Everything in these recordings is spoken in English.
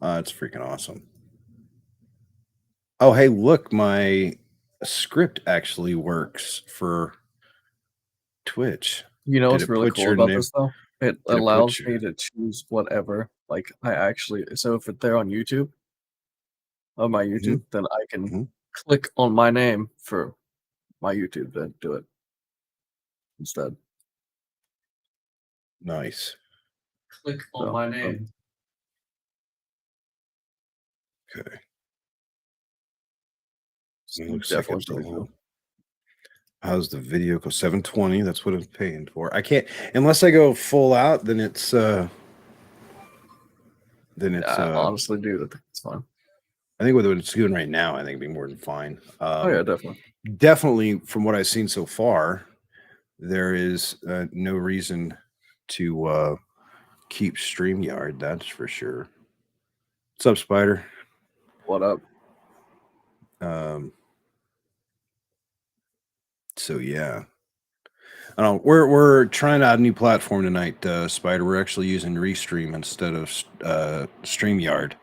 It's freaking awesome. Oh, hey, look, my script actually works for Twitch. You know Did what's it really put cool your about name? this though? It Did it put allows your? me to choose whatever. Like I actually, so if they're on YouTube, on my Mhm, YouTube, then I can mhm. click on my name for my YouTube to do it instead. Nice. Click on my name. Okay. It looks like Definitely it's a pretty little. cool. How's the video go? 720. That's what I'm paying for. I can't unless I go full out. Then it's. Then it's. I honestly do. I think it's fine. I think with what it's doing right now, I think it'd be more than fine. Oh yeah, definitely. Definitely, from what I've seen so far, there is no reason to keep StreamYard. That's for sure. What's up, Spider? What up? So yeah, I don't know. We're trying out a new platform tonight, Spider. We're actually using Restream instead of StreamYard,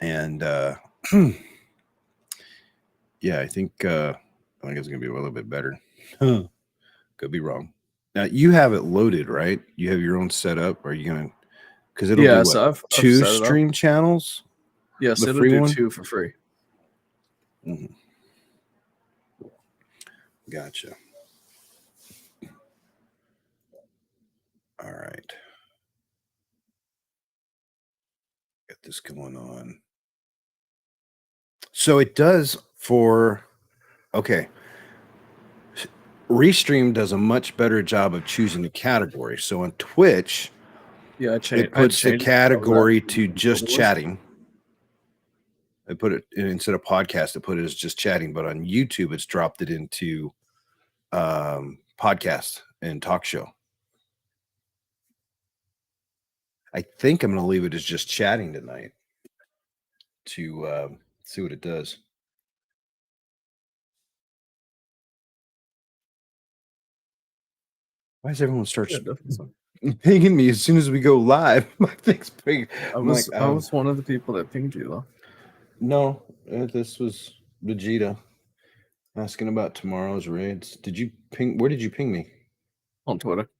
and yeah, I think it's gonna be a little bit better. Could be wrong. Now you have it loaded, right? You have your own setup. Are you gonna? Because it'll do what, So I've two set it up. stream channels. Yes, The it'll free do one? 2 for free. Mhm. Gotcha. All right. Get this going on. So it does for, okay. Restream does a much better job of choosing the category. So on Twitch, Yeah, it puts the category to just chatting. I put it instead of podcast, I put it as just chatting. But on YouTube, it's dropped it into podcast and talk show. I think I'm going to leave it as just chatting tonight to see what it does. Why does everyone start pinging me as soon as we go live? My thing's ping. I was one of the people that pinged you though. No, this was Vegeta asking about tomorrow's raids. Did you ping? Where did you ping me? On Twitter.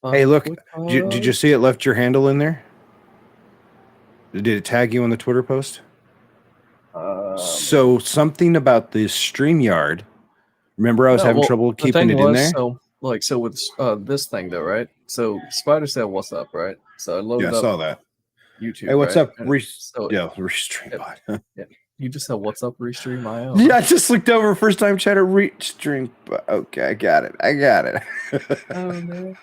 Hey, look! Did you see it left your handle in there? Did it tag you on the Twitter post? So something about the StreamYard. Remember, I was having trouble keeping it in there. So with this thing though, right? So Spider said, "What's up?" Right? So I loaded I saw that. YouTube. Hey, what's up? Restream. Yeah. You just said, "What's up, Restream IO?" Yeah, I just looked over. First time chatter, Restream. Okay, I got it. Oh man.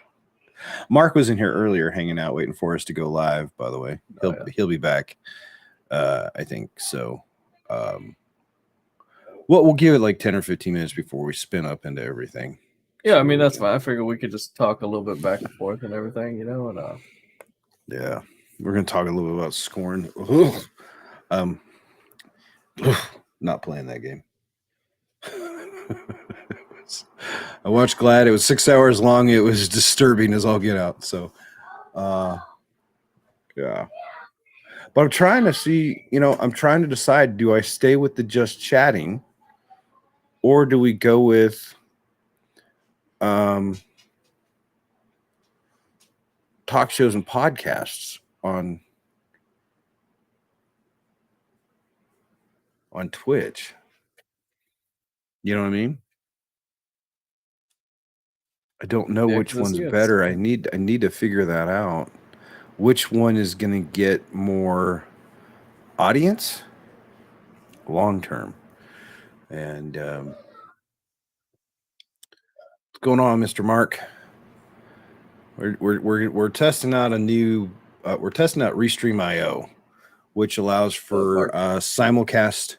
Mark was in here earlier, hanging out, waiting for us to go live. By the way, he'll be back. I think so. We'll give it like 10 or 15 minutes before we spin up into everything. Yeah, I mean that's fine. I figured we could just talk a little bit back and forth and everything, and yeah, we're gonna talk a little bit about Scorn. Not playing that game. I watched Glad. It was 6 hours long. It was disturbing as all get out. So, yeah. But I'm trying to see, I'm trying to decide, do I stay with the just chatting or do we go with talk shows and podcasts on Twitch? You know what I mean? I don't know which one's better. I need to figure that out. Which one is going to get more audience long term? And what's going on, Mr. Mark? We're testing out a new. We're testing out Restream IO, which allows for simulcast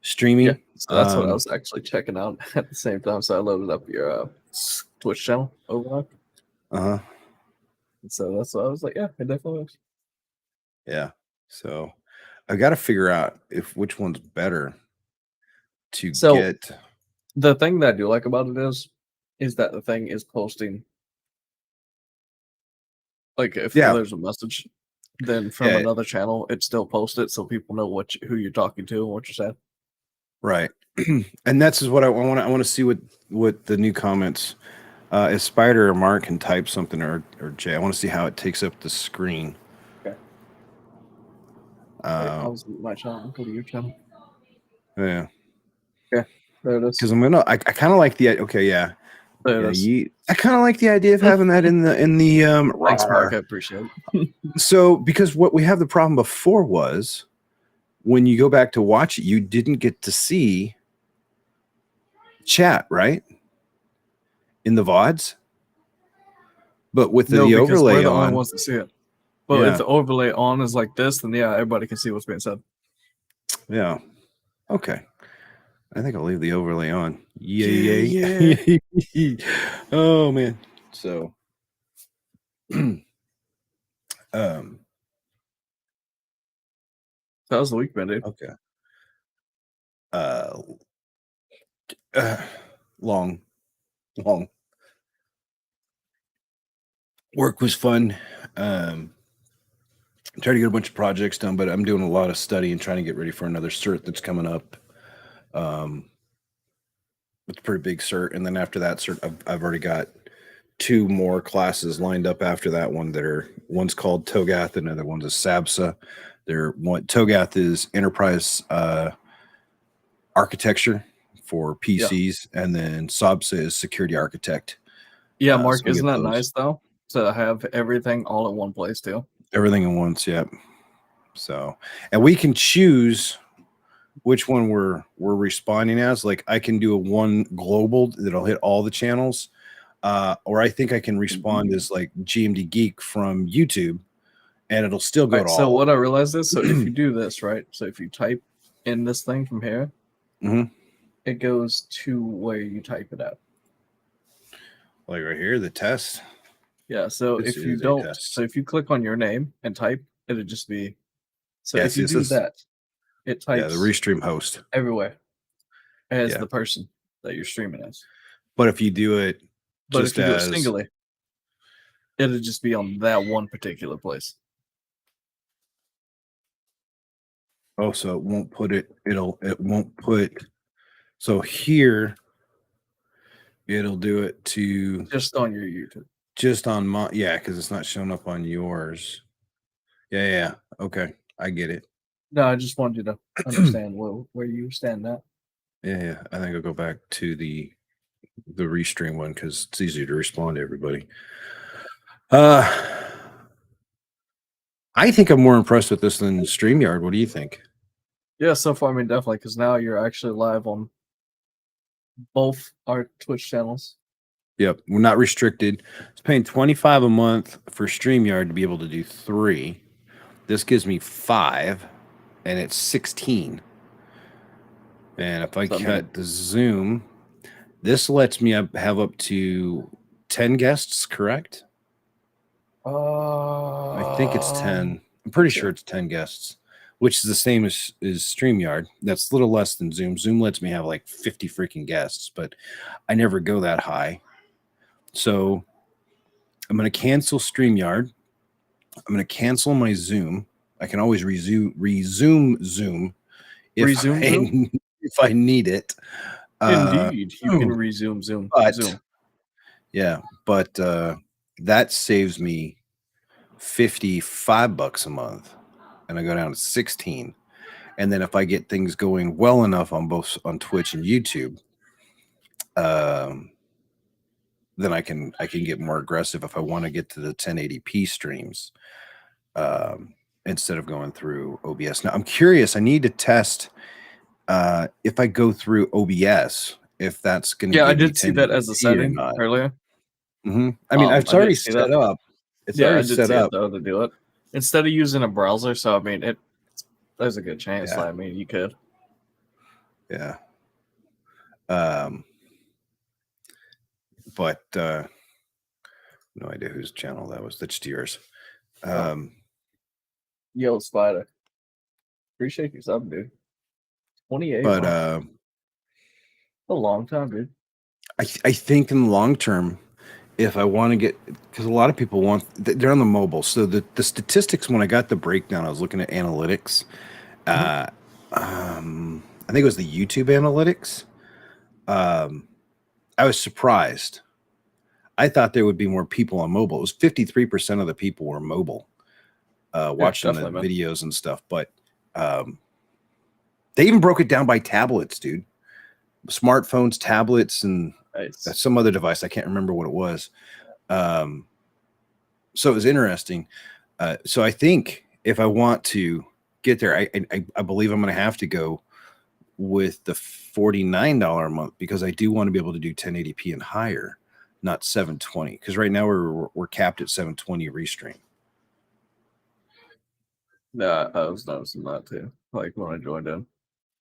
streaming. Yeah, so that's what I was actually checking out at the same time. So I loaded up your Twitch channel overlap. So that's what I was like, yeah, it definitely works. Yeah. So I got to figure out which one's better to get. The thing that I do like about it is that the thing is posting. Like if there's a message, then from another channel, it still posts it so people know who you're talking to and what you're saying. Right. And that's is what I want. I want to see what the new comments. If Spider or Mark can type something or Jay, I want to see how it takes up the screen. Okay. I was my channel. Go to your channel. Yeah. Okay. There it is. Because I kind of like the okay, yeah. There it is. I kind of like the idea of having that in the Thanks, Mark. I appreciate it. So because what we have the problem before was when you go back to watch it, you didn't get to see chat, right? In the VODs. But with the overlay we're the on, only ones that see it. But if the overlay on is like this, then yeah, everybody can see what's being said. Yeah. Okay. I think I'll leave the overlay on. Yeah. Oh man. So that was the week, man, dude. Okay. Long. Work was fun. Trying to get a bunch of projects done, but I'm doing a lot of study and trying to get ready for another cert that's coming up. It's a pretty big cert, and then after that cert, I've already got 2 more classes lined up after that one. One's called TOGAF, and another one's a SABSA. TOGAF is enterprise architecture for PCs, and then SABSA is security architect. Yeah, Mark, isn't that nice though to have everything all in one place too? Everything in once, yep. So, and we can choose which one we're responding as. Like I can do a one global that'll hit all the channels, or I think I can respond as like GMDGeek from YouTube, and it'll still go to all. So what I realized is, so if you do this, right? So if you type in this thing from here, it goes to where you type it at. Like right here, the test. Yeah, so if you don't, so if you click on your name and type, it'll just be, so if you do that, it types the restream host everywhere as the person that you're streaming as. But if you do it do it singly, it'll just be on that one particular place. Oh, so it won't put it, it won't put, so here, it'll do it to just on your YouTube. Just on my, because it's not showing up on yours. Yeah. Okay, I get it. No, I just wanted you to understand where you stand at. Yeah. I think I'll go back to the restream one because it's easier to respond to everybody. I think I'm more impressed with this than StreamYard. What do you think? Yeah, so far, I mean, definitely, because now you're actually live on both our Twitch channels. Yep, we're not restricted. It's paying $25 a month for StreamYard to be able to do 3. This gives me 5, and it's 16. And if I cut the Zoom, this lets me have up to 10 guests, correct? I think it's 10. I'm pretty sure it's 10 guests, which is the same as StreamYard. That's a little less than Zoom. Zoom lets me have like 50 freaking guests, but I never go that high. So I'm going to cancel StreamYard. I'm going to cancel my Zoom. I can always resume Zoom if I need it. Indeed, you can resume Zoom. Yeah, but that saves me $55 a month, and I go down to 16. And then if I get things going well enough on Twitch and YouTube, then I can get more aggressive if I want to get to the 1080p streams instead of going through OBS. Now I'm curious. I need to test if I go through OBS, if that's going to. Yeah, I did see that as a setting earlier. I mean, it's already set up. It's already set up though to do it instead of using a browser. So I mean, there's a good chance. I mean, you could. Yeah. But no idea whose channel that was. That's yours. Yo, Spider. Appreciate you sub, dude. 28. But a long time, dude. I think in the long term, if I want to get, because a lot of people want, they're on the mobile. So the statistics, when I got the breakdown, I was looking at analytics. I think it was the YouTube analytics. I was surprised. I thought there would be more people on mobile. It was 53% of the people were mobile, watching the videos and stuff. But they even broke it down by tablets, dude. Smartphones, tablets, and some other device. I can't remember what it was. So it was interesting. So I think if I want to get there, I believe I'm going to have to go with the $49 a month, because I do want to be able to do 1080p and higher, not 720. Because right now we're capped at 720 restream. Yeah, I was noticing that too. Like when I joined in.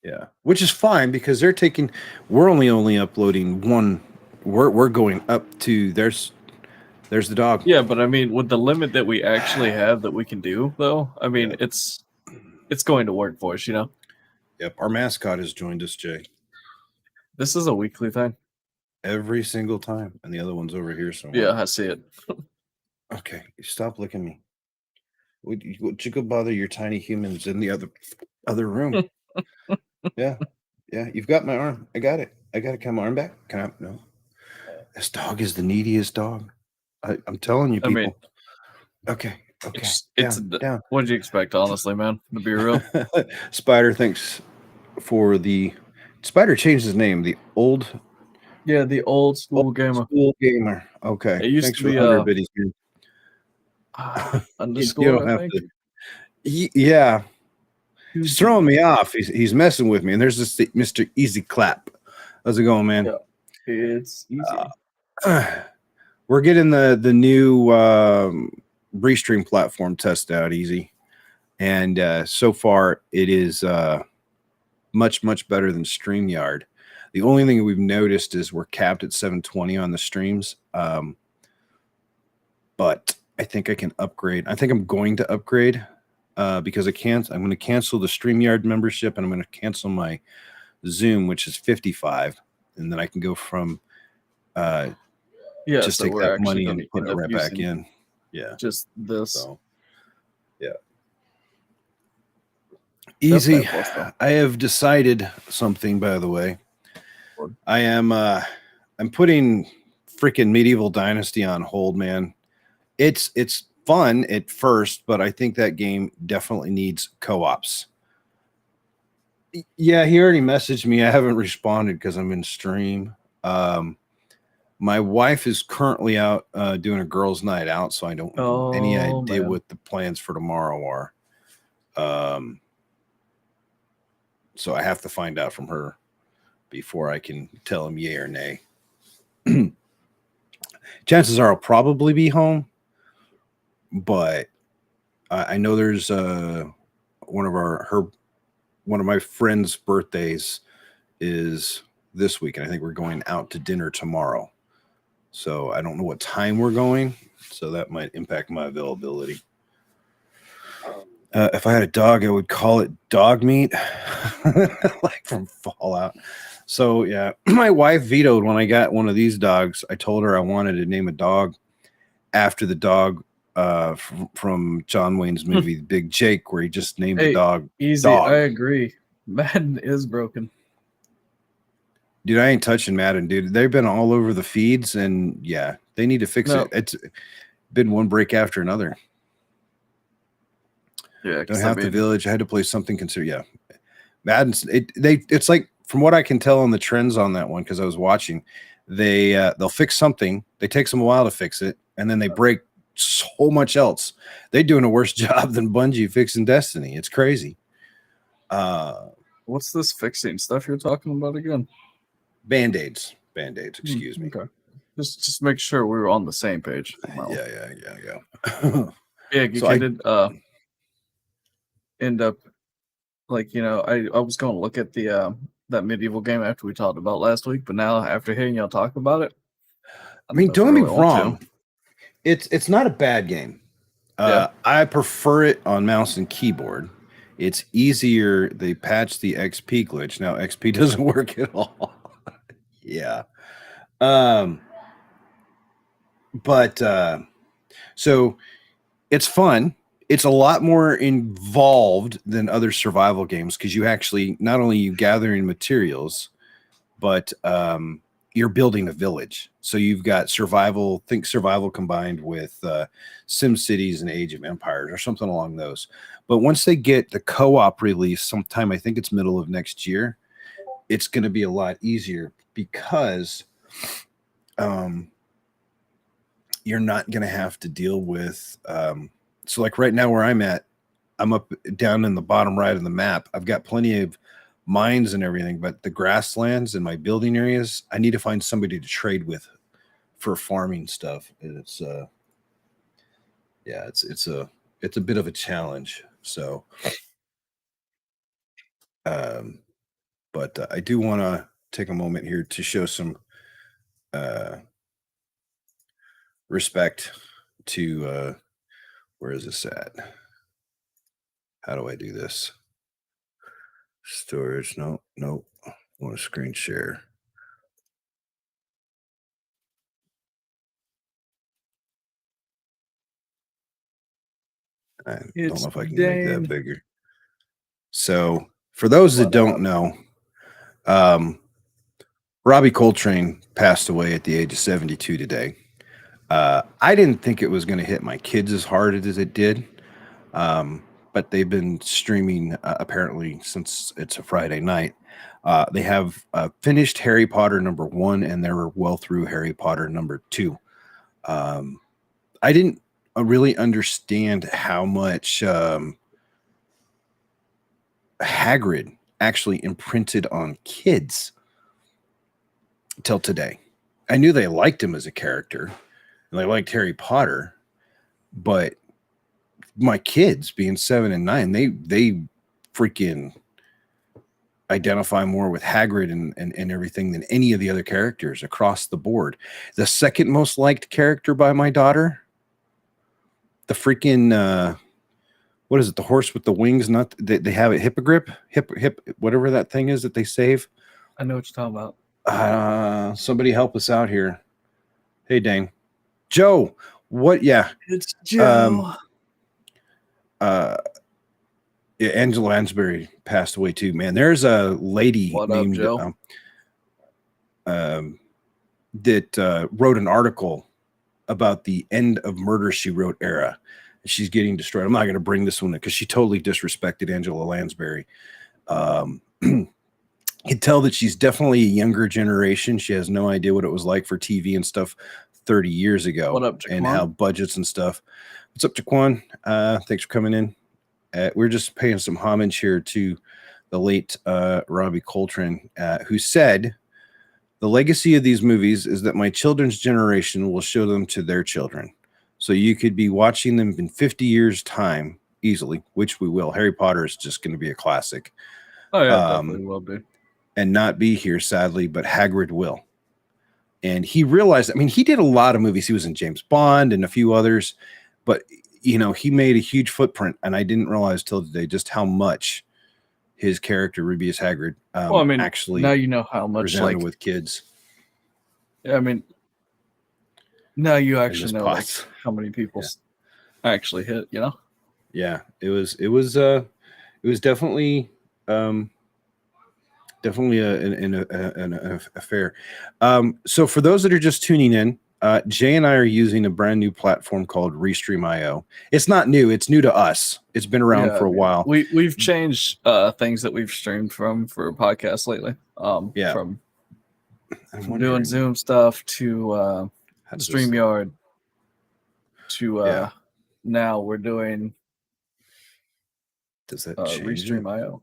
Yeah, which is fine, because we're only uploading one. We're going up to there's the dog. Yeah, but I mean, with the limit that we actually have that we can do, though, I mean, it's going to work for us, you know. Yep, our mascot has joined us, Jay. This is a weekly thing. Every single time, and the other one's over here somewhere. Yeah, I see it. Okay, stop licking me. Would you go bother your tiny humans in the other room? Yeah, you've got my arm. I got it. Come arm back. Can I? No. This dog is the neediest dog. I'm telling you, people. I mean, okay. It's down. What did you expect, honestly, man? To be real. Spider, thanks for the. Spider changed his name. The old. Yeah, the old school gamer. Okay. It used thanks to be for 100 biddies, underscore. I think. Yeah. He's throwing me off. He's messing with me. And there's this Mr. Easy Clap. How's it going, man? Yeah, it's easy. We're getting the new Restream platform test out easy. And so far, it is much, much better than StreamYard. The only thing we've noticed is we're capped at 720 on the streams. But I think I can upgrade. I think I'm going to upgrade because I'm going to cancel the StreamYard membership, and I'm going to cancel my Zoom, which is 55. And then I can go from just take that money and put it right back in. Yeah. Just this. So, yeah. Easy. I have decided something, by the way. I am I'm putting freaking Medieval Dynasty on hold, man. It's fun at first, but I think that game definitely needs co-ops. Yeah, he already messaged me. I haven't responded because I'm in stream. My wife is currently out doing a girls' night out, so I don't have any idea what the plans for tomorrow are. So I have to find out from her before I can tell him yay or nay. Chances are I'll probably be home, but I know there's one of my friend's birthdays is this week, and I think we're going out to dinner tomorrow. So I don't know what time we're going, so that might impact my availability. If I had a dog, I would call it dog meat, like from Fallout. So yeah, my wife vetoed when I got one of these dogs. I told her I wanted to name a dog after the dog from John Wayne's movie Big Jake, where he just named the dog easy. Dog. I agree. Madden is broken. Dude, I ain't touching Madden, dude. They've been all over the feeds, and yeah, they need to fix it. It's been one break after another. Yeah, don't have the village. I had to play something considered. Yeah, Madden's it's like, from what I can tell on the trends on that one, because I was watching, they'll fix something. They take them a while to fix it, and then they break so much else. They're doing a worse job than Bungie fixing Destiny. It's crazy. What's this fixing stuff you're talking about again? Band-aids. Excuse me. Okay. Just make sure we were on the same page. Yeah. Yeah, so I did end up, like, I was going to look at the that medieval game after we talked about last week, but now after hearing y'all talk about it, I mean, don't get me wrong, it's not a bad game. I prefer it on mouse and keyboard. It's easier. They patched the XP glitch. Now XP doesn't work at all. Yeah. But so it's fun. It's a lot more involved than other survival games because you actually not only you gathering materials, but you're building a village. So you've got survival, think survival combined with Sim Cities and Age of Empires or something along those. But once they get the co-op release sometime, I think it's middle of next year, it's going to be a lot easier because you're not going to have to deal with so like right now where I'm at, I'm up down in the bottom right of the map. I've got plenty of mines and everything, but the grasslands and my building areas, I need to find somebody to trade with for farming stuff. And it's yeah, it's a bit of a challenge. So but I do want to take a moment here to show some respect to where is this at? How do I do this? Storage. No. I want to screen share. I don't know if I can make that bigger. So for those that don't know, Robbie Coltrane passed away at the age of 72 today. I didn't think it was going to hit my kids as hard as it did. But they've been streaming apparently since it's a Friday night. They have finished Harry Potter #1 and they're well through Harry Potter #2. I didn't really understand how much Hagrid actually imprinted on kids till today. I knew they liked him as a character and they liked Harry Potter, but my kids being 7 and 9, they freaking identify more with Hagrid and everything than any of the other characters across the board. The second most liked character by my daughter, the freaking what is it? The horse with the wings? Not they have it hippogriff, hip whatever that thing is that they save. I know what you're talking about. Somebody help us out here. Hey, dang, Joe. What? Yeah, it's Joe. Yeah, Angela Lansbury passed away too. Man, there's a lady named Joe? That wrote an article about the end of Murder, She Wrote era. She's getting destroyed. I'm not going to bring this one because she totally disrespected Angela Lansbury. You can tell that she's definitely a younger generation. She has no idea what it was like for TV and stuff 30 years ago. What up, Jaquan? And how budgets and stuff. What's up, Jaquan? Thanks for coming in. We're just paying some homage here to the late Robbie Coltrane, who said, "The legacy of these movies is that my children's generation will show them to their children. So you could be watching them in 50 years' time easily, which we will. Harry Potter is just going to be a classic. Oh, yeah, definitely will be. And not be here, sadly, but Hagrid will." And he realized, I mean, he did a lot of movies. He was in James Bond and a few others, but you know, he made a huge footprint, and I didn't realize till today just how much his character Rubius Hagrid well, I mean, actually now you know how much like with kids. I mean, now you actually know like, how many people actually hit. You know? Yeah, it was definitely definitely an affair. So for those that are just tuning in, Jay and I are using a brand new platform called Restream.io. It's not new. It's new to us. It's been around for a while. We've changed things that we've streamed from for podcasts lately. From doing Zoom stuff to StreamYard to now we're doing does that change Restream.io.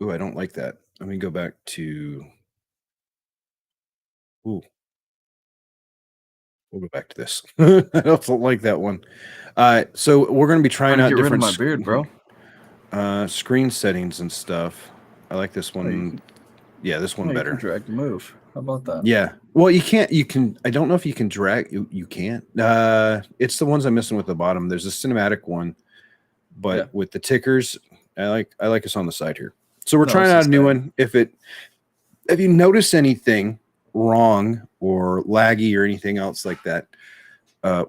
Ooh, I don't like that. Let me go back to we'll go back to this. I don't like that one. So we're going to be trying out different my beard, bro. Screen settings and stuff. I like this one. This one better. You can drag to move. How about that? Yeah. Well, you can't. You can. I don't know if you can drag. You can't. It's the ones I'm missing with the bottom. There's a cinematic one, but with the tickers, I like us on the side here. So we're trying out a new one. If you notice anything wrong or laggy or anything else like that,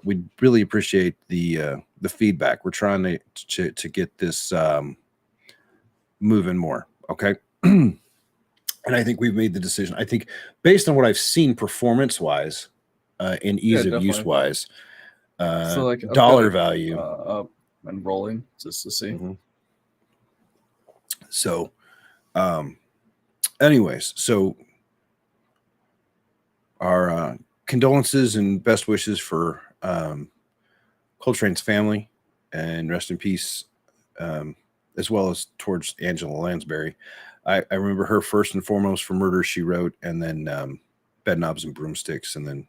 we'd really appreciate the feedback. We're trying to get this moving more. Okay. And I think we've made the decision. I think based on what I've seen performance wise and ease of use wise, so like dollar value up and rolling just to see. So anyways, so our condolences and best wishes for Coltrane's family, and rest in peace, as well as towards Angela Lansbury. I remember her first and foremost for Murder, She Wrote, and then Bedknobs and Broomsticks, and then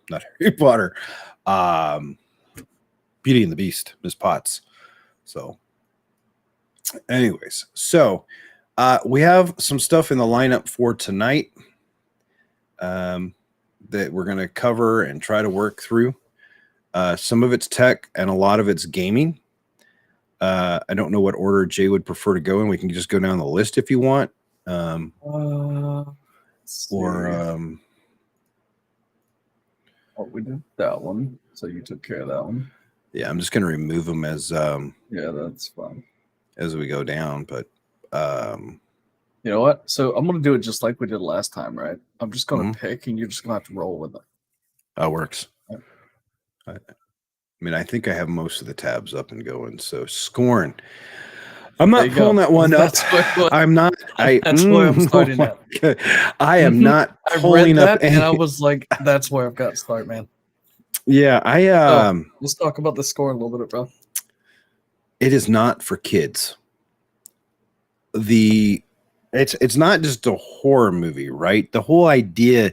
not Harry Potter, Beauty and the Beast, Miss Potts. So anyways, so we have some stuff in the lineup for tonight that we're going to cover and try to work through. Some of it's tech and a lot of it's gaming. I don't know what order Jay would prefer to go in. We can just go down the list if you want. Oh, we did that one. So you took care of that one. Yeah, I'm just going to remove them as yeah, that's fine as we go down. But you know what? So I'm going to do it just like we did last time, right? I'm just going to pick, and you're just going to have to roll with it. That works. I mean, I think I have most of the tabs up and going. So Scorn. I'm not pulling that one up. I'm not. That's where I'm starting at. I am not pulling up. And I was like, that's where I've got to start, man. Yeah, let's talk about the score a little bit, bro. It is not for kids. It's not just a horror movie, right? The whole idea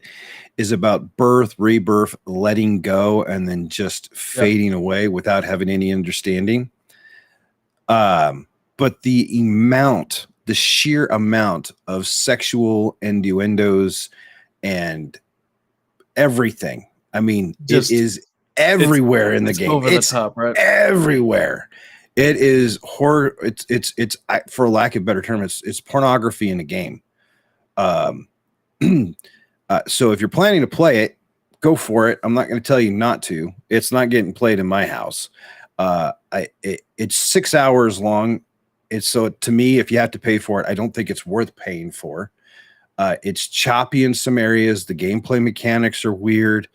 is about birth, rebirth, letting go, and then just fading away without having any understanding. But the sheer amount of sexual innuendos and everything. I mean, it is everywhere in the game. Over the top, right? Everywhere. It is horror. It's for lack of a better term, it's pornography in a game. So if you're planning to play it, go for it. I'm not going to tell you not to. It's not getting played in my house. It's 6 hours long. So to me, if you have to pay for it, I don't think it's worth paying for. It's choppy in some areas. The gameplay mechanics are weird.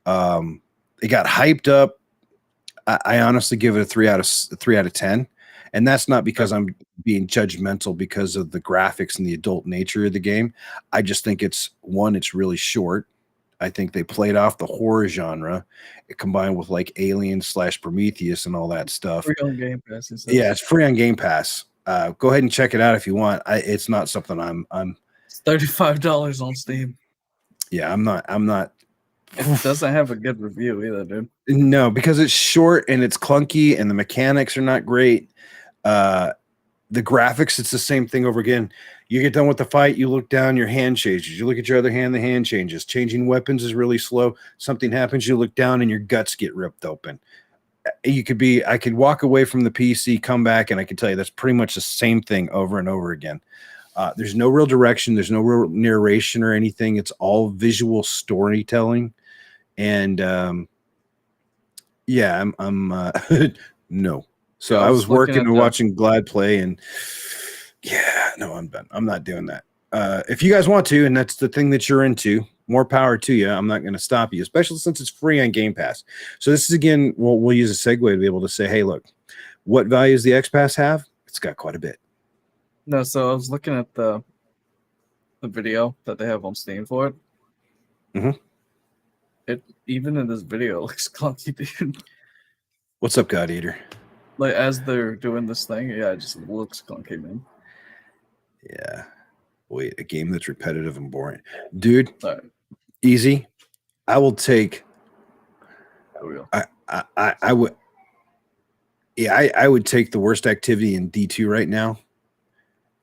It got hyped up. I honestly give it a 3 out of 10. And that's not because I'm being judgmental because of the graphics and the adult nature of the game. I just think it's really short. I think they played off the horror genre, combined with like Alien / Prometheus and all that stuff. Free on Game Pass. Yeah, it's free on Game Pass. Go ahead and check it out if you want. It's not something I'm. It's $35 on Steam. Yeah, I'm not. It doesn't have a good review either, dude. No, because it's short and it's clunky and the mechanics are not great. The graphics, it's the same thing over again. You get done with the fight, you look down, your hand changes. You look at your other hand, the hand changes. Changing weapons is really slow. Something happens, you look down and your guts get ripped open. I could walk away from the PC, come back, and I can tell you that's pretty much the same thing over and over again. There's no real direction. There's no real narration or anything. It's all visual storytelling. And yeah, I'm no. So I was working and watching Glad play, and yeah, no, I'm done. I'm not doing that. If you guys want to, and that's the thing that you're into, more power to you. I'm not going to stop you, especially since it's free on Game Pass. So this is, again, we'll use a segue to be able to say, hey, look, what value does the X Pass have? It's got quite a bit. No, so I was looking at the video that they have on Steam for it. Mm-hmm. It even in this video looks clunky, dude. What's up, God Eater? Like as they're doing this thing, yeah, it just looks clunky, man. Yeah. Wait, a game that's repetitive and boring, dude. Right. Easy. I will take. I would. Yeah, I would take the worst activity in D2 right now,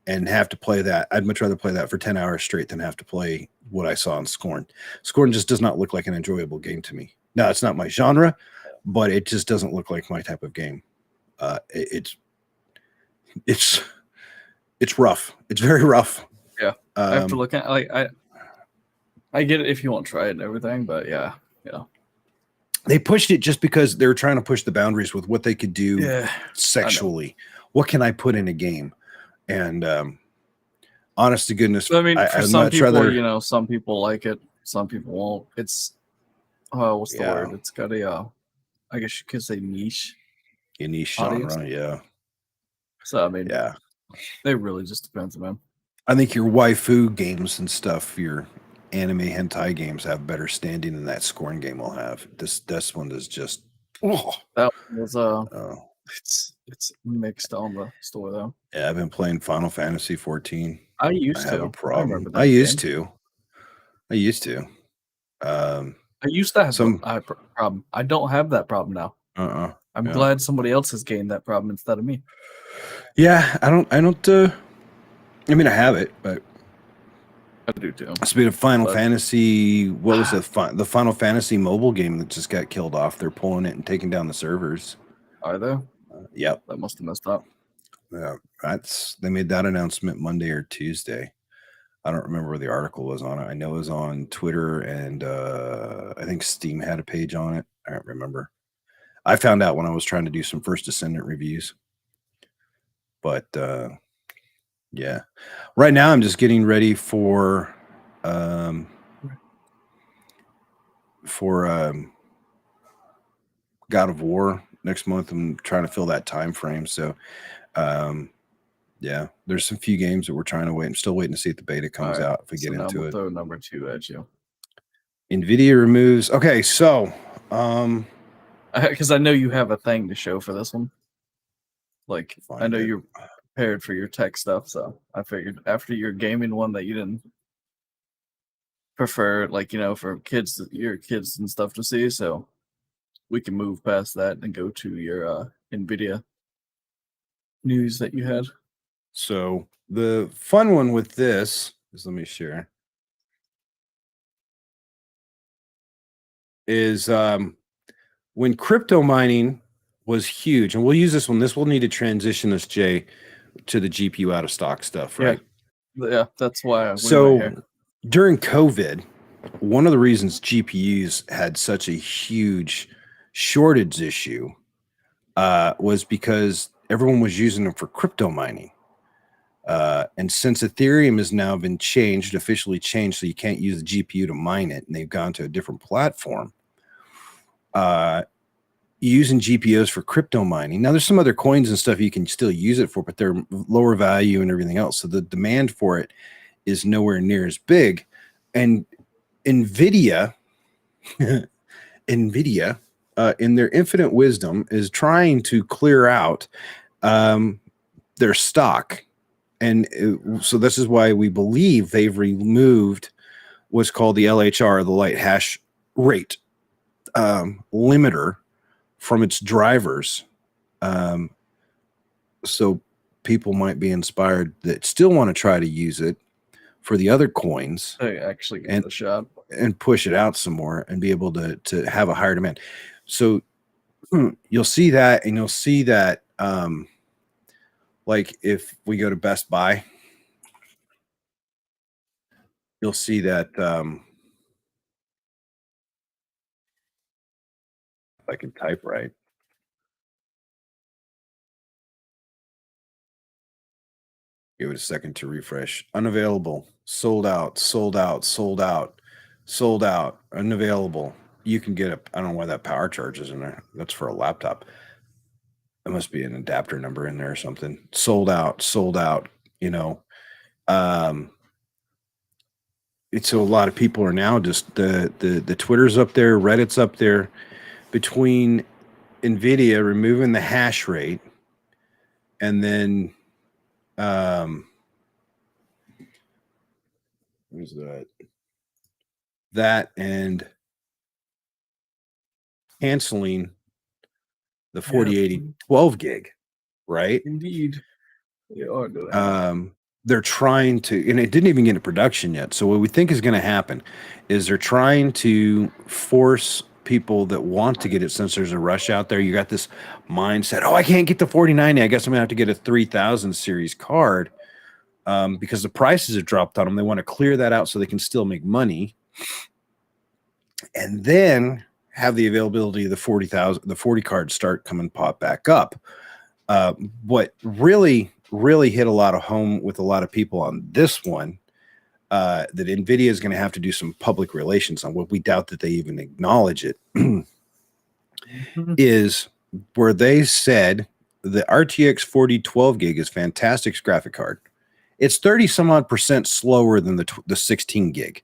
and have to play that. I'd much rather play that for 10 hours straight than have to play what I saw in Scorn. Scorn just does not look like an enjoyable game to me. Now, it's not my genre, but it just doesn't look like my type of game. It's rough. It's very rough. Yeah, I have to look at I get it if you won't try it and everything, but yeah. They pushed it just because they were trying to push the boundaries with what they could do sexually. What can I put in a game? And honest to goodness, I mean, for some people, some people like it, some people won't. It's what's the word? It's got a I guess you could say niche. A niche genre, yeah. So I mean, yeah, it really just depends, man. I think your waifu games and stuff, your anime hentai games have better standing than that scoring game will have. This one is just that was it's mixed on the store though. Yeah, I've been playing Final Fantasy 14. I used to have a problem. I used to. I used to have some problem. I don't have that problem now. I'm glad somebody else has gained that problem instead of me. Yeah, I don't I mean, I have it, but I do too. Speaking of Final Fantasy, what was the Final Fantasy mobile game that just got killed off? They're pulling it and taking down the servers. Are they? Yep. That must have messed up. Yeah, they made that announcement Monday or Tuesday. I don't remember where the article was on it. I know it was on Twitter, and I think Steam had a page on it. I don't remember. I found out when I was trying to do some First Descendant reviews. But yeah, right now I'm just getting ready for God of War next month. I'm trying to fill that time frame. So yeah, there's some few games that we're trying to wait. I'm still waiting to see if the beta comes out. If we get into it, throw number 2 at you. NVIDIA removes. Okay, so because I know you have a thing to show for this one. Like I know you're prepared for your tech stuff, so I figured after your gaming one that you didn't prefer, like, for kids, your kids and stuff to see, so we can move past that and go to your NVIDIA news that you had. So the fun one with this is, let me share, is when crypto mining was huge, and we'll use this one. This will need to transition us, Jay, to the GPU out of stock stuff, right? Yeah, that's why. So during COVID, one of the reasons GPUs had such a huge shortage issue was because everyone was using them for crypto mining. And since Ethereum has now been officially changed, so you can't use the GPU to mine it, and they've gone to a different platform, using GPUs for crypto mining. Now, there's some other coins and stuff you can still use it for, but they're lower value and everything else. So the demand for it is nowhere near as big. And NVIDIA, in their infinite wisdom, is trying to clear out their stock. And so this is why we believe they've removed what's called the LHR, the light hash rate limiter, from its drivers. So people might be inspired that still want to try to use it for the other coins. They actually get a shot and push it out some more and be able to have a higher demand. So you'll see that, and you'll see that like if we go to Best Buy, you'll see that if I can type right. Give it a second to refresh. Unavailable, sold out, sold out, sold out, sold out, unavailable. You can get I don't know why that power charge is in there. That's for a laptop. There must be an adapter number in there or something. Sold out, it's a lot of people are now just the Twitter's up there, Reddit's up there, between NVIDIA removing the hash rate and then where's that? That and canceling the 4080 12 gig, right? Indeed. They are doing they're trying to, and it didn't even get into production yet. So what we think is going to happen is they're trying to force people that want to get it, since there's a rush out there. You got this mindset, I can't get the 4090. I guess I'm going to have to get a 3000 series card because the prices have dropped on them. They want to clear that out so they can still make money And then have the availability of the 40 cards start coming pop back up. What really hit a lot of home with a lot of people on this one, that NVIDIA is going to have to do some public relations on, what we doubt that they even acknowledge it, is where they said the RTX 4012 gig is fantastic graphic card. It's 30 some odd % slower than the 16 gig.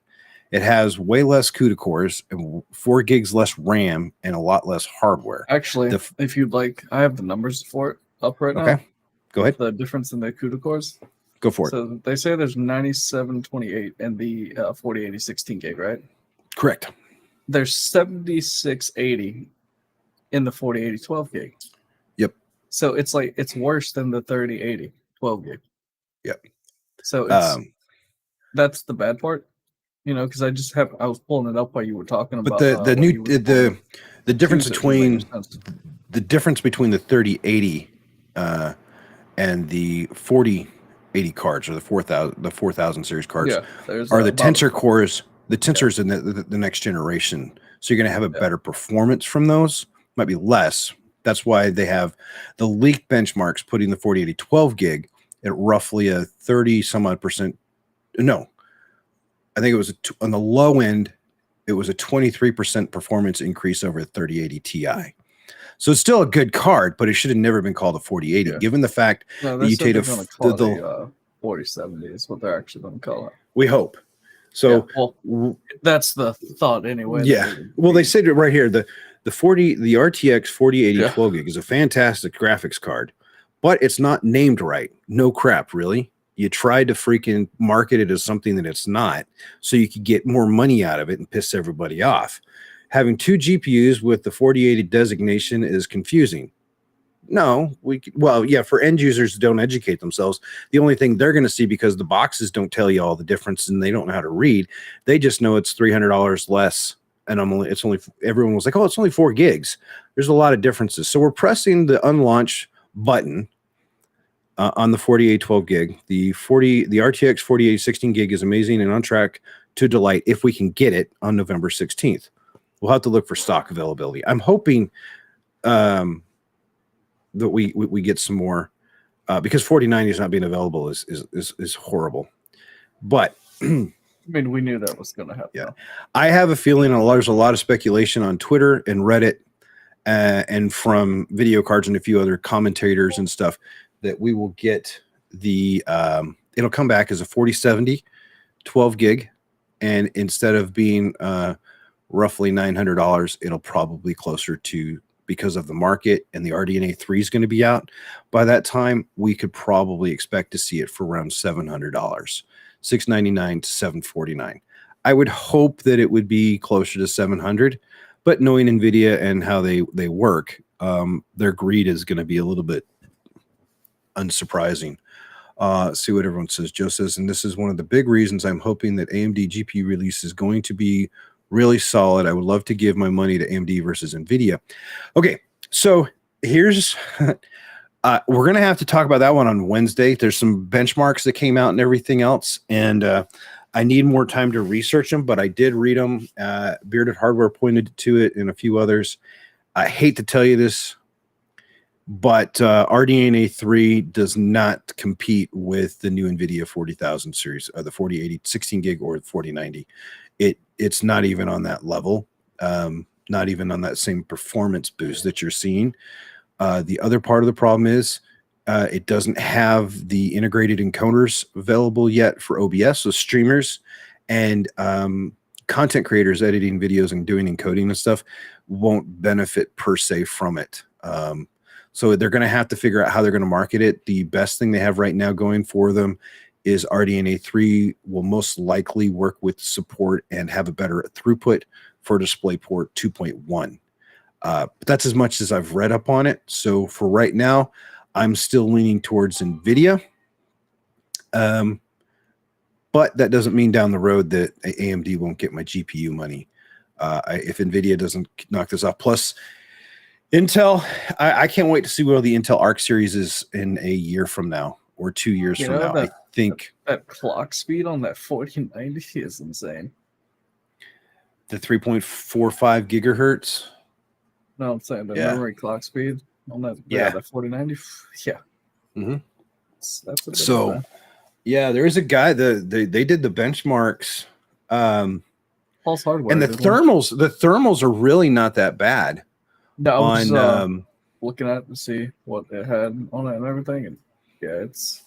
It has way less CUDA cores and 4 gigs less RAM and a lot less hardware. Actually, if you'd like, I have the numbers for it up right now. Go ahead. The difference in the CUDA cores. Go for it. So they say there's 9728 in the 4080 16 gig, right? Correct. There's 7680 in the 4080 12 gig. Yep. So it's worse than the 3080 12 gig. Yep. So that's the bad part, because I was pulling it up while you were talking about. But the difference between the 3080 and the 4080 cards, or the 4000 series cards, are the tensor cores. The tensors in the next generation, so you're going to have a better performance from those. Might be less. That's why they have the leaked benchmarks putting the 4080 12 gig at roughly a 30 some odd %. No, I think it was on the low end, it was a 23% performance increase over the 3080 Ti. So it's still a good card, but it should have never been called a 4080, given the fact that you take the 4070 is what they're actually going to call it. We hope. So that's the thought anyway. Yeah. Well, they said it right here. The RTX 4080 12 gig is a fantastic graphics card, but it's not named right. No crap, really. You tried to freaking market it as something that it's not, so you could get more money out of it and piss everybody off. Having 2 GPUs with the 4080 designation is confusing. No, for end users who don't educate themselves, the only thing they're going to see, because the boxes don't tell you all the difference and they don't know how to read, they just know it's $300 less. And everyone was like, oh, it's only 4 gigs. There's a lot of differences. So we're pressing the unlaunch button on the 4080 12 gig. The RTX 4080 16 gig is amazing and on track to delight if we can get it on November 16th. We'll have to look for stock availability. I'm hoping that we get some more, because 4090 is not being available is horrible. But I mean, we knew that was going to happen. Yeah, I have a feeling there's a lot of speculation on Twitter and Reddit and from video cards and a few other commentators and stuff that we will get it'll come back as a 4070 12 gig, and instead of being roughly $900, it'll probably closer to, because of the market and the RDNA 3 is going to be out by that time, we could probably expect to see it for around $700, $699 to $749. I would hope that it would be closer to $700, but knowing NVIDIA and how they work, their greed is going to be a little bit unsurprising. See what everyone says. Joe says, and this is one of the big reasons I'm hoping that AMD GPU release is going to be really solid. I would love to give my money to AMD versus NVIDIA. Okay, so here's we're going to have to talk about that one on Wednesday. There's some benchmarks that came out and everything else, and I need more time to research them, but I did read them. Bearded Hardware pointed to it and a few others. I hate to tell you this, but RDNA 3 does not compete with the new NVIDIA 40,000 series, the 4080 16 gig or the 4090. It's not even on that level, not even on that same performance boost that you're seeing. The other part of the problem is it doesn't have the integrated encoders available yet for OBS, so streamers and content creators editing videos and doing encoding and stuff won't benefit per se from it. So they're going to have to figure out how they're going to market it. The best thing they have right now going for them is RDNA 3 will most likely work with support and have a better throughput for DisplayPort 2.1. But that's as much as I've read up on it. So for right now, I'm still leaning towards NVIDIA. But that doesn't mean down the road that AMD won't get my GPU money. If NVIDIA doesn't knock this off. Plus, Intel, I can't wait to see where the Intel Arc series is in a year from now or 2 years from now. I think that clock speed on that 4090 is insane. The 3.45 gigahertz. No, I'm saying the memory clock speed on that. Yeah, the 4090. Yeah. Mm-hmm. That's a bit so. Yeah, there is a guy. They did the benchmarks. Pulse Hardware and the thermals are really not that bad. No, I was looking at it to see what it had on it and everything, and it's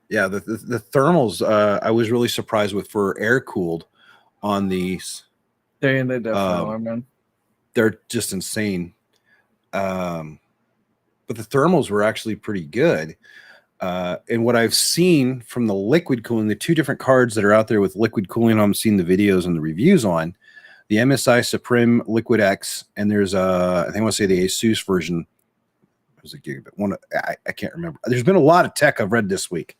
the thermals. I was really surprised with for air cooled on these. They definitely are, man. They're just insane. But the thermals were actually pretty good. And what I've seen from the liquid cooling, the two different cards that are out there with liquid cooling, I'm seeing the videos and the reviews on the MSI Supreme Liquid X, and there's I think I want to say the Asus version. It was a gigabit one. I can't remember. There's been a lot of tech I've read this week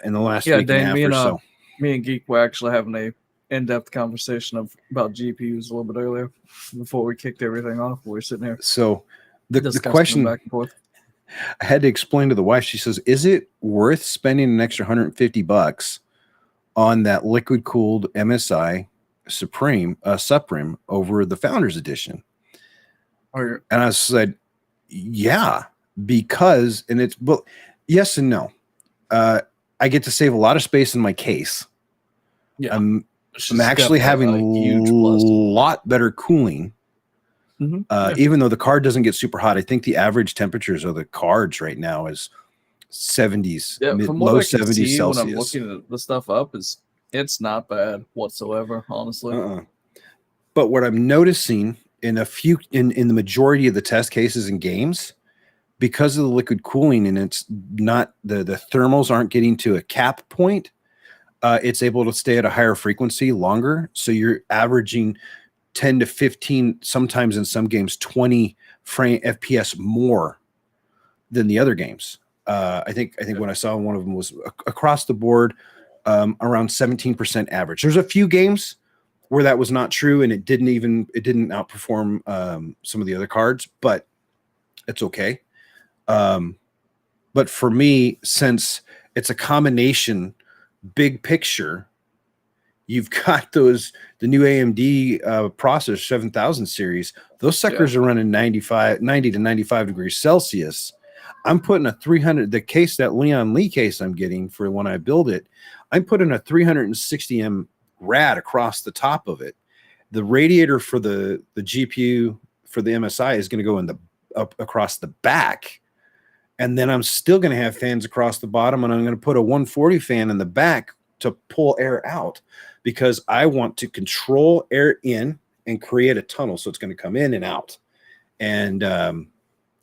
in the last week and a half or so. Me and Geek were actually having a in-depth conversation about GPUs a little bit earlier before we kicked everything off. We were sitting here. So the question back and forth. I had to explain to the wife. She says, "Is it worth spending an extra $150 on that liquid cooled MSI Supreme over the Founders Edition?" And I said, "Yeah, because yes and no. I get to save a lot of space in my case. Yeah, I'm actually having a lot better cooling." Mm-hmm. Even though the card doesn't get super hot, I think the average temperatures of the cards right now is 70s, low 70s Celsius. When I'm looking the stuff up, it's not bad whatsoever, honestly. But what I'm noticing in the majority of the test cases and games, because of the liquid cooling, and it's not the thermals aren't getting to a cap point, it's able to stay at a higher frequency longer. So you're averaging 10 to 15, sometimes in some games 20 frame FPS more than the other games. I think when I saw one of them was across the board around 17% average. There's a few games where that was not true, and it didn't outperform some of the other cards, but it's okay. But for me, since it's a combination big picture, you've got the new AMD processor 7000 series. Those suckers are running 90 to 95 degrees Celsius. I'm putting a 300, that Leon Lee case I'm getting for when I build it, I'm putting a 360M rad across the top of it. The radiator for the GPU for the MSI is going to go up across the back. And then I'm still going to have fans across the bottom, and I'm going to put a 140 fan in the back to pull air out, because I want to control air in and create a tunnel. So it's going to come in and out. And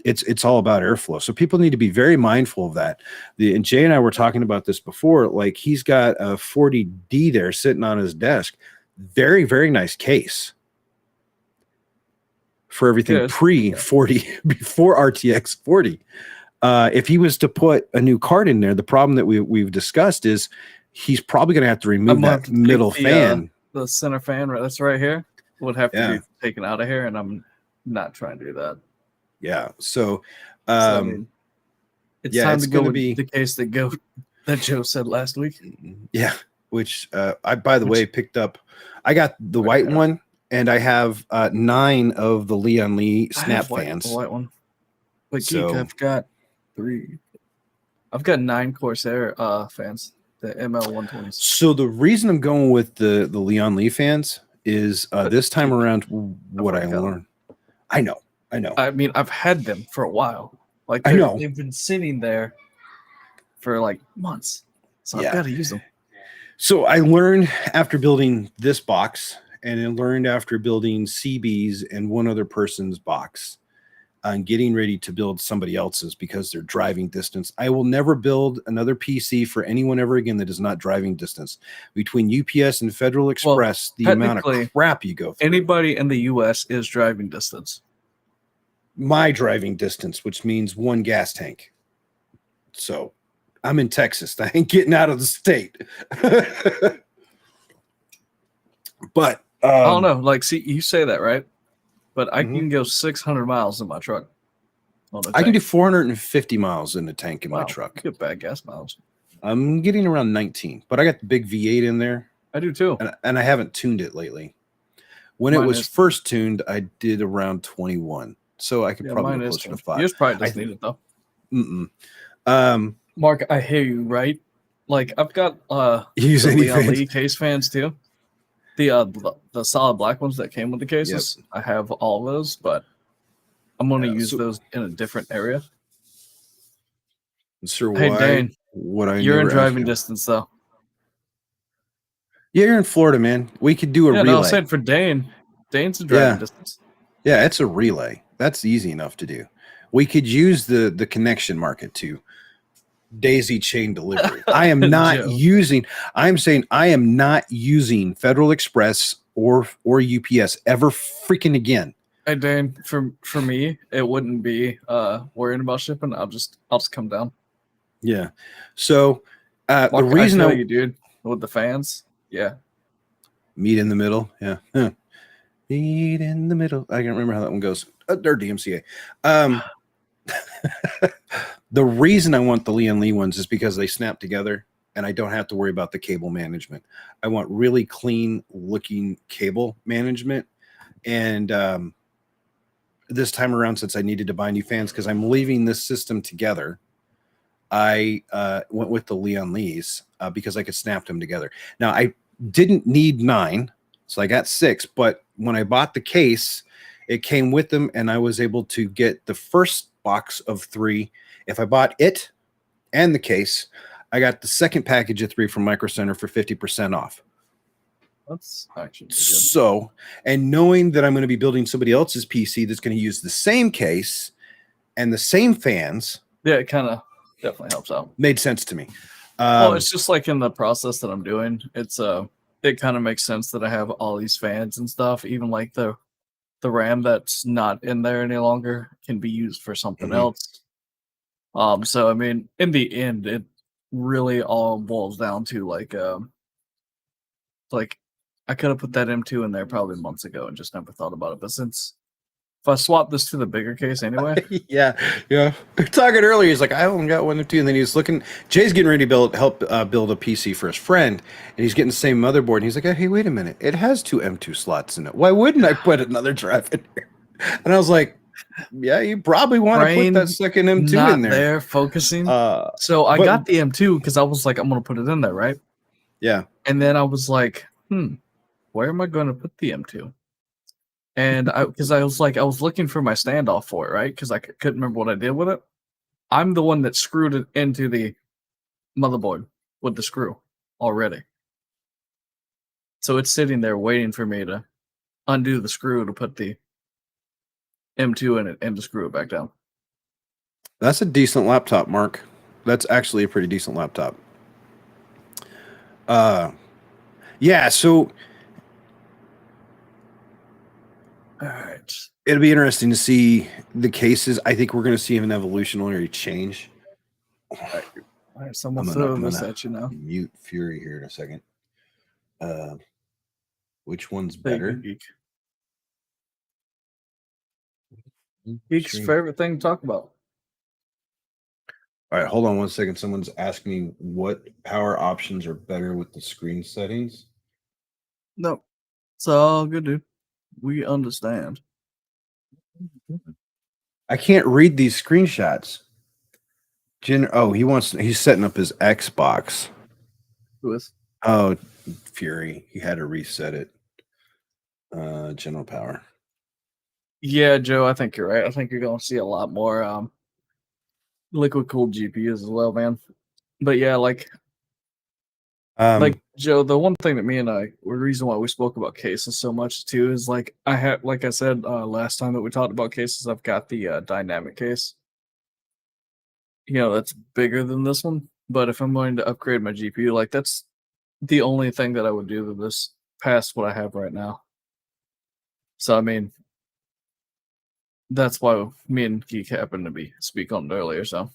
it's all about airflow. So people need to be very mindful of that. And Jay and I were talking about this before. Like, he's got a 40D there sitting on his desk. Very, very nice case for everything pre-40, before RTX 40. If he was to put a new card in there, the problem that we've discussed is he's probably going to have to remove that middle fan. The center fan that's right here would have to be taken out of here, and I'm not trying to do that. Yeah. So, it's time to go with the case that Joe said last week. Yeah. Which I, by the way, picked up. I got the white one, and I have 9 of the Leon Lee snap fans. The white one. But Geek, I've got 3. I've got 9 Corsair fans. The ML120s. So the reason I'm going with the Leon Lee fans is this time around what I learned. I know. I mean, I've had them for a while. Like, they've been sitting there for like months. So I've got to use them. So I learned after building this box, and I learned after building CB's and one other person's box, on getting ready to build somebody else's, because they're driving distance. I will never build another PC for anyone ever again that is not driving distance. Between UPS and Federal Express, the amount of crap you go through. Anybody in the US is driving distance. My driving distance, which means 1 gas tank. So I'm in Texas. I ain't getting out of the state. But I don't know. Like, see, you say that, right? But I can go 600 miles in my truck. I can do 450 miles in the tank in my truck. Good bad gas miles. I'm getting around 19, but I got the big V8 in there. I do too. And I haven't tuned it lately. When it was first tuned, I did around 21. So I could probably go closer to 5. Yours probably doesn't need it though. Mark, I hear you, right? Like I've got use the any Leon fans? Lee case fans too. The solid black ones that came with the cases. Yep. I have all those, but I'm going to use those in a different area. Sir, hey, Dane, you're in driving distance, though. Yeah, you're in Florida, man. We could do a relay. No, I said for Dane. Dane's in driving distance. Yeah, it's a relay. That's easy enough to do. We could use the connection market to daisy chain delivery. I am not using. I'm saying I am not using Federal Express or UPS ever freaking again. Hey Dane, for me, it wouldn't be worrying about shipping. I'll just come down. Yeah. So Mark, the reason I feel you, dude, with the fans, yeah. Meet in the middle, yeah. Huh. Meet in the middle. I can't remember how that one goes. They're DMCA. The reason I want the Leon Lee ones is because they snap together and I don't have to worry about the cable management. I want really clean looking cable management. And this time around, since I needed to buy new fans because I'm leaving this system together, I went with the Leon Lees because I could snap them together. Now, I didn't need 9, so I got 6. But when I bought the case, it came with them, and I was able to get the first box of 3. If I bought it and the case, I got the second package of 3 from Micro Center for 50% off. That's actually good. So, and knowing that I'm going to be building somebody else's PC that's going to use the same case and the same fans. Yeah, it kind of definitely helps out. Made sense to me. Well, it's just like in the process that I'm doing, it's it kind of makes sense that I have all these fans and stuff. Even like the RAM that's not in there any longer can be used for something else. So I mean, in the end, it really all boils down to like I could have put that M2 in there probably months ago and just never thought about it. But since if I swap this to the bigger case anyway. yeah. We were talking earlier. He's like, I only got 1 or 2. And then he's looking, Jay's getting ready to help build a PC for his friend. And he's getting the same motherboard. And he's like, hey, wait a minute. It has 2 M2 slots in it. Why wouldn't I put another drive in here? And I was like, yeah, you probably want to put that second M2 in there. Focusing. So I got the M2 because I was like, I'm going to put it in there, right? Yeah. And then I was like, where am I going to put the M2? And because I was looking for my standoff for it, right? Because I couldn't remember what I did with it. I'm the one that screwed it into the motherboard with the screw already. So it's sitting there waiting for me to undo the screw to put the M2 in it and to screw it back down. That's a decent laptop, Mark. That's actually a pretty decent laptop. Yeah, so all right. It'll be interesting to see the cases. I think we're going to see an evolutionary change. All right, someone throw this at you now. Mute Fury here in a second. Which one's better? Geek's favorite thing to talk about. All right, hold on 1 second. Someone's asking me what power options are better with the screen settings. No, it's all good, dude. We understand. I can't read these screenshots. He's setting up his Xbox. Who is? Oh, Fury. He had to reset it. General power. Yeah, Joe, I think you're right. I think you're going to see a lot more liquid cooled GPUs as well, man. But yeah, like Joe, the one thing that me and the reason why we spoke about cases so much too is like I said last time that we talked about cases, I've got the dynamic case. That's bigger than this one. But if I'm going to upgrade my GPU, like that's the only thing that I would do to this past what I have right now. So I mean, that's why me and Geek happened to speak on it earlier. So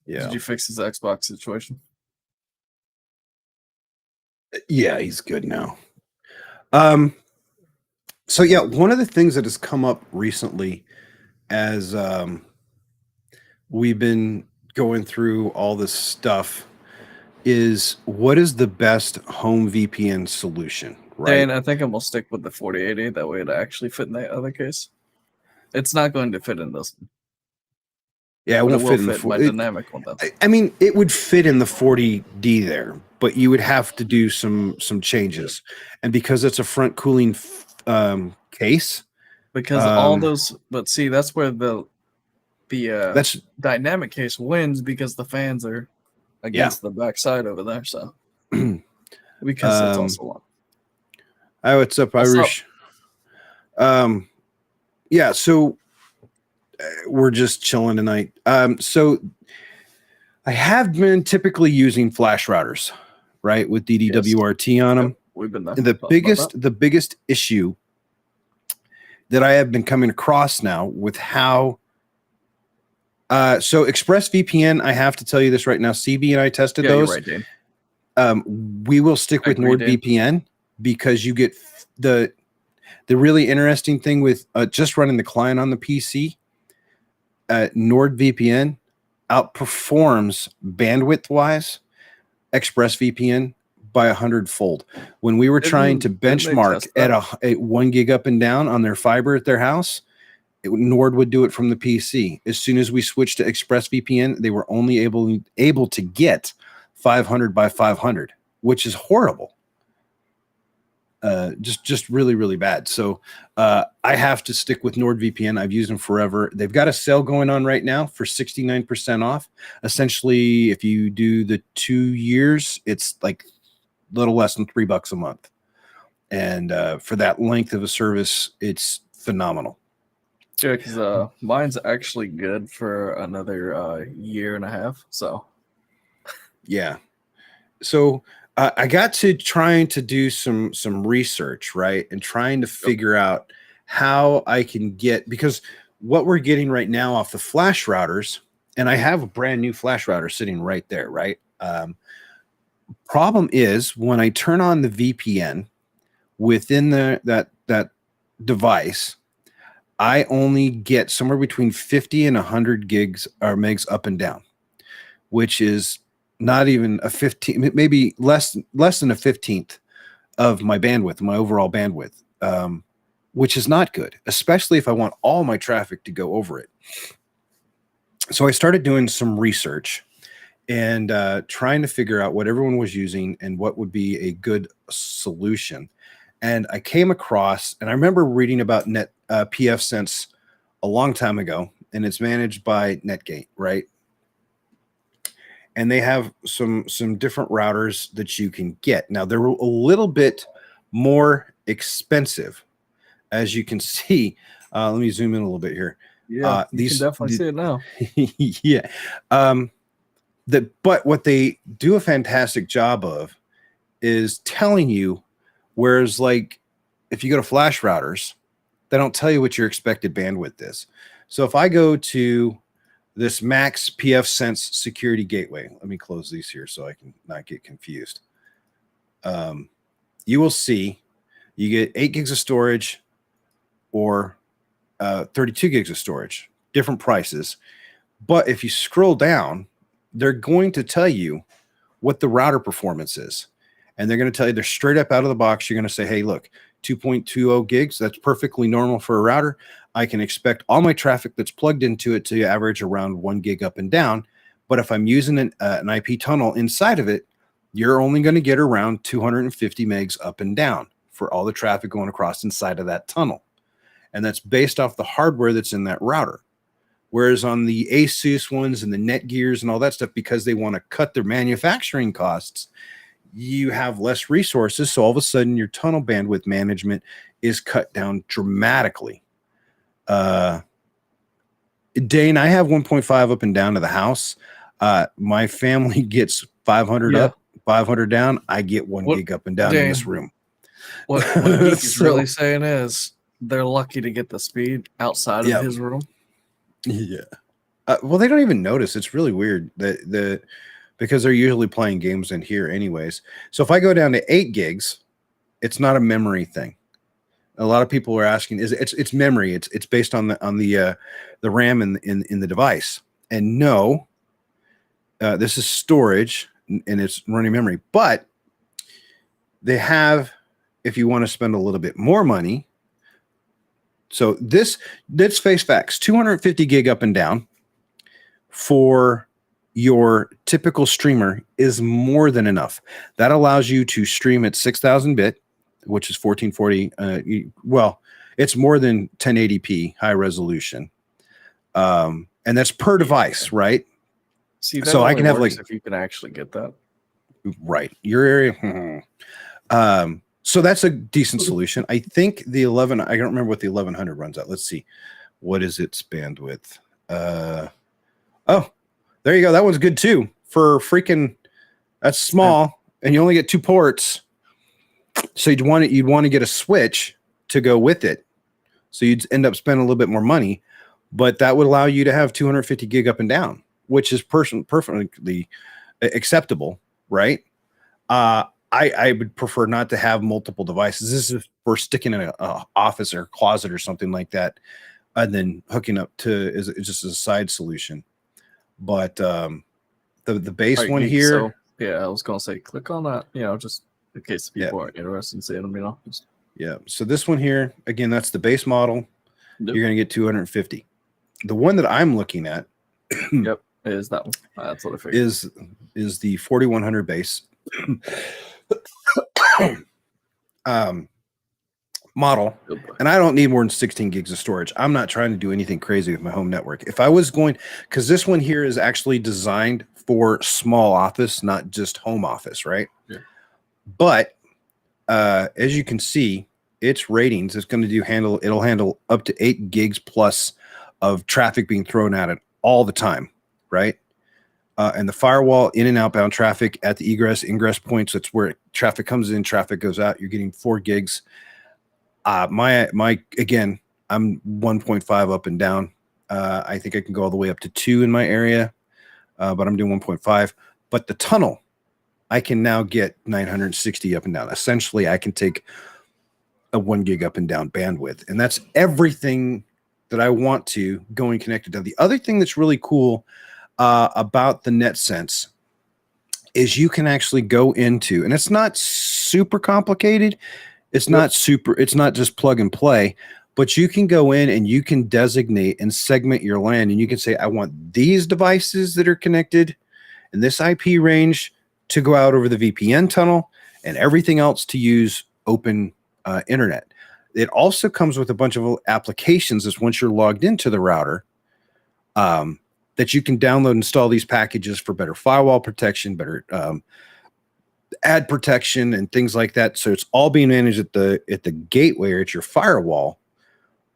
yeah, did you fix his Xbox situation? Yeah, he's good now. So yeah, one of the things that has come up recently as we've been going through all this stuff is what is the best home VPN solution, right? And I think I'm going to stick with the 4080. That way it actually fit in the other case. It's not going to fit in this one. Yeah, it won't fit in the my dynamic one, though. I mean, it would fit in the 40D there, but you would have to do some changes. And because it's a front cooling case. Because all those, but see, that's where the that's dynamic case wins, because the fans are against the back side over there. So because it's also long. Hi, what's up, Irish? Yeah, so we're just chilling tonight. So I have been typically using flash routers, right, with DDWRT on them. Yep, we've been there. The biggest issue that I have been coming across now with how so ExpressVPN, I have to tell you this right now. CB and I tested those. You're right, Dane. We will stick with NordVPN because you get the really interesting thing with just running the client on the PC. NordVPN outperforms bandwidth-wise ExpressVPN by 100-fold. When we were trying to benchmark at a 1 gig up and down on their fiber at their house, Nord would do it from the PC. As soon as we switched to ExpressVPN, they were only able to get 500 by 500, which is horrible. Just really, really bad. So I have to stick with NordVPN. I've used them forever. They've got a sale going on right now for 69% off. Essentially, if you do the 2 years, it's like a little less than $3 a month. And for that length of a service, it's phenomenal. Yeah, because mine's actually good for another year and a half. So yeah. So I got to trying to do some research, right, and trying to figure out how I can get, because what we're getting right now off the flash routers, and I have a brand new flash router sitting right there, right? Problem is when I turn on the VPN within that device, I only get somewhere between 50 and 100 gigs or megs up and down, which is not even a 15, maybe less than a 15th of my bandwidth, my overall bandwidth, which is not good, especially if I want all my traffic to go over it. So I started doing some research and trying to figure out what everyone was using and what would be a good solution. And I came across, and I remember reading about PFSense a long time ago, and it's managed by Netgate, right? And they have some different routers that you can get. Now, they're a little bit more expensive, as you can see. Let me zoom in a little bit here. Yeah, you can definitely see it now. Yeah. But what they do a fantastic job of is telling you, whereas like if you go to flash routers, they don't tell you what your expected bandwidth is. So if I go to this Max PFSense security gateway, let me close these here so I can not get confused. You will see you get 8 gigs of storage or 32 gigs of storage, different prices. But if you scroll down, they're going to tell you what the router performance is. And they're going to tell you, they're straight up out of the box. You're going to say, hey, look, 2.20 gigs, that's perfectly normal for a router. I can expect all my traffic that's plugged into it to average around 1 gig up and down. But if I'm using an IP tunnel inside of it, you're only going to get around 250 megs up and down for all the traffic going across inside of that tunnel. And that's based off the hardware that's in that router. Whereas on the Asus ones and the Netgears and all that stuff, because they want to cut their manufacturing costs, you have less resources. So all of a sudden your tunnel bandwidth management is cut down dramatically. Dane, I have 1.5 up and down to the house. My family gets 500 up, 500 down. I get 1 gig up and down in this room. What he's really saying is they're lucky to get the speed outside of his room. Yeah. Well, they don't even notice. It's really weird that because they're usually playing games in here anyways. So if I go down to 8 gigs, it's not a memory thing. A lot of people are asking, it's memory. It's based on the RAM in the device. And no, this is storage. and it's running memory. But they have, if you want to spend a little bit more money. So this face facts, 250 gig up and down for your typical streamer is more than enough. That allows you to stream at 6,000 bit, which is 1440. Well, it's more than 1080p high resolution. And that's per device, right? See, so I can have like, if you can actually get that. Right. Your area. So that's a decent solution. I think the 11, I don't remember what the 1100 runs at. Let's see. What is its bandwidth? Oh, there you go. That one's good too. For freaking, that's small, and you only get 2 ports. So you'd want to get a switch to go with it. So you'd end up spending a little bit more money, but that would allow you to have 250 gig up and down, which is perfectly acceptable, right? I would prefer not to have multiple devices. This is for sticking in a office or closet or something like that, and then hooking up to is just a side solution. But the base one here, so, yeah, I was gonna say click on that, just in case people aren't interested in seeing them, Yeah. So this one here, again, that's the base model. Yep. You're gonna get 250. The one that I'm looking at, yep, is that one. That's what I figured. Is the 4100 base. Model, and I don't need more than 16 gigs of storage. I'm not trying to do anything crazy with my home network. If I was going, because this one here is actually designed for small office, not just home office, right? Yeah. But as you can see, its ratings is going to it'll handle up to 8 gigs plus of traffic being thrown at it all the time, right? And the firewall in and outbound traffic at the egress ingress points, that's where traffic comes in, traffic goes out. You're getting 4 gigs. My again, I'm 1.5 up and down. I think I can go all the way up to 2 in my area, but I'm doing 1.5. But the tunnel, I can now get 960 up and down. Essentially, I can take a 1 gig up and down bandwidth, and that's everything that I want to going connected to. The other thing that's really cool about the NetSense is you can actually go into, and it's not super complicated. It's not just plug and play, but you can go in and you can designate and segment your LAN, and you can say, I want these devices that are connected in this IP range to go out over the VPN tunnel and everything else to use open internet. It also comes with a bunch of applications as once you're logged into the router, that you can download and install these packages for better firewall protection, better ad protection, and things like that. So it's all being managed at the gateway or at your firewall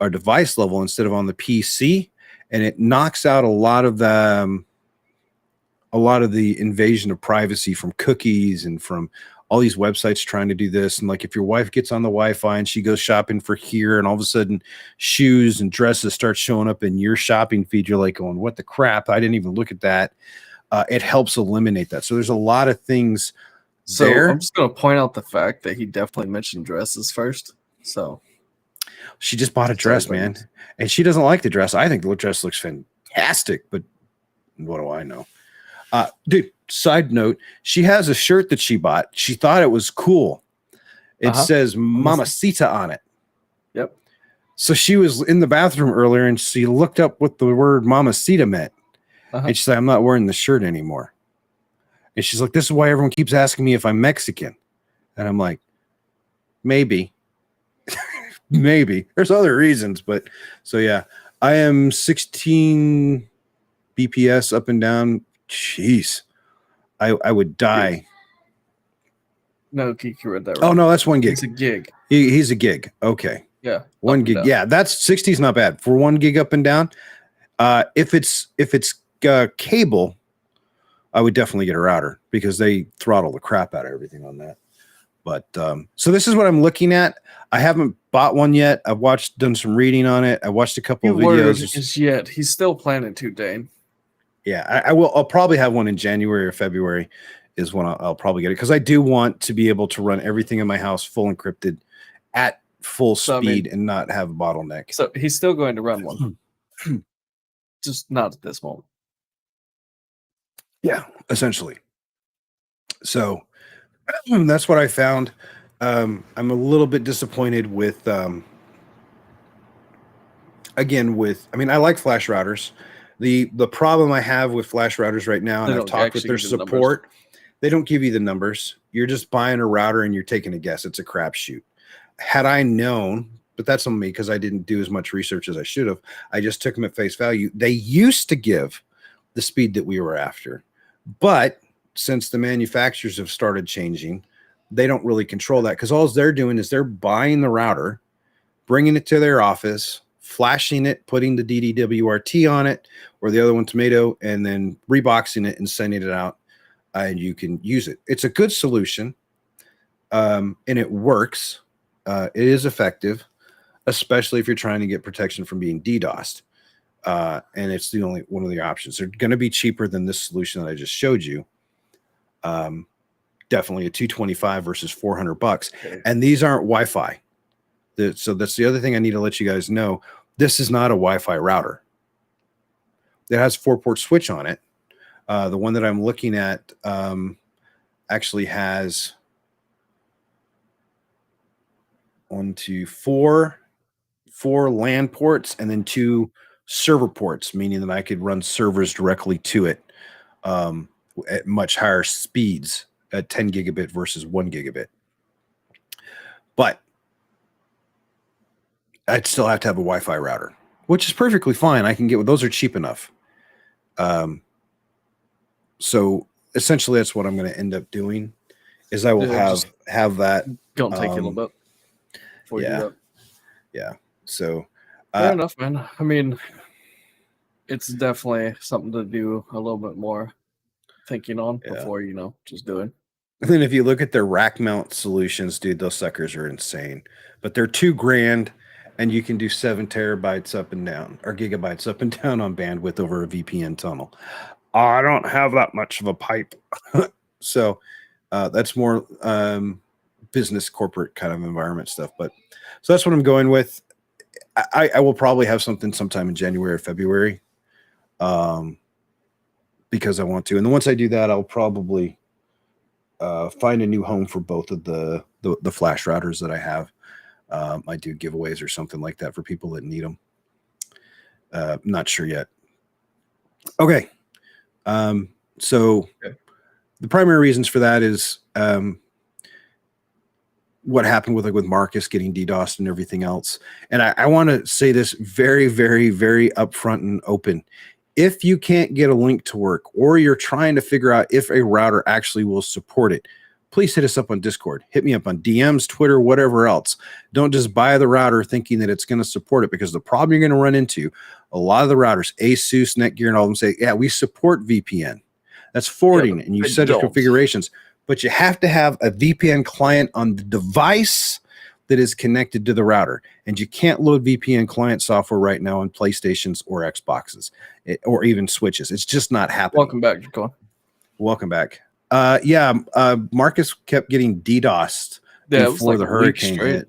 or device level instead of on the PC, and it knocks out a lot of the invasion of privacy from cookies and from all these websites trying to do this. And like if your wife gets on the Wi-Fi and she goes shopping for here, and all of a sudden shoes and dresses start showing up in your shopping feed, you're like going, what the crap? I didn't even look at that. It helps eliminate that. So there's a lot of things there. I'm just going to point out the fact that he definitely mentioned dresses first. So she just bought a dress, man. And she doesn't like the dress. I think the dress looks fantastic, but what do I know? Dude, side note, she has a shirt that she bought. She thought it was cool. It says Mamacita on it. Yep. So she was in the bathroom earlier and she looked up what the word Mamacita meant. And she said, I'm not wearing the shirt anymore. And she's like, this is why everyone keeps asking me if I'm Mexican. And I'm like, maybe. Maybe. There's other reasons, but so yeah. I am 16 BPS up and down. Jeez. I would die. No, Geek, you read that right. Oh, no, that's 1 gig. It's a gig. He's a gig. Okay. Yeah. 1 gig. Yeah, that's 60 is not bad. For 1 gig up and down. If it's cable, I would definitely get a router because they throttle the crap out of everything on that. But so this is what I'm looking at. I haven't bought one yet. I've done some reading on it. I watched a couple of videos. Yet he's still planning to, Dane. Yeah, I will. I'll probably have one in January or February is when I'll probably get it, because I do want to be able to run everything in my house full encrypted at full speed and not have a bottleneck. So he's still going to run one, just not at this moment. Yeah, essentially. So that's what I found. I'm a little bit disappointed with, I like flash routers. The problem I have with flash routers right now, and I've talked with their support, they don't give you the numbers. You're just buying a router and you're taking a guess. It's a crapshoot. Had I known, but that's on me because I didn't do as much research as I should have. I just took them at face value. They used to give the speed that we were after, but since the manufacturers have started changing, they don't really control that, because all they're doing is they're buying the router, bringing it to their office, flashing it, putting the DDWRT on it, or the other one, tomato, and then reboxing it and sending it out, and you can use it. It's a good solution, and it works. It is effective, especially if you're trying to get protection from being DDoSed. And it's the only one of the options. They're going to be cheaper than this solution that I just showed you. Definitely a $225 versus $400. Okay. And these aren't Wi-Fi. So that's the other thing I need to let you guys know. This is not a Wi-Fi router. It has 4-port switch on it. The one that I'm looking at actually has 4 LAN ports and then 2 server ports, meaning that I could run servers directly to it at much higher speeds at 10 gigabit versus 1 gigabit. But I'd still have to have a Wi-Fi router, which is perfectly fine. I can get, those are cheap enough. So essentially that's what I'm going to end up doing, is I will have that. Don't take a little bit before you do that. Yeah. So fair enough, man. I mean, it's definitely something to do a little bit more thinking on before, just doing. And then if you look at their rack mount solutions, dude, those suckers are insane. But they're $2,000, and you can do 7 terabytes up and down, or gigabytes up and down on bandwidth over a VPN tunnel. I don't have that much of a pipe. So that's more business, corporate kind of environment stuff. But so that's what I'm going with. I will probably have something sometime in January or February, because I want to. And then once I do that, I'll probably find a new home for both of the flash routers that I have. I do giveaways or something like that for people that need them. Not sure yet. Okay. So the primary reasons for that is what happened with Marcus getting DDoSed and everything else. And I want to say this very, very, very upfront and open. If you can't get a link to work, or you're trying to figure out if a router actually will support it, please hit us up on Discord. Hit me up on DMs, Twitter, whatever else. Don't just buy the router thinking that it's going to support it, because the problem you're going to run into, a lot of the routers, Asus, Netgear, and all of them say, yeah, we support VPN. That's forwarding, and you set your configurations. But you have to have a VPN client on the device that is connected to the router. And you can't load VPN client software right now on PlayStations or Xboxes, or even Switches. It's just not happening. Welcome back, Colin. Welcome back. Marcus kept getting DDoSed before the hurricane hit.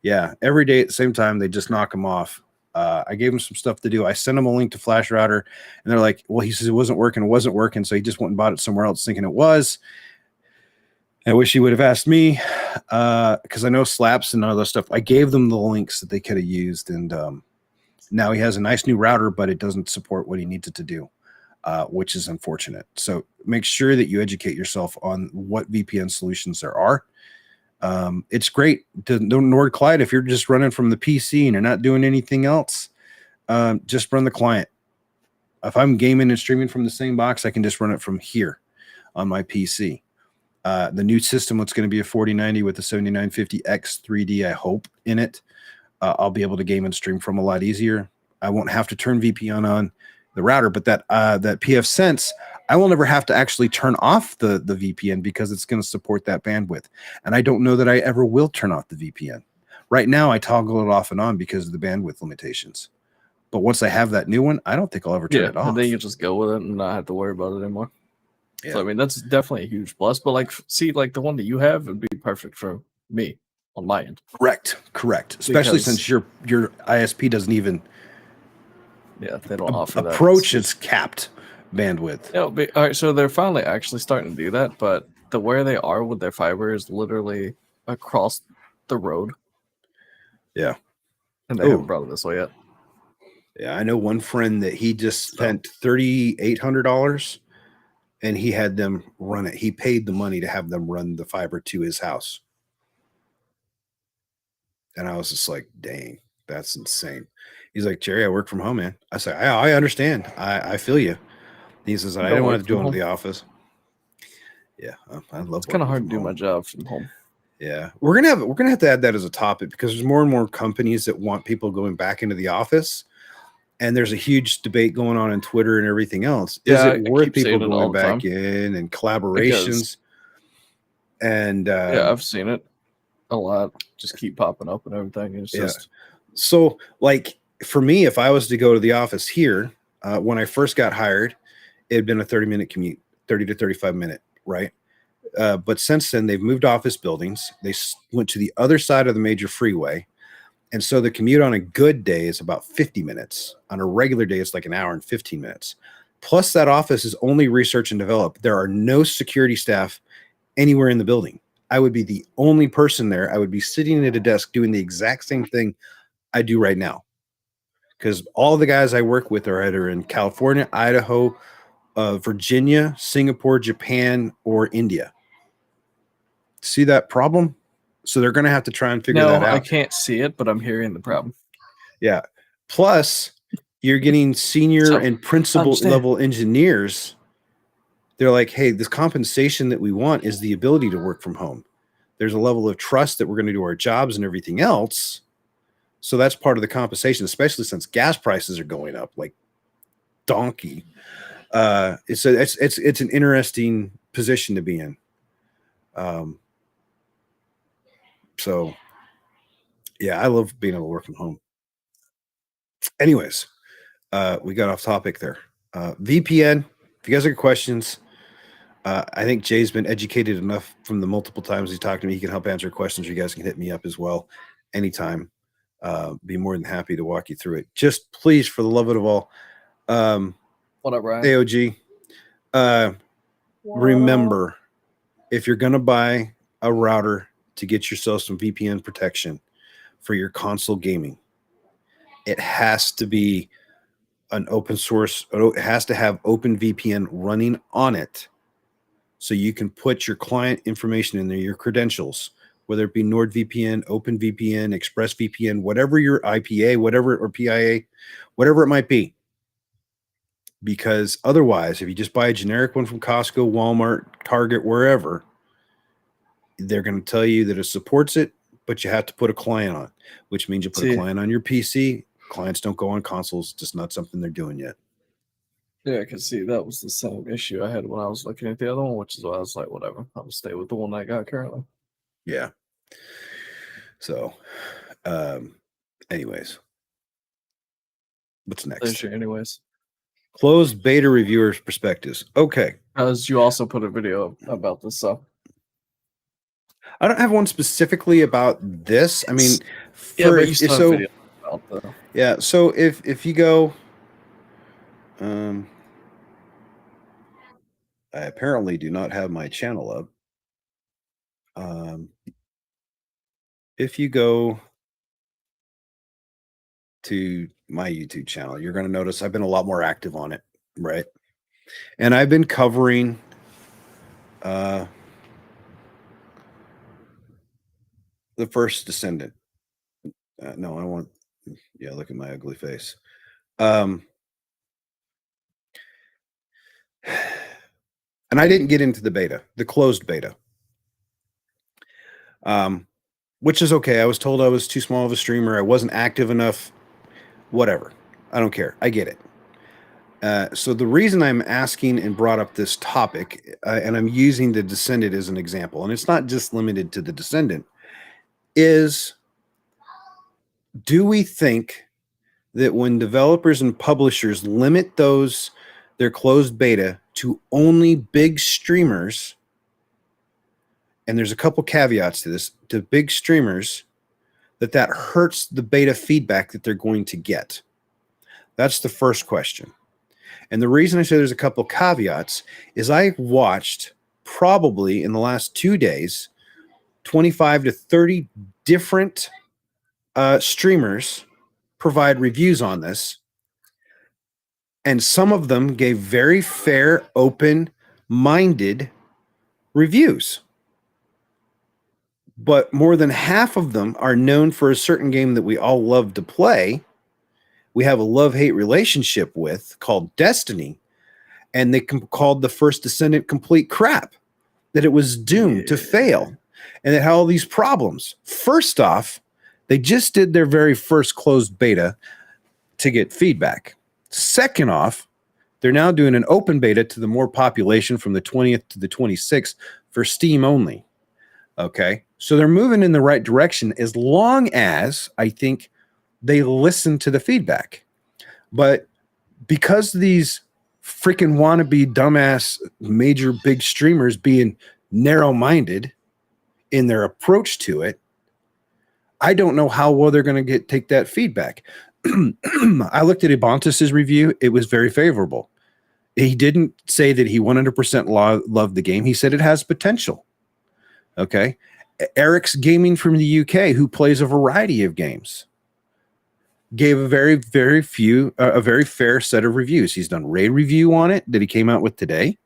Yeah, every day at the same time, they just knock him off. I gave him some stuff to do. I sent him a link to Flash Router, and they're like, well, he says it wasn't working, so he just went and bought it somewhere else thinking it was. I wish he would have asked me, because I know Slaps and all that stuff. I gave them the links that they could have used, and now he has a nice new router, but it doesn't support what he needs it to do, which is unfortunate. So make sure that you educate yourself on what VPN solutions there are. It's great to NordClient if you're just running from the PC and you're not doing anything else. Just run the client. If I'm gaming and streaming from the same box, I can just run it from here on my PC. The new system, it's going to be a 4090 with a 7950X 3D, I hope, in it. I'll be able to game and stream from a lot easier. I won't have to turn VPN on the router, but that PF Sense, I will never have to actually turn off the VPN, because it's going to support that bandwidth. And I don't know that I ever will turn off the VPN. Right now, I toggle it off and on because of the bandwidth limitations. But once I have that new one, I don't think I'll ever turn it off. And then you just go with it and not have to worry about it anymore. Yeah. So, I mean, that's definitely a huge plus. But the one that you have would be perfect for me on my end. Correct. Especially since your ISP doesn't even they don't offer that. Approach its capped bandwidth. All right, so they're finally actually starting to do that, but where they are with their fiber is literally across the road. Yeah. And they haven't brought it this way yet. Yeah, I know one friend that he just spent $3,800 and he had them run it. He paid the money to have them run the fiber to his house. And I was just like, dang, that's insane. He's like, Jerry, I work from home, man. I say, I understand. I feel you. He says, I didn't want to do it in the office. Yeah, I love. It's kind of hard to do my job from home. Yeah, we're gonna have to add that as a topic because there's more and more companies that want people going back into the office, and there's a huge debate going on Twitter and everything else. Is it worth people going back in and collaborations? And yeah, I've seen it a lot. Just keep popping up and everything. It's just so like for me, if I was to go to the office here when I first got hired, it had been a 30-minute commute, 30 to 35 minute, right? But since then, they've moved office buildings. They went to the other side of the major freeway. And so the commute on a good day is about 50 minutes. On a regular day, it's like an hour and 15 minutes. Plus, that office is only research and develop. There are no security staff anywhere in the building. I would be the only person there. I would be sitting at a desk doing the exact same thing I do right now. Because all the guys I work with are either in California, Idaho, Virginia, Singapore, Japan, or India. See that problem? So they're going to have to try and figure that out. I can't see it, but I'm hearing the problem. Yeah. Plus, you're getting senior and principal level engineers. They're like, hey, this compensation that we want is the ability to work from home. There's a level of trust that we're going to do our jobs and everything else. So that's part of the compensation, especially since gas prices are going up like donkey. It's an interesting position to be in. So yeah, I love being able to work from home. Anyways, we got off topic there. VPN, if you guys have questions, I think Jay's been educated enough from the multiple times he's talked to me. He can help answer questions. You guys can hit me up as well anytime. Be more than happy to walk you through it. Just please, for the love of it all, what up, Ryan? AOG, remember, if you're going to buy a router to get yourself some VPN protection for your console gaming, it has to be an open source. It has to have OpenVPN running on it, so you can put your client information in there, your credentials, whether it be NordVPN, OpenVPN, ExpressVPN, whatever your IPA, whatever, or PIA, whatever it might be. Because otherwise, if you just buy a generic one from Costco, Walmart, Target, wherever, they're going to tell you that it supports it, but you have to put a client on, which means you put a client on your PC. Clients don't go on consoles. It's just not something they're doing yet. Yeah, because see, that was the same issue I had when I was looking at the other one, which is why I was like, whatever, I'll stay with the one I got currently. Yeah. So, anyways, what's next? Anyways, closed beta reviewers' perspectives. Okay. Because you also put a video about this, so I don't have one specifically about this. I mean, yeah, but you still have video about the... Yeah. So if you go, I apparently do not have my channel up. If you go to my YouTube channel, you're going to notice I've been a lot more active on it, right? And I've been covering the first Descendant. No, I want, yeah, look at my ugly face. And I didn't get into the beta, the closed beta, which is okay. I was told I was too small of a streamer. I wasn't active enough. Whatever. I don't care. I get it. So the reason I'm asking and brought up this topic, and I'm using the Descendant as an example, and it's not just limited to the Descendant, is do we think that when developers and publishers limit their closed beta to only big streamers, and there's a couple caveats to this, to big streamers, that hurts the beta feedback that they're going to get? That's the first question. And the reason I say there's a couple caveats is I watched probably in the last 2 days 25 to 30 different streamers provide reviews on this, and some of them gave very fair, open-minded reviews. But more than half of them are known for a certain game that we all love to play. We have a love-hate relationship with, called Destiny, and they called the First Descendant complete crap, that it was doomed to fail, and it had all these problems. First off, they just did their very first closed beta to get feedback. Second off, they're now doing an open beta to the more population from the 20th to the 26th for Steam only. Okay, so they're moving in the right direction as long as I think they listen to the feedback. But because these freaking wannabe dumbass major big streamers being narrow-minded in their approach to it, I don't know how well they're going to take that feedback. I looked at Ibontis's review. It was very favorable. He didn't say that he 100% loved the game. He said it has potential. Okay. Eric's Gaming from the UK, who plays a variety of games, gave a very fair set of reviews. He's done Ray review on it that he came out with today.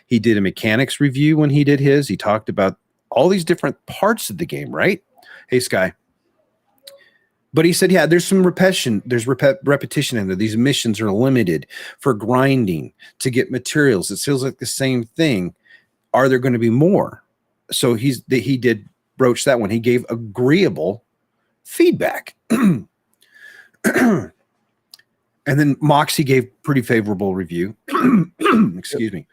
He did a mechanics review when he did his. He talked about all these different parts of the game, right? Hey, Sky. But he said, yeah, there's some repetition. There's repetition in there. These missions are limited for grinding to get materials. It feels like the same thing. Are there going to be more? So he did broach that one. He gave agreeable feedback. And then Moxie gave pretty favorable review. Excuse me.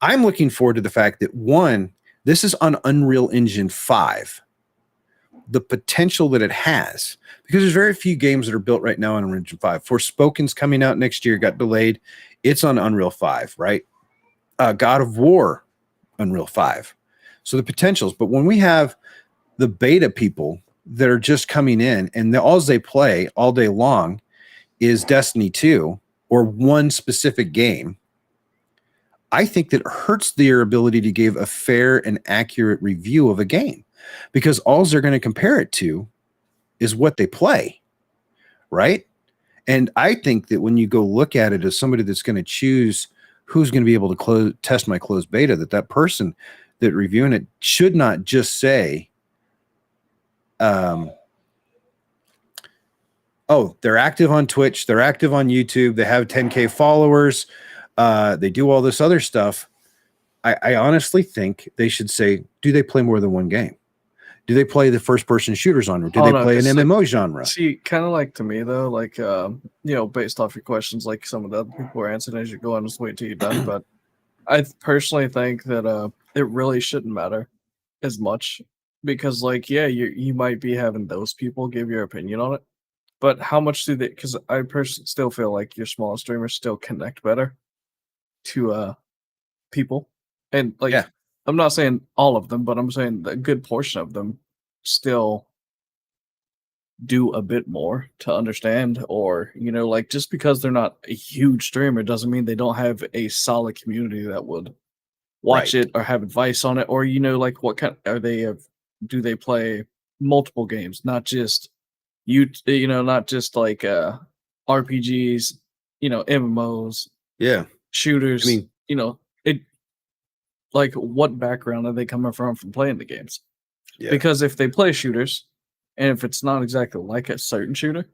I'm looking forward to the fact that, one, this is on Unreal Engine 5. The potential that it has, because there's very few games that are built right now on Unreal Engine 5. Forspoken's coming out next year, got delayed. It's on Unreal 5, right? God of War, Unreal 5. So the potentials. But when we have the beta people that are just coming in and all they play all day long is Destiny 2 or one specific game, I think that hurts their ability to give a fair and accurate review of a game, because all they're going to compare it to is what they play, right? And I think that when you go look at it as somebody that's going to choose who's going to be able to test my closed beta, that person that reviewing it should not just say, oh, they're active on Twitch, they're active on YouTube, they have 10K followers, they do all this other stuff. I honestly think they should say, do they play more than one game? Do they play the first-person shooter genre? Do they play an MMO genre? See, kind of like to me, though, like, based off your questions, like some of the other people are answering as you go on, just wait till you're done. But I personally think that it really shouldn't matter as much, because, like, yeah, you might be having those people give your opinion on it, but how much do they? Because I personally still feel like your smaller streamers still connect better to people, and like, yeah. I'm not saying all of them, but I'm saying a good portion of them still do a bit more to understand, or, like, just because they're not a huge streamer doesn't mean they don't have a solid community that would watch it or have advice on it, or, like, what kind are they do they play multiple games, not just not just like RPGs, MMOs, shooters, I mean, like, what background are they coming from playing the games? Yeah. Because if they play shooters, and if it's not exactly like a certain shooter,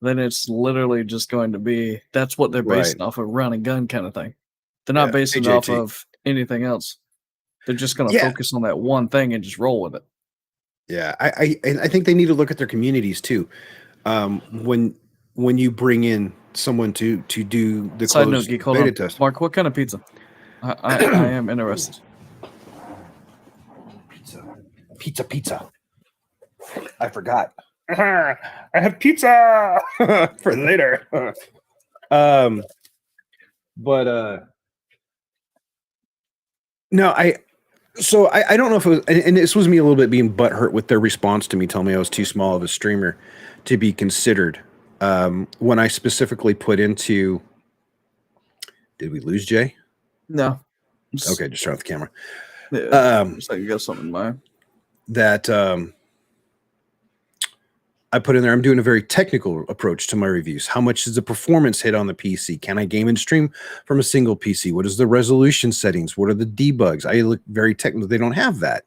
then it's literally just going to be, that's what they're basing off of, run and gun kind of thing. They're not basing it off of anything else. They're just going to focus on that one thing and just roll with it. Yeah, I think they need to look at their communities too. When you bring in someone to do the side note, Geek, hold beta on. test. Mark, what kind of pizza? I am interested. Pizza. I forgot. I have pizza for later. No, I don't know if it was, and this was me a little bit being butthurt with their response to me telling me I was too small of a streamer to be considered. When I specifically put into, did we lose Jay? No. Okay, just turn off the camera. Yeah, looks like you got something in mind. That I put in there. I'm doing a very technical approach to my reviews. How much is the performance hit on the PC? Can I game and stream from a single PC? What is the resolution settings? What are the debugs? I look very technical. They don't have that.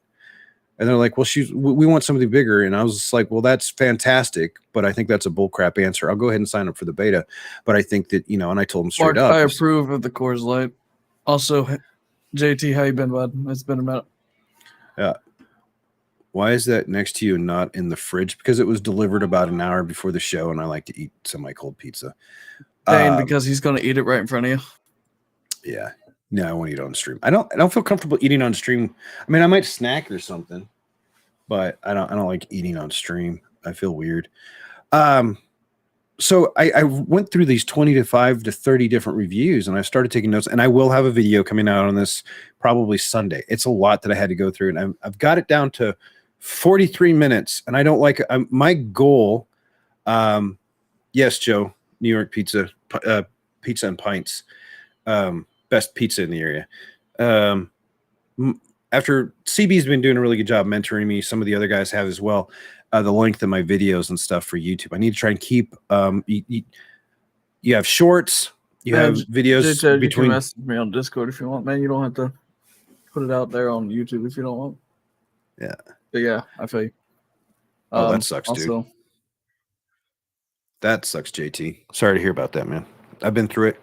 And they're like, well, we want something bigger. And I was just like, well, that's fantastic. But I think that's a bullcrap answer. I'll go ahead and sign up for the beta. But I think that, and I told them straight up. I approve of the Coors Light. Also, JT, how you been, bud? It's been a minute. Yeah. Why is that next to you and not in the fridge? Because it was delivered about an hour before the show, and I like to eat semi-cold pizza. Dane, because he's going to eat it right in front of you. Yeah. No, I won't eat on stream. I don't feel comfortable eating on stream. I mean, I might snack or something, but I don't like eating on stream. I feel weird. So I went through these 25 to 30 different reviews, and I started taking notes, and I will have a video coming out on this probably Sunday. It's a lot that I had to go through, and I've got it down to 43 minutes, and I don't like my goal. Yes, Joe, New York pizza, pizza and pints. Best pizza in the area. After CB's been doing a really good job mentoring me, some of the other guys have as well. The length of my videos and stuff for YouTube. I need to try and keep. You have shorts. You have videos between. You can message me on Discord if you want, man. You don't have to put it out there on YouTube if you don't want. Yeah. But yeah, I feel you. Oh, that sucks, dude. That sucks, JT. Sorry to hear about that, man. I've been through it.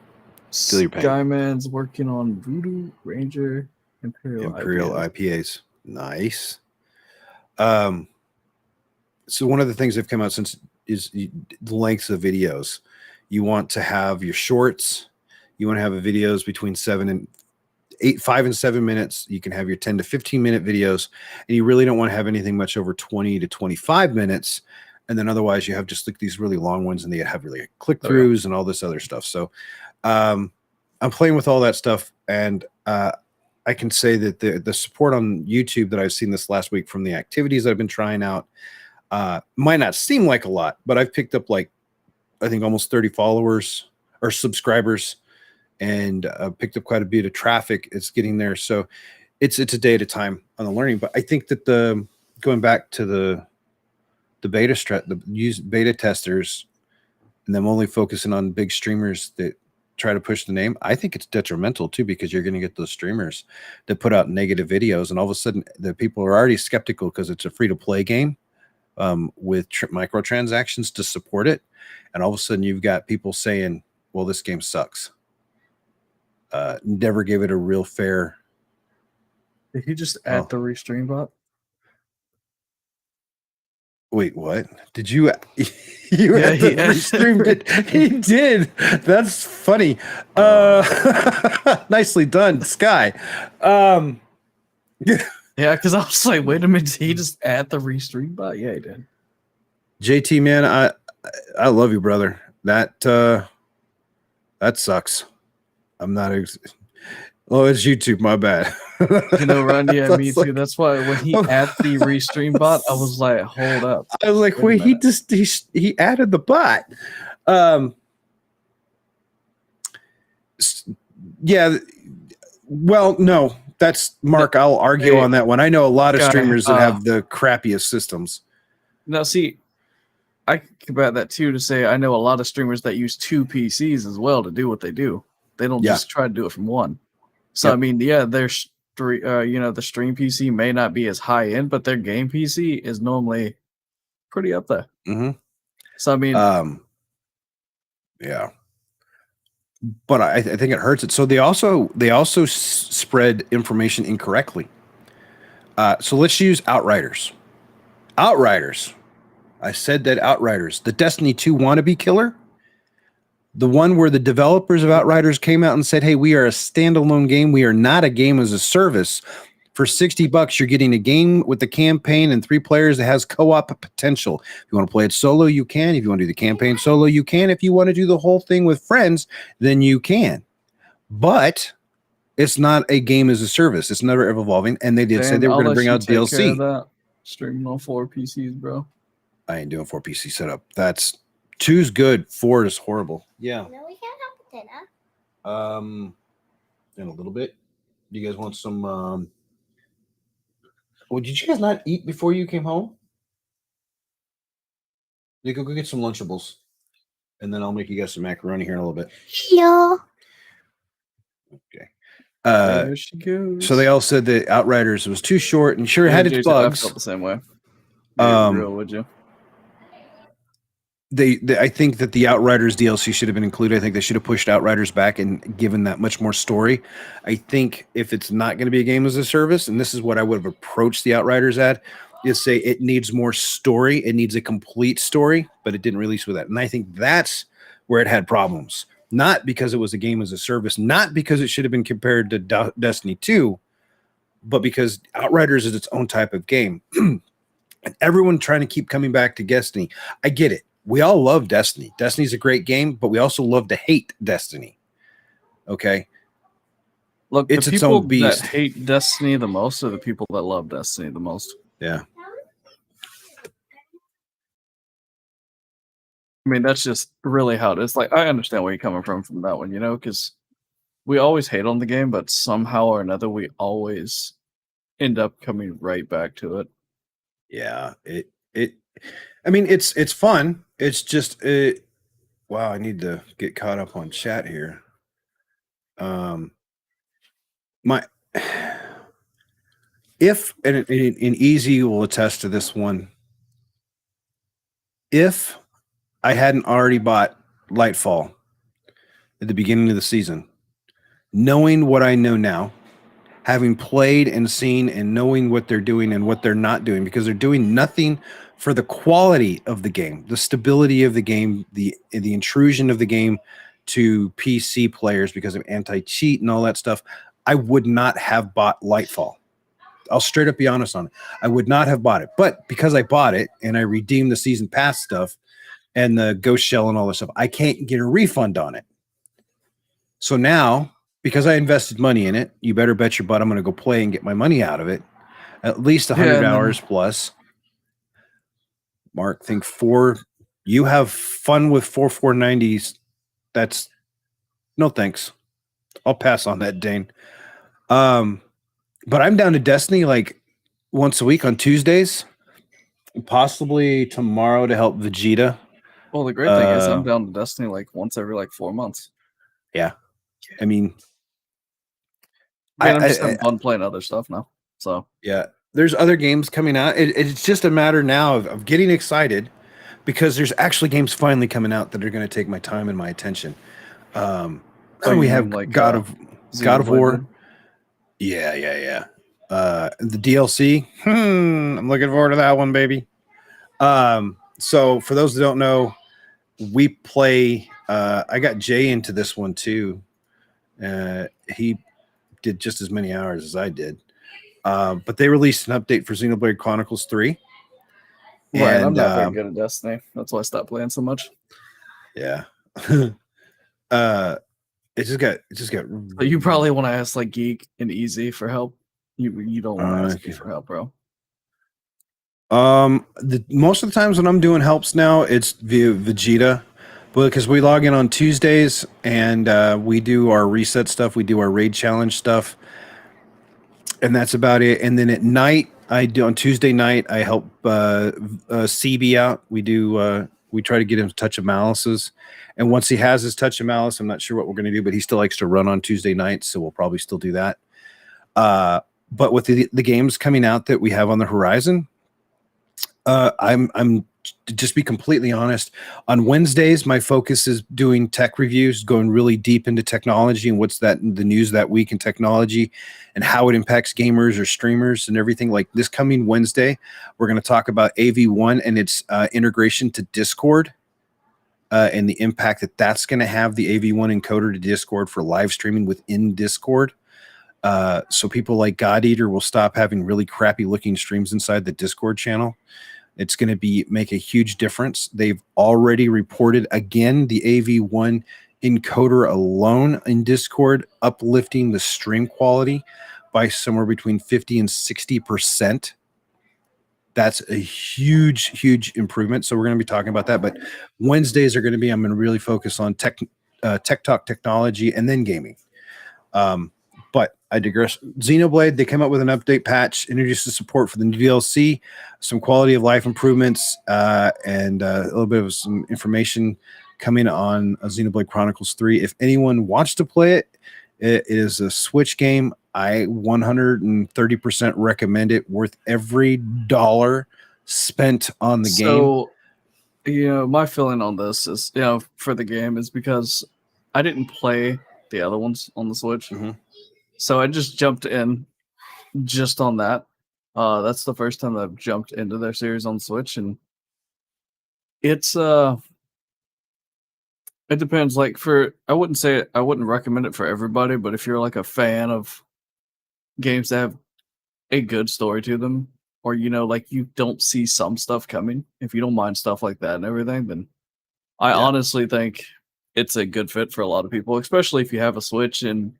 Feel your pain. Skyman's working on Voodoo Ranger Imperial IPAs. Nice. So one of the things that have come out since is the lengths of videos. You want to have your shorts. You want to have videos between 5 and 7 minutes. You can have your 10 to 15 minute videos, and you really don't want to have anything much over 20 to 25 minutes. And then otherwise you have just like these really long ones, and they have really click throughs and all this other stuff. So I'm playing with all that stuff, and I can say that the support on YouTube that I've seen this last week from the activities that I've been trying out might not seem like a lot, but I've picked up I think almost 30 followers or subscribers, and picked up quite a bit of traffic. It's getting there. So it's a day at a time on the learning. But I think that going back to the beta testers and them only focusing on big streamers that try to push the name, I think it's detrimental too, because you're going to get those streamers that put out negative videos, and all of a sudden the people are already skeptical because it's a free-to-play game with microtransactions to support it, and all of a sudden you've got people saying, well, this game sucks. Never gave it a real fair. Did he just add the restream bot? Wait, what? Did you? You had to restream it. He did. That's funny. Nicely done, Sky. Yeah, because I was like, wait a minute, did he just add the restream bot? Yeah, he did. JT, man, I love you, brother. That sucks. I'm not. Oh, it's YouTube. My bad. Ron, yeah, me too. That's why when he added the restream bot, I was like, hold up. I was like, wait, he added the bot. Yeah. Well, no, that's Mark. I'll argue on that one. I know a lot of streamers that have the crappiest systems. Now, see, I can combat that too to say I know a lot of streamers that use 2 PCs as well to do what they do. They don't just try to do it from one. So, I mean, yeah, the stream PC may not be as high end, but their game PC is normally pretty up there. Mm-hmm. So, I mean, yeah, but I think it hurts it. So they also spread information incorrectly. So let's use Outriders. I said that Outriders, the Destiny 2 wannabe killer. The one where the developers of Outriders came out and said, hey, we are a standalone game. We are not a game as a service. For $60, you're getting a game with the campaign and 3 players that has co-op potential. If you want to play it solo, you can. If you want to do the campaign solo, you can. If you want to do the whole thing with friends, then you can. But it's not a game as a service. It's never evolving. And they did say they were going to bring out DLC. Streaming on 4 PCs, bro. I ain't doing 4 PC setup. That's 2's good. 4 is horrible. Yeah. No, we can't have dinner. In a little bit. Do you guys want some Well, did you guys not eat before you came home? You go get some Lunchables, and then I'll make you guys some macaroni here in a little bit. Yeah. Okay. There she goes. So they all said that Outriders was too short and sure had its bugs. I felt the same way. Real, would you? I think that the Outriders DLC should have been included. I think they should have pushed Outriders back and given that much more story. I think if it's not going to be a game as a service, and this is what I would have approached the Outriders at, is say it needs more story. It needs a complete story, but it didn't release with that. And I think that's where it had problems. Not because it was a game as a service, not because it should have been compared to Destiny 2, but because Outriders is its own type of game. And everyone trying to keep coming back to Destiny. I get it. We all love Destiny. Destiny's a great game, but we also love to hate Destiny. Okay? Look, it's its own beast. That hate Destiny the most are the people that love Destiny the most. Yeah. I mean, that's just really how it is. Like, I understand where you're coming from that one, because we always hate on the game, but somehow or another, we always end up coming right back to it. Yeah. I mean, it's fun. It's just, wow, I need to get caught up on chat here. And Easy will attest to this one. If I hadn't already bought Lightfall at the beginning of the season, knowing what I know now, having played and seen and knowing what they're doing and what they're not doing, because they're doing nothing for the quality of the game, the stability of the game, the intrusion of the game to PC players because of anti-cheat and all that stuff, I would not have bought Lightfall. I'll straight up be honest on it. I would not have bought it. But because I bought it and I redeemed the season pass stuff and the ghost shell and all this stuff, I can't get a refund on it. So now, because I invested money in it, you better bet your butt I'm going to go play and get my money out of it. At least 100 hours plus. Mark, think you have fun with 490s. That's no thanks. I'll pass on that, Dane. But I'm down to Destiny like once a week on Tuesdays, possibly tomorrow to help Vegeta. Well, the great thing is I'm down to Destiny like once every 4 months. Yeah. I mean, I'm just having fun playing other stuff now. So yeah, there's other games coming out. It's just a matter now of getting excited because there's actually games finally coming out that are going to take my time and my attention. We have like God of War. Yeah. The DLC. I'm looking forward to that one, baby. So for those that don't know, we play. I got Jay into this one too. He did just as many hours as I did. But they released an update for Xenoblade Chronicles 3. Right, I'm not very good at Destiny. That's why I stopped playing so much. Yeah. It just got. But you probably want to ask like Geek and Easy for help. You don't want to ask me for help, bro. Most of the times when I'm doing helps now, it's via Vegeta, because we log in on Tuesdays and we do our reset stuff, we do our raid challenge stuff, and that's about it. And then at night, on Tuesday night, I help CB out. We try to get him Touch of Malices. And once he has his Touch of Malice, I'm not sure what we're going to do, but he still likes to run on Tuesday nights, so we'll probably still do that. But with the games coming out that we have on the horizon, I'm just be completely honest. On Wednesdays, my focus is doing tech reviews, going really deep into technology and what's the news that week in technology and how it impacts gamers or streamers and everything. Like this coming Wednesday, we're going to talk about AV1 and its integration to Discord. And the impact that's going to have, the AV1 encoder to Discord for live streaming within Discord. So people like God Eater will stop having really crappy looking streams inside the Discord channel. It's going to make a huge difference. They've already reported again the AV1 encoder alone in Discord uplifting the stream quality by somewhere between 50 and 60%. That's a huge improvement. So we're going to be talking about that. But Wednesdays I'm going to really focus on tech talk, technology, and then gaming. But I digress. Xenoblade, they came up with an update patch, introduced the support for the new DLC, some quality of life improvements, and a little bit of some information coming on Xenoblade Chronicles 3. If anyone wants to play it, it is a Switch game. I 130% recommend it. Worth every dollar spent on the game. So, my feeling on this is, for the game is because I didn't play the other ones on the Switch. Mm-hmm. So I just jumped in just on that. That's the first time I've jumped into their series on Switch, and it's it depends. Like I wouldn't recommend it for everybody, but if you're like a fan of games that have a good story to them, or like you don't see some stuff coming, if you don't mind stuff like that and everything, then I honestly think it's a good fit for a lot of people, especially if you have a Switch and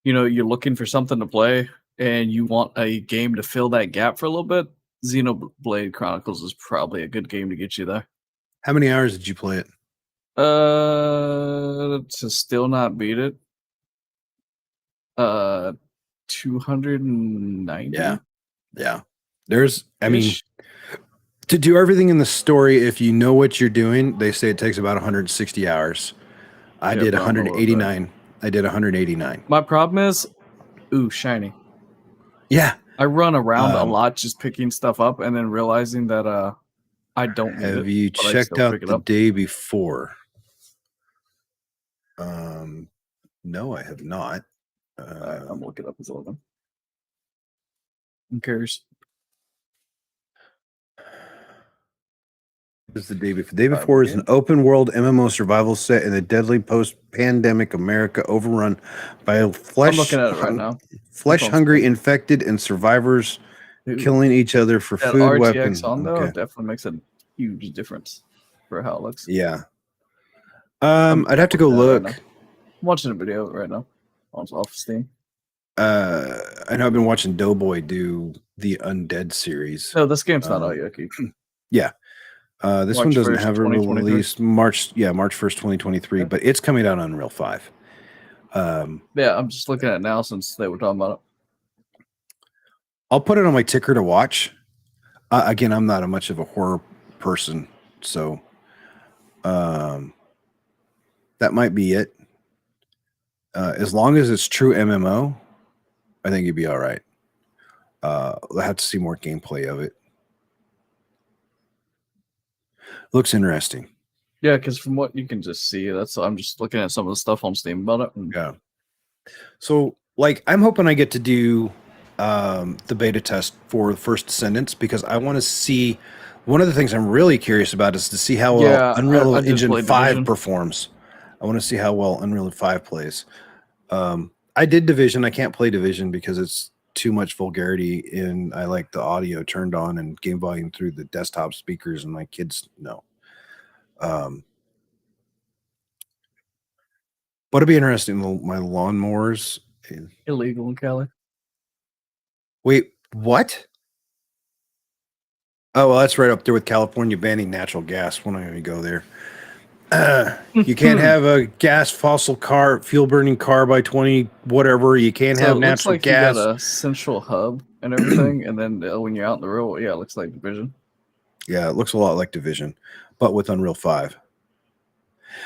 you're looking for something to play and you want a game to fill that gap for a little bit. Xenoblade Chronicles is probably a good game to get you there. How many hours did you play it? To still not beat it. 290. Yeah. I mean, to do everything in the story, if you know what you're doing, they say it takes about 160 hours. I did 189. I did 189. My problem is, shiny. Yeah. I run around a lot just picking stuff up and then realizing that I don't need it. Have you checked out the day before? No, I have not. I'm looking up as well. Who cares? Is the day before? The day before is an open world MMO survival set in the deadly post-pandemic America, overrun by flesh-hungry infected and survivors killing each other for food, RTX weapons. On though definitely makes a huge difference for how it looks. Yeah. I'd have to go look. Right, I'm watching a video right now off Steam. I know I've been watching Doughboy do the Undead series. No, this game's not out yet. Yeah. This one doesn't have a release March 1st, 2023, but it's coming out on Unreal 5. Yeah, I'm just looking at it now since they were talking about it. I'll put it on my ticker to watch. Again, I'm not much of a horror person, so that might be it. As long as it's true MMO, I think you'd be all right. I'll have to see more gameplay of it. Looks interesting. Yeah, because from what you can just see, I'm just looking at some of the stuff on Steam about it. Yeah. So, I'm hoping I get to do the beta test for the First Descendants because I want to see. One of the things I'm really curious about is to see how well Unreal Engine 5 performs. I want to see how well Unreal 5 plays. I did Division. I can't play Division because it's too much vulgarity, and I like the audio turned on and game volume through the desktop speakers, and my kids know. But it'd be interesting. My lawnmowers illegal in Cali. Wait, what? Oh, well, that's right up there with California banning natural gas. We're not going to go there. You can't have a gas fossil car, fuel burning car by 20 whatever. You can't have natural gas. You got a central hub and everything, and then when you're out in the road, it looks like Division. Yeah, it looks a lot like Division, but with Unreal 5.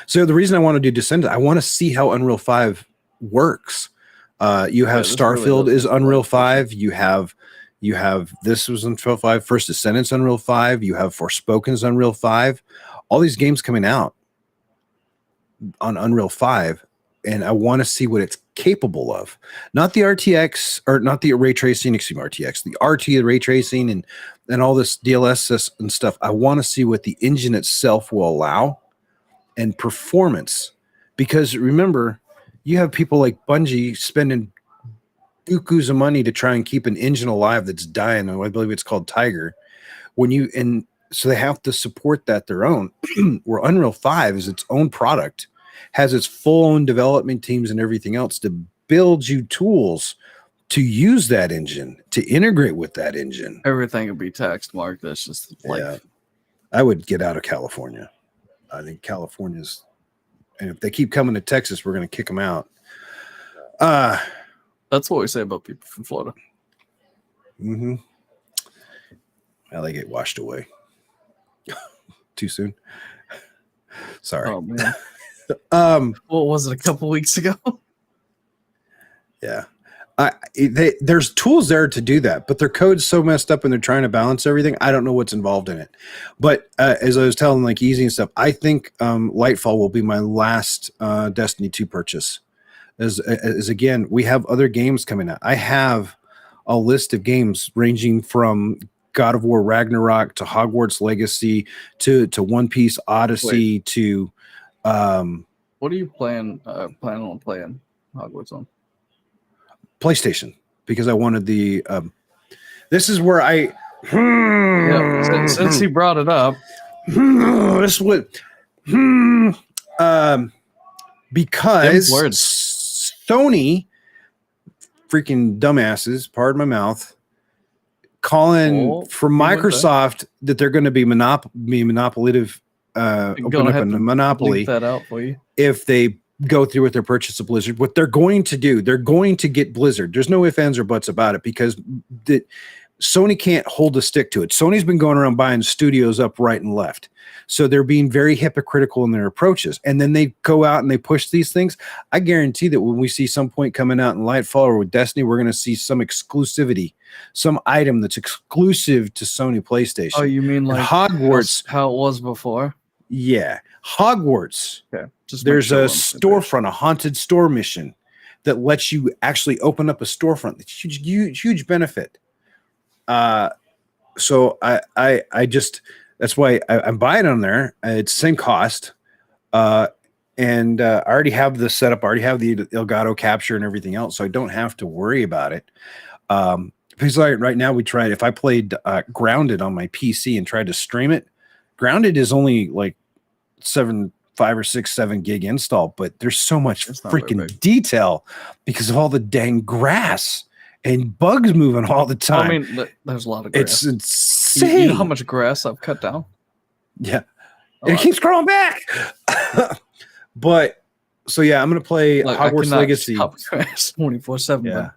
So the reason I want to do Descendant, I want to see how Unreal 5 works. You have Starfield is Unreal 5. You have this was Unreal 5. First Descendants Unreal 5. You have Forspoken's Unreal 5. All these games coming out on Unreal 5, and I want to see what it's capable of. Not the RTX or not the ray tracing, RTX, the RT ray tracing and all this DLSS and stuff. I want to see what the engine itself will allow and performance, because remember, you have people like Bungie spending bukus of money to try and keep an engine alive that's dying. I believe it's called Tiger. So they have to support that their own. Where Unreal 5 is its own product, has its full own development teams and everything else to build you tools to use that engine, to integrate with that engine. Everything would be taxed, Mark. That's just life. Yeah. I would get out of California. I think California's, and if they keep coming to Texas, we're going to kick them out. That's what we say about people from Florida. Mm-hmm. Well, they get washed away too soon. Sorry. Oh man. What was it, a couple weeks ago? Yeah. There's tools there to do that, but their code's so messed up and they're trying to balance everything. I don't know what's involved in it. But as I was telling like Easy and stuff, I think Lightfall will be my last Destiny 2 purchase. As again, we have other games coming out. I have a list of games ranging from God of War Ragnarok to Hogwarts Legacy to One Piece Odyssey. Wait. To what are you planning on playing Hogwarts on? PlayStation, because I wanted the this is where I yeah, since he brought it up, this would because Sony freaking dumbasses, pardon my mouth, calling for Microsoft that they're going to be monopolitive open up a monopoly that out for you if they go through with their purchase of Blizzard. What they're going to do, they're going to get Blizzard. There's no ifs, ands, or buts about it, because Sony can't hold a stick to it. Sony's been going around buying studios up right and left. So they're being very hypocritical in their approaches. And then they go out and they push these things. I guarantee that when we see some point coming out in Lightfall or with Destiny, we're going to see some exclusivity, some item that's exclusive to Sony PlayStation. Oh, you mean like Hogwarts? How it was before? Yeah. Hogwarts. Okay. There's a storefront, a haunted store mission that lets you actually open up a storefront. It's huge benefit. So I just, that's why I'm buying on there. It's the same cost. And I already have the setup. I already have the Elgato capture and everything else. So I don't have to worry about it. Because like right now we tried, if I played Grounded on my PC and tried to stream it, Grounded is only like 5 or 6, 7 gig install, but there's so much freaking detail because of all the dang grass and bugs moving all the time. I mean, there's a lot of grass. It's insane. You know how much grass I've cut down? Yeah. And it keeps growing back. But so yeah, I'm gonna play Hogwarts Legacy. 24/7. Yeah.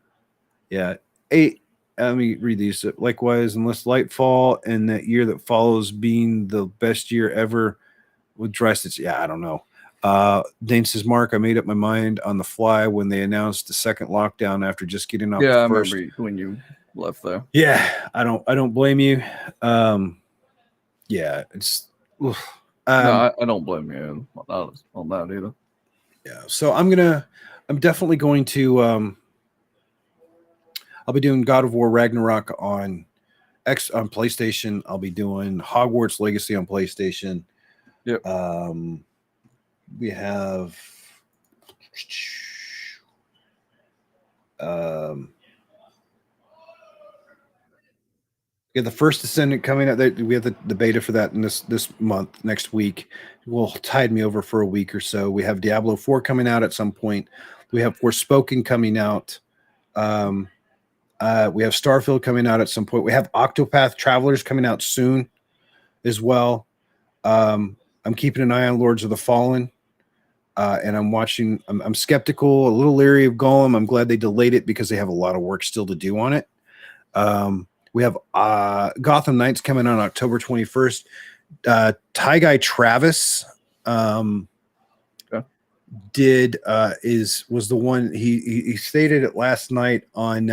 Yeah. 8. Let me read these. Likewise, unless Lightfall and that year that follows being the best year ever with dry stitch. Yeah, I don't know. Dane says, Mark, I made up my mind on the fly when they announced the second lockdown after just getting off the first. I remember when you left there. Yeah, I don't blame you. Yeah, it's no, I don't blame you on that either. Yeah, so I'm definitely going to I'll be doing God of War Ragnarok on PlayStation. I'll be doing Hogwarts Legacy on PlayStation. Yep. We have the First Descendant coming out. We have the beta for that in this month. Next week will tide me over for a week or so. We have Diablo 4 coming out at some point. We have Forspoken coming out. We have Starfield coming out at some point. We have Octopath Travelers coming out soon as well. I'm keeping an eye on Lords of the Fallen, and I'm watching. I'm skeptical, a little leery of Golem. I'm glad they delayed it because they have a lot of work still to do on it. We have Gotham Knights coming on October 21st. Guy Travis was the one he stated it last night on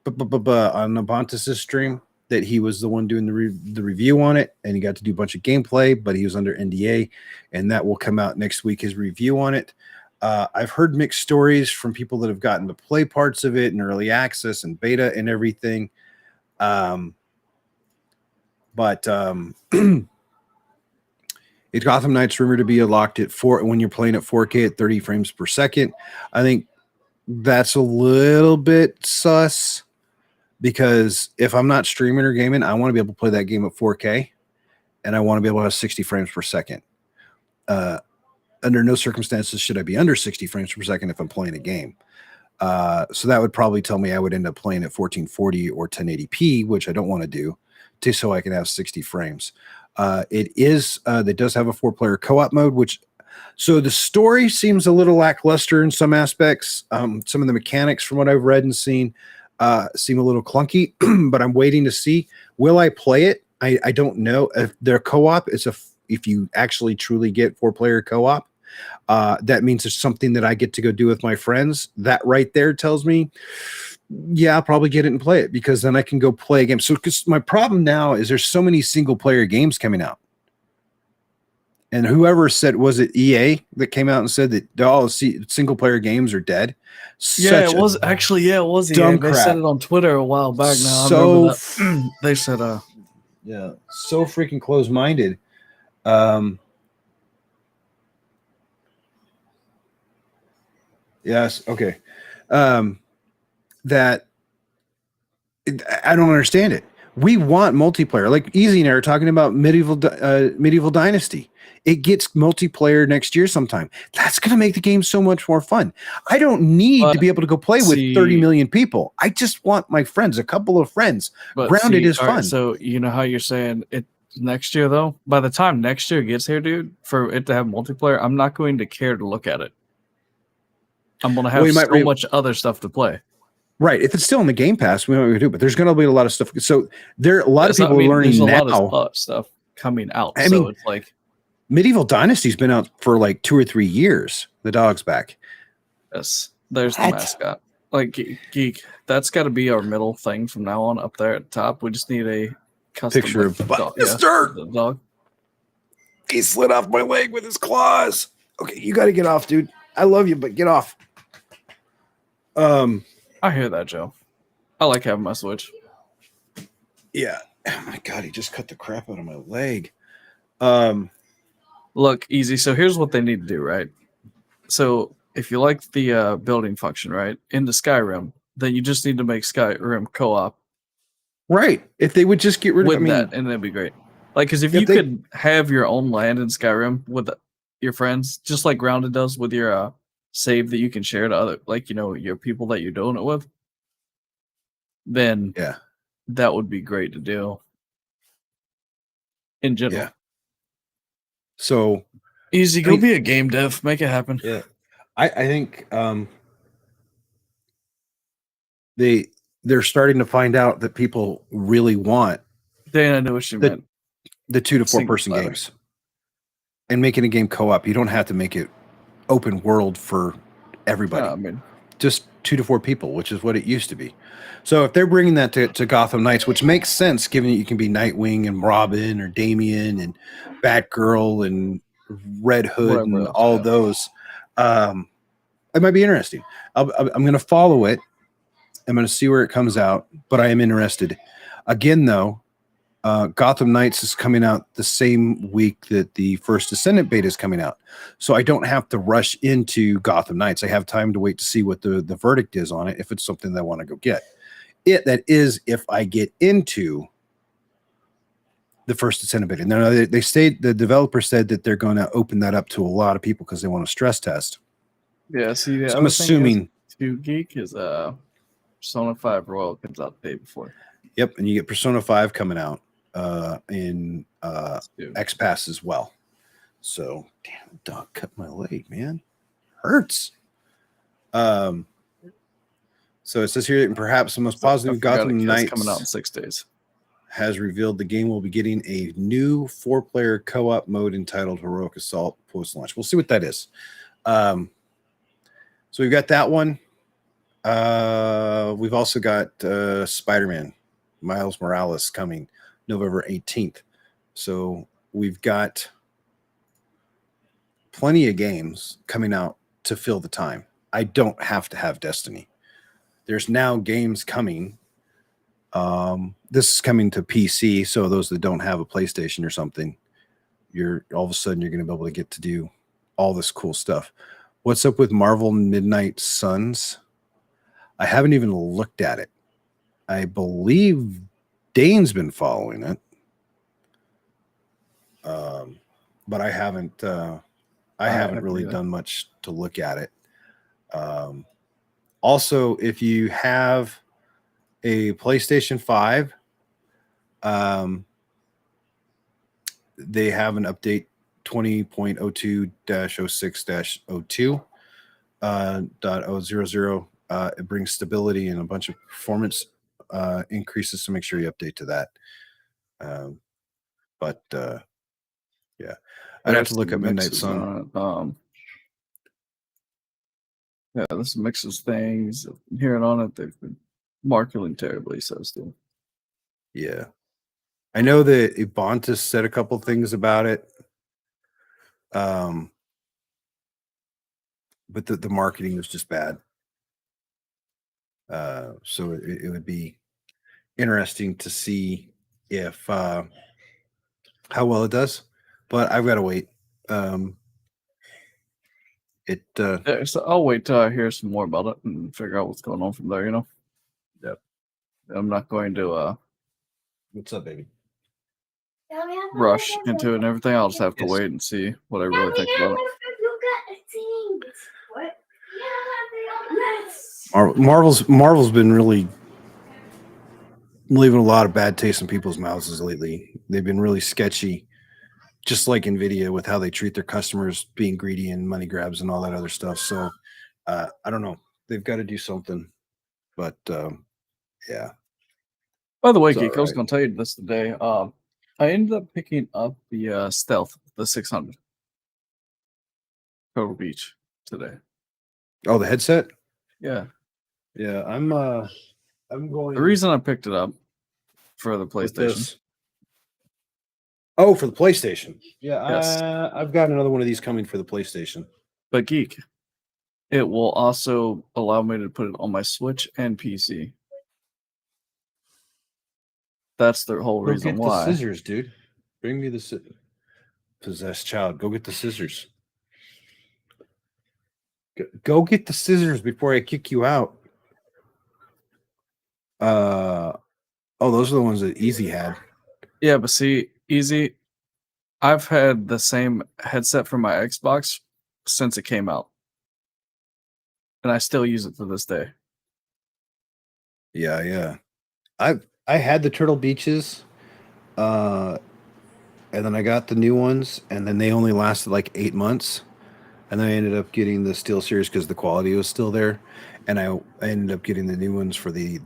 Nabantis' stream that he was the one doing the review on it, and he got to do a bunch of gameplay, but he was under NDA, and that will come out next week, his review on it. I've heard mixed stories from people that have gotten to play parts of it in early access and beta and everything. But it's Gotham Knights rumored to be locked at 4 when you're playing at 4K at 30 frames per second. I think that's a little bit sus, because if I'm not streaming or gaming, I want to be able to play that game at 4K, and I want to be able to have 60 frames per second. Under no circumstances should I be under 60 frames per second if I'm playing a game. So that would probably tell me I would end up playing at 1440 or 1080p, which I don't want to do, so I can have 60 frames. It does have a 4-player co-op mode, which So the story seems a little lackluster in some aspects. Some of the mechanics, from what I've read and seen, seem a little clunky. But I'm waiting to see. Will I play it? I don't know. If they're co-op, if you actually truly get 4-player co-op, that means it's something that I get to go do with my friends. That right there tells me, yeah, I'll probably get it and play it, because then I can go play a game. So, because my problem now is there's so many single-player games coming out. And whoever said, was it EA that came out and said that all single player games are dead? Yeah, it was actually, it was EA. They said it on Twitter a while back now. I remember that. They said, yeah, so freaking close-minded. Yes, okay. That I don't understand it. We want multiplayer. Like Easy and I are talking about Medieval Dynasty. It gets multiplayer next year sometime. That's going to make the game so much more fun. I don't need to be able to go play with 30 million people. I just want my friends, a couple of friends. Grounded is fun. Right, so you know how you're saying it next year, though? By the time next year gets here, dude, for it to have multiplayer, I'm not going to care to look at it. I'm going to have so much other stuff to play. Right. If it's still in the Game Pass, we know what we do, but there's going to be a lot of stuff. So there are a lot of people learning there's now. A lot of stuff coming out. I mean, it's like Medieval Dynasty's been out for like 2 or 3 years. The dog's back. Yes. There's the mascot. Like Geek. That's got to be our middle thing from now on up there at the top. We just need a custom picture of the dog. He slid off my leg with his claws. Okay, you got to get off, dude. I love you, but get off. I hear that, Joe. I like having my Switch. Yeah. Oh my God, he just cut the crap out of my leg. Look, Easy. So here's what they need to do, right? So if you like the building function, right, into Skyrim, then you just need to make Skyrim co-op. Right. If they would just get rid of that, and that'd be great. Like, because if you could have your own land in Skyrim with your friends, just like Grounded does with your save that you can share to other, like, you know, your people that you're doing it with, then yeah, that would be great to do in general. Yeah. So Easy, go be a game dev, make it happen. Yeah, I think they're starting to find out that people really want. Dan, I know what you meant. The 2 to 4 person games, and making a game co-op. You don't have to make it open world for everybody. No, I mean, just 2 to 4 people, which is what it used to be. So if they're bringing that to Gotham Knights, which makes sense given that you can be Nightwing and Robin or Damian and Batgirl and Red Hood and all those, it might be interesting. I'm going to follow it. I'm going to see where it comes out, but I am interested. Again, though, Gotham Knights is coming out the same week that the first Descendant beta is coming out. So I don't have to rush into Gotham Knights. I have time to wait to see what the verdict is on it, if it's something that I want to go get. That is if I get into the first Descendant beta. Now, the developer said that they're going to open that up to a lot of people because they want a stress test. Yeah, see, so I'm assuming to Geek is Persona 5 Royal comes out the day before. Yep, and you get Persona 5 coming out in X-Pass as well. So, damn, the dog cut my leg, man. Hurts. So it says here that perhaps the most positive Gotham Knights coming out in 6 days has revealed the game will be getting a new 4-player co-op mode entitled Heroic Assault post-launch. We'll see what that is. So we've got that one. We've also got Spider-Man Miles Morales coming November 18th. So we've got plenty of games coming out to fill the time. I don't have to have Destiny. There's now games coming. This is coming to PC, so those that don't have a PlayStation or something, all of a sudden you're going to be able to get to do all this cool stuff. What's up with Marvel Midnight Suns? I haven't even looked at it. I believe Dane's been following it, but I haven't. I haven't really done much to look at it. Also, if you have a PlayStation 5, they have an update 20.02-06-02 .000. It brings stability and a bunch of performance increases, so make sure you update to that. Yeah, I'd have to look up Midnight Sun. Yeah, this mixes things. Hearing on it, they've been marketing terribly, so still. Yeah, I know that Ibantis said a couple things about it, but the marketing was just bad. So it would be interesting to see if how well it does, but I've got to wait. So I'll wait till I hear some more about it and figure out what's going on from there. Yep. I'm not going to what's up, baby? Rush into it and everything. I'll just have to wait and see what I really think about it. Marvel's been really leaving a lot of bad taste in people's mouths lately. They've been really sketchy, just like Nvidia, with how they treat their customers, being greedy and money grabs and all that other stuff. So I don't know. They've got to do something. But yeah. By the way, Geek, I was going to tell you this today. I ended up picking up the Stealth, the 600 Turtle Beach today. Oh, the headset? Yeah. Yeah, I'm going. The reason I picked it up for the PlayStation. Oh, for the PlayStation. Yeah, yes. I've got another one of these coming for the PlayStation. But Geek, it will also allow me to put it on my Switch and PC. That's the whole reason why. Go get the scissors, dude. Bring me the possessed child. Go get the scissors. Go get the scissors before I kick you out. Oh, those are the ones that Easy had. Yeah, but see, Easy, I've had the same headset for my Xbox since it came out. And I still use it to this day. Yeah. I had the Turtle Beaches, and then I got the new ones, and then they only lasted like 8 months. And then I ended up getting the SteelSeries because the quality was still there. And I ended up getting the new ones for the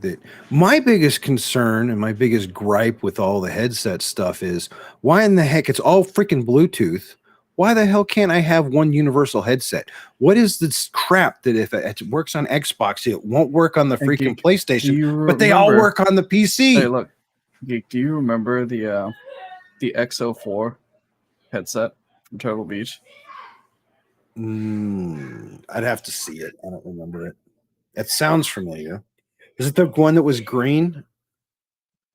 my biggest concern and my biggest gripe with all the headset stuff is, why in the heck, it's all freaking Bluetooth. Why the hell can't I have one universal headset? What is this crap that if it works on Xbox, it won't work on the freaking PlayStation, but they all work on the PC? Hey, look, Geek, do you remember the X04 headset from Turtle Beach? I'd have to see it. I don't remember it. It sounds familiar. Is it the one that was green?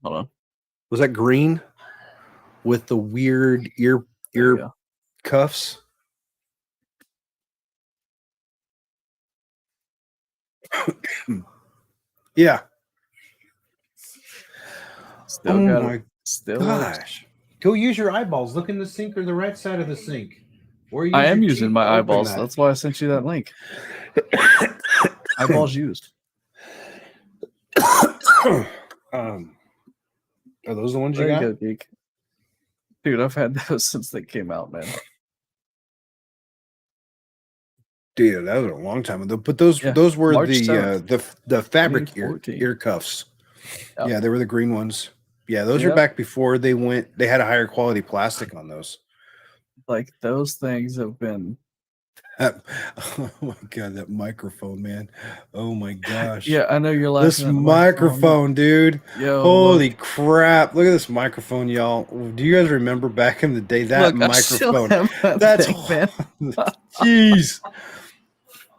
Hold on. Was that green with the weird ear cuffs? Yeah. Still oh got my it. Still gosh. works. Go use your eyeballs. Look in the sink or the right side of the sink. I am using my eyeballs. That's why I sent you that link. Eyeballs used. Are those the ones you got? Go, Geek. Dude, I've had those since they came out, man. Dude, that was a long time ago. But those were March the fabric ear cuffs. Yep. Yeah, they were the green ones. Yeah, those are back before they had a higher quality plastic on those. Like, those things have been. Oh my god, that microphone, man! Oh my gosh! Yeah, I know you're laughing. This microphone, dude! Yo, holy crap! Look at this microphone, y'all. Do you guys remember back in the day that microphone? That's jeez.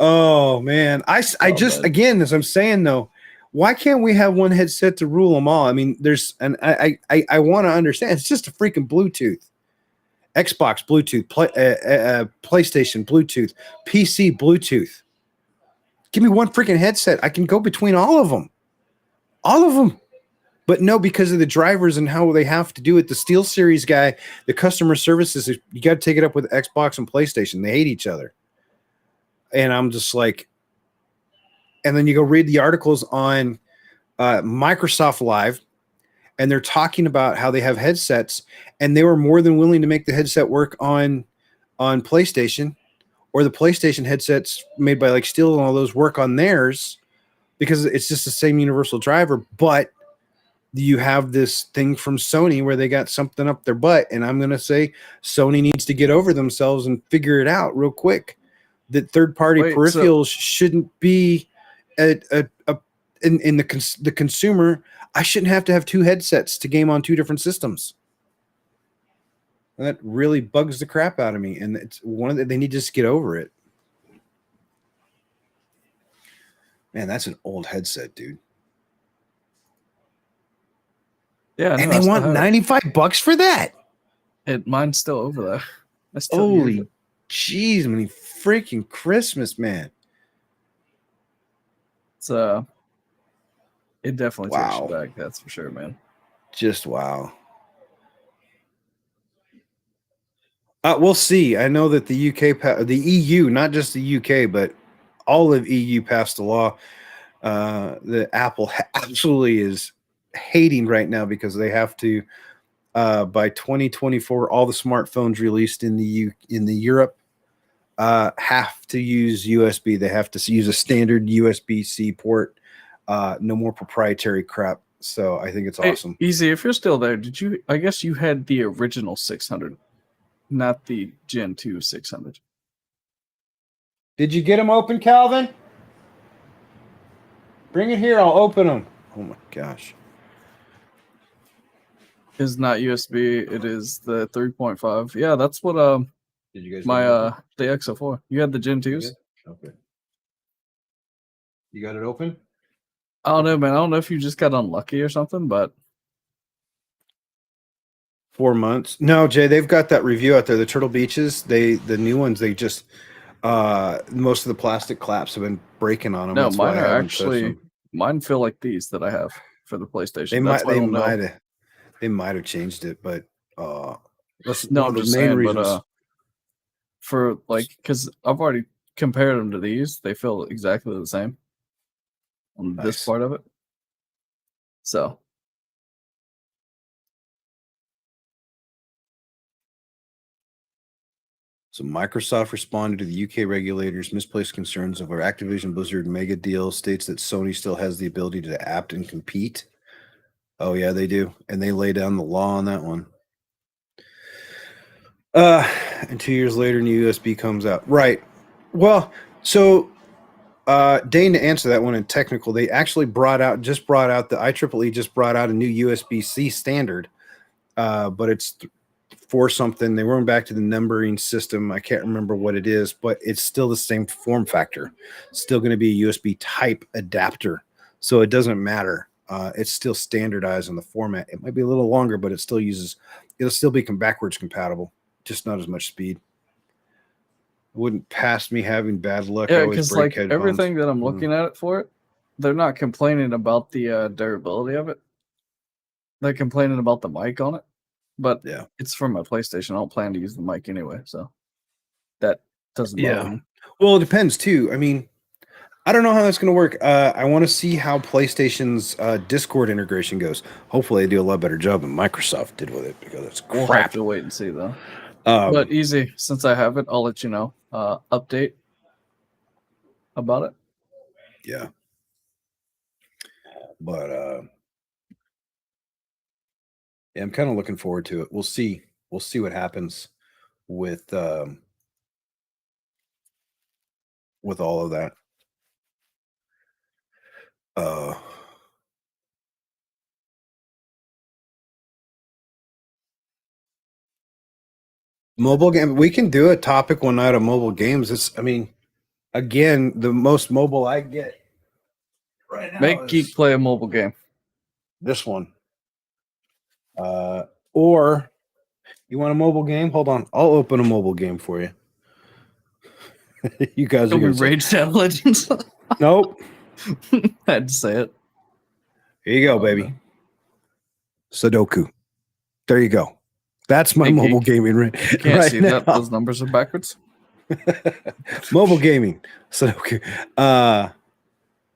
Oh man, again, as I'm saying though, why can't we have one headset to rule them all? I mean, I want to understand. It's just a freaking Bluetooth. Xbox Bluetooth, PlayStation Bluetooth, PC Bluetooth. Give me one freaking headset. I can go between all of them. All of them. But no, because of the drivers and how they have to do it. The SteelSeries guy, the customer services, you got to take it up with Xbox and PlayStation. They hate each other. And I'm just like, and then you go read the articles on Microsoft Live, and they're talking about how they have headsets, and they were more than willing to make the headset work on on PlayStation, or the PlayStation headsets made by like Steel and all those work on theirs because it's just the same universal driver. But you have this thing from Sony where they got something up their butt, and I'm going to say Sony needs to get over themselves and figure it out real quick. That third-party peripherals shouldn't be in the consumer. I shouldn't have to have two headsets to game on two different systems. And that really bugs the crap out of me, and it's they need to just get over it. Man, that's an old headset, dude. Yeah, and they want $95 for that. Mine's still over there. Holy jeez, many freaking Christmas, man. It's it definitely takes you back, that's for sure, man. Just wow. We'll see. I know that the EU, not just the UK, but all of EU passed a law that Apple absolutely is hating right now because they have to by 2024 all the smartphones released in the Europe have to use USB. They have to use a standard USB-C port. No more proprietary crap. So I think it's awesome. Easy. If you're still there, I guess you had the original 600, not the Gen 2 600. Did you get them open, Calvin? Bring it here. I'll open them. Oh my gosh. Is not USB. It is the 3.5. Yeah, that's what did you guys the XO4. You had the Gen 2s? Okay. You got it open? I don't know, man. I don't know if you just got unlucky or something, but 4 months. No, Jay, they've got that review out there. The Turtle Beaches, the new ones, they just most of the plastic claps have been breaking on them. No, that's mine are actually mine feel like these that I have for the PlayStation. They might have changed it, but that's no, I'm just saying, reasons. But for like, because I've already compared them to these, they feel exactly the same on this part of it. So Microsoft responded to the UK regulators' misplaced concerns over Activision Blizzard mega deal, states that Sony still has the ability to adapt and compete. Oh yeah, they do. And they lay down the law on that one. And 2 years later, new USB comes out. Right. Well, so Dane, to answer that one in technical, they actually just brought out the IEEE just brought out a new USB-C standard, but it's for something. They went back to the numbering system. I can't remember what it is, but it's still the same form factor. It's still going to be a USB type adapter, so it doesn't matter. It's still standardized on the format. It might be a little longer, but it'll still be backwards compatible, just not as much speed. It wouldn't pass me having bad luck. Yeah, because like everything that I'm looking at it for it, they're not complaining about the durability of it. They're complaining about the mic on it, but yeah, it's from my PlayStation. I don't plan to use the mic anyway, so that doesn't bother me. Well, it depends too. I mean, I don't know how that's going to work. I want to see how PlayStation's Discord integration goes. Hopefully, they do a lot better job than Microsoft did with it because it's crap. We'll have to wait and see though. But easy, since I have it, I'll let you know. Update about it. Yeah. But yeah, I'm kind of looking forward to it. We'll see what happens with all of that. Mobile game. We can do a topic one night of mobile games. Again, the most mobile I get right now. Make Geek play a mobile game. This one. Or you want a mobile game? Hold on. I'll open a mobile game for you. You guys are going to Rage Down Legends. Nope. I had to say it. Here you go, baby. Sudoku. There you go. That's my mobile gaming You can't see now. That those numbers are backwards. Mobile gaming. Sudoku.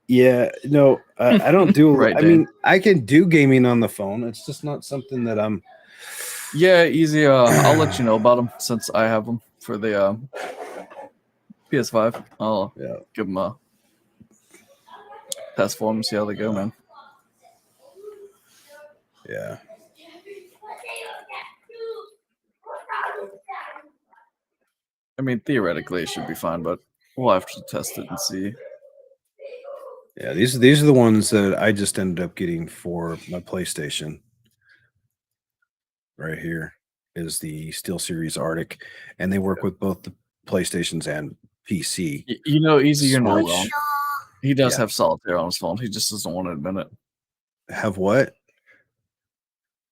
Yeah, no, I don't do. Right, I mean, I can do gaming on the phone. It's just not something that I'm. Yeah, easy. I'll let you know about them since I have them. for the PS5. I'll give them a test for them, see how they go, man. Yeah. I mean, theoretically, it should be fine, but we'll have to test it and see. Yeah, these are the ones that I just ended up getting for my PlayStation. Right here is the SteelSeries Arctic, and they work with both the PlayStations and PC. You know, Easy, you're not wrong. He does have solitaire on his phone. He just doesn't want to admit it. Have what?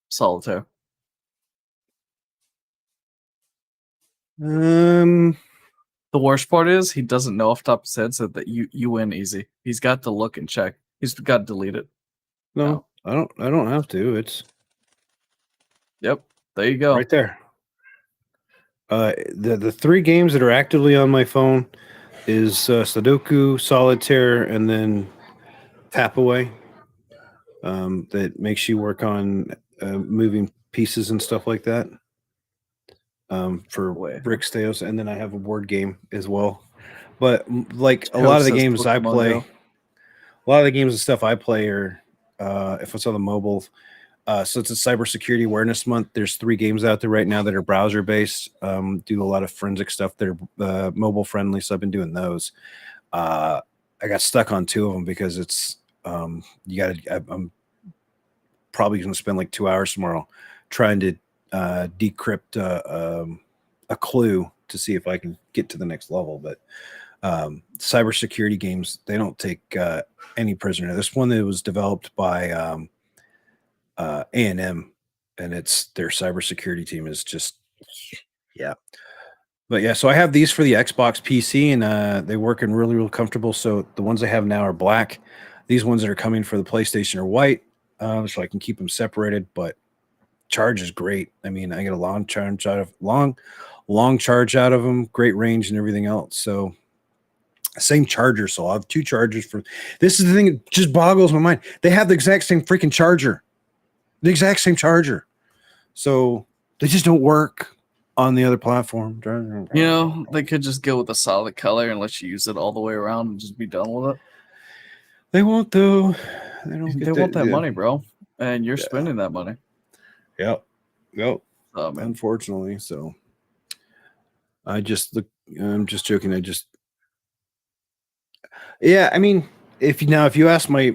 Solitaire. The worst part is he doesn't know off the top of his head, so that you win easy. He's got to look and check. He's got to delete it. No, I don't have to. It's yep. There you go. Right there. The three games that are actively on my phone is Sudoku, Solitaire, and then Tap Away. That makes you work on moving pieces and stuff like that. For Brick Steos, and then I have a board game as well. But like a lot of the games I play, a lot of the games and stuff I play are if it's on the mobile. So it's a cybersecurity awareness month. There's 3 games out there right now that are browser based. Do a lot of forensic stuff that are mobile friendly. So I've been doing those. I got stuck on 2 of them because it's I'm probably going to spend like 2 hours tomorrow trying to decrypt a clue to see if I can get to the next level. But cybersecurity games, they don't take any prisoner. This one that was developed by A&M, and it's their cybersecurity team is just But yeah, so I have these for the Xbox PC, and they work in really comfortable. So the ones I have now are black. These ones that are coming for the PlayStation are white, so I can keep them separated. But charge is great. I mean, I get a long charge out of them, great range and everything else. So same charger. So I'll have 2 chargers for this. Is the thing that just boggles my mind. They have the exact same freaking charger, So they just don't work on the other platform. You know, they could just go with a solid color and let you use it all the way around and just be done with it. They won't though. They want that money, bro. And you're spending that money. Yep. Unfortunately, so I'm just joking. I mean, if you ask my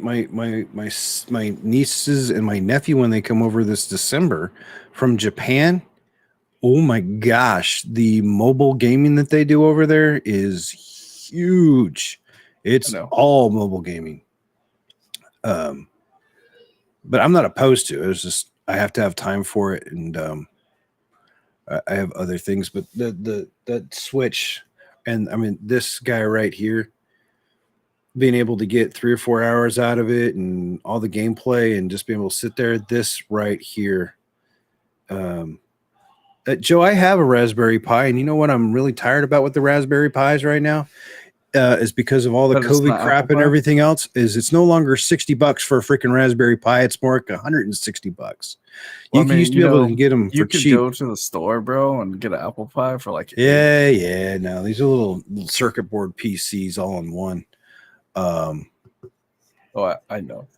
nieces and my nephew when they come over this December from Japan, oh my gosh, the mobile gaming that they do over there is huge. It's all mobile gaming. But I'm not opposed to it. It's just I have to have time for it, and I have other things. But that Switch, and I mean this guy right here, being able to get 3 or 4 hours out of it, and all the gameplay, and just being able to sit there. This right here, Joe, I have a Raspberry Pi, and you know what I'm really tired about with the Raspberry Pis right now? Is because of all the COVID crap and everything else, is it's no longer $60 for a freaking Raspberry Pi. It's more like $160. You used to be able to get them for cheap. You could go to the store, bro, and get an Apple Pie for like no, these are little circuit board PCs all in one. I know.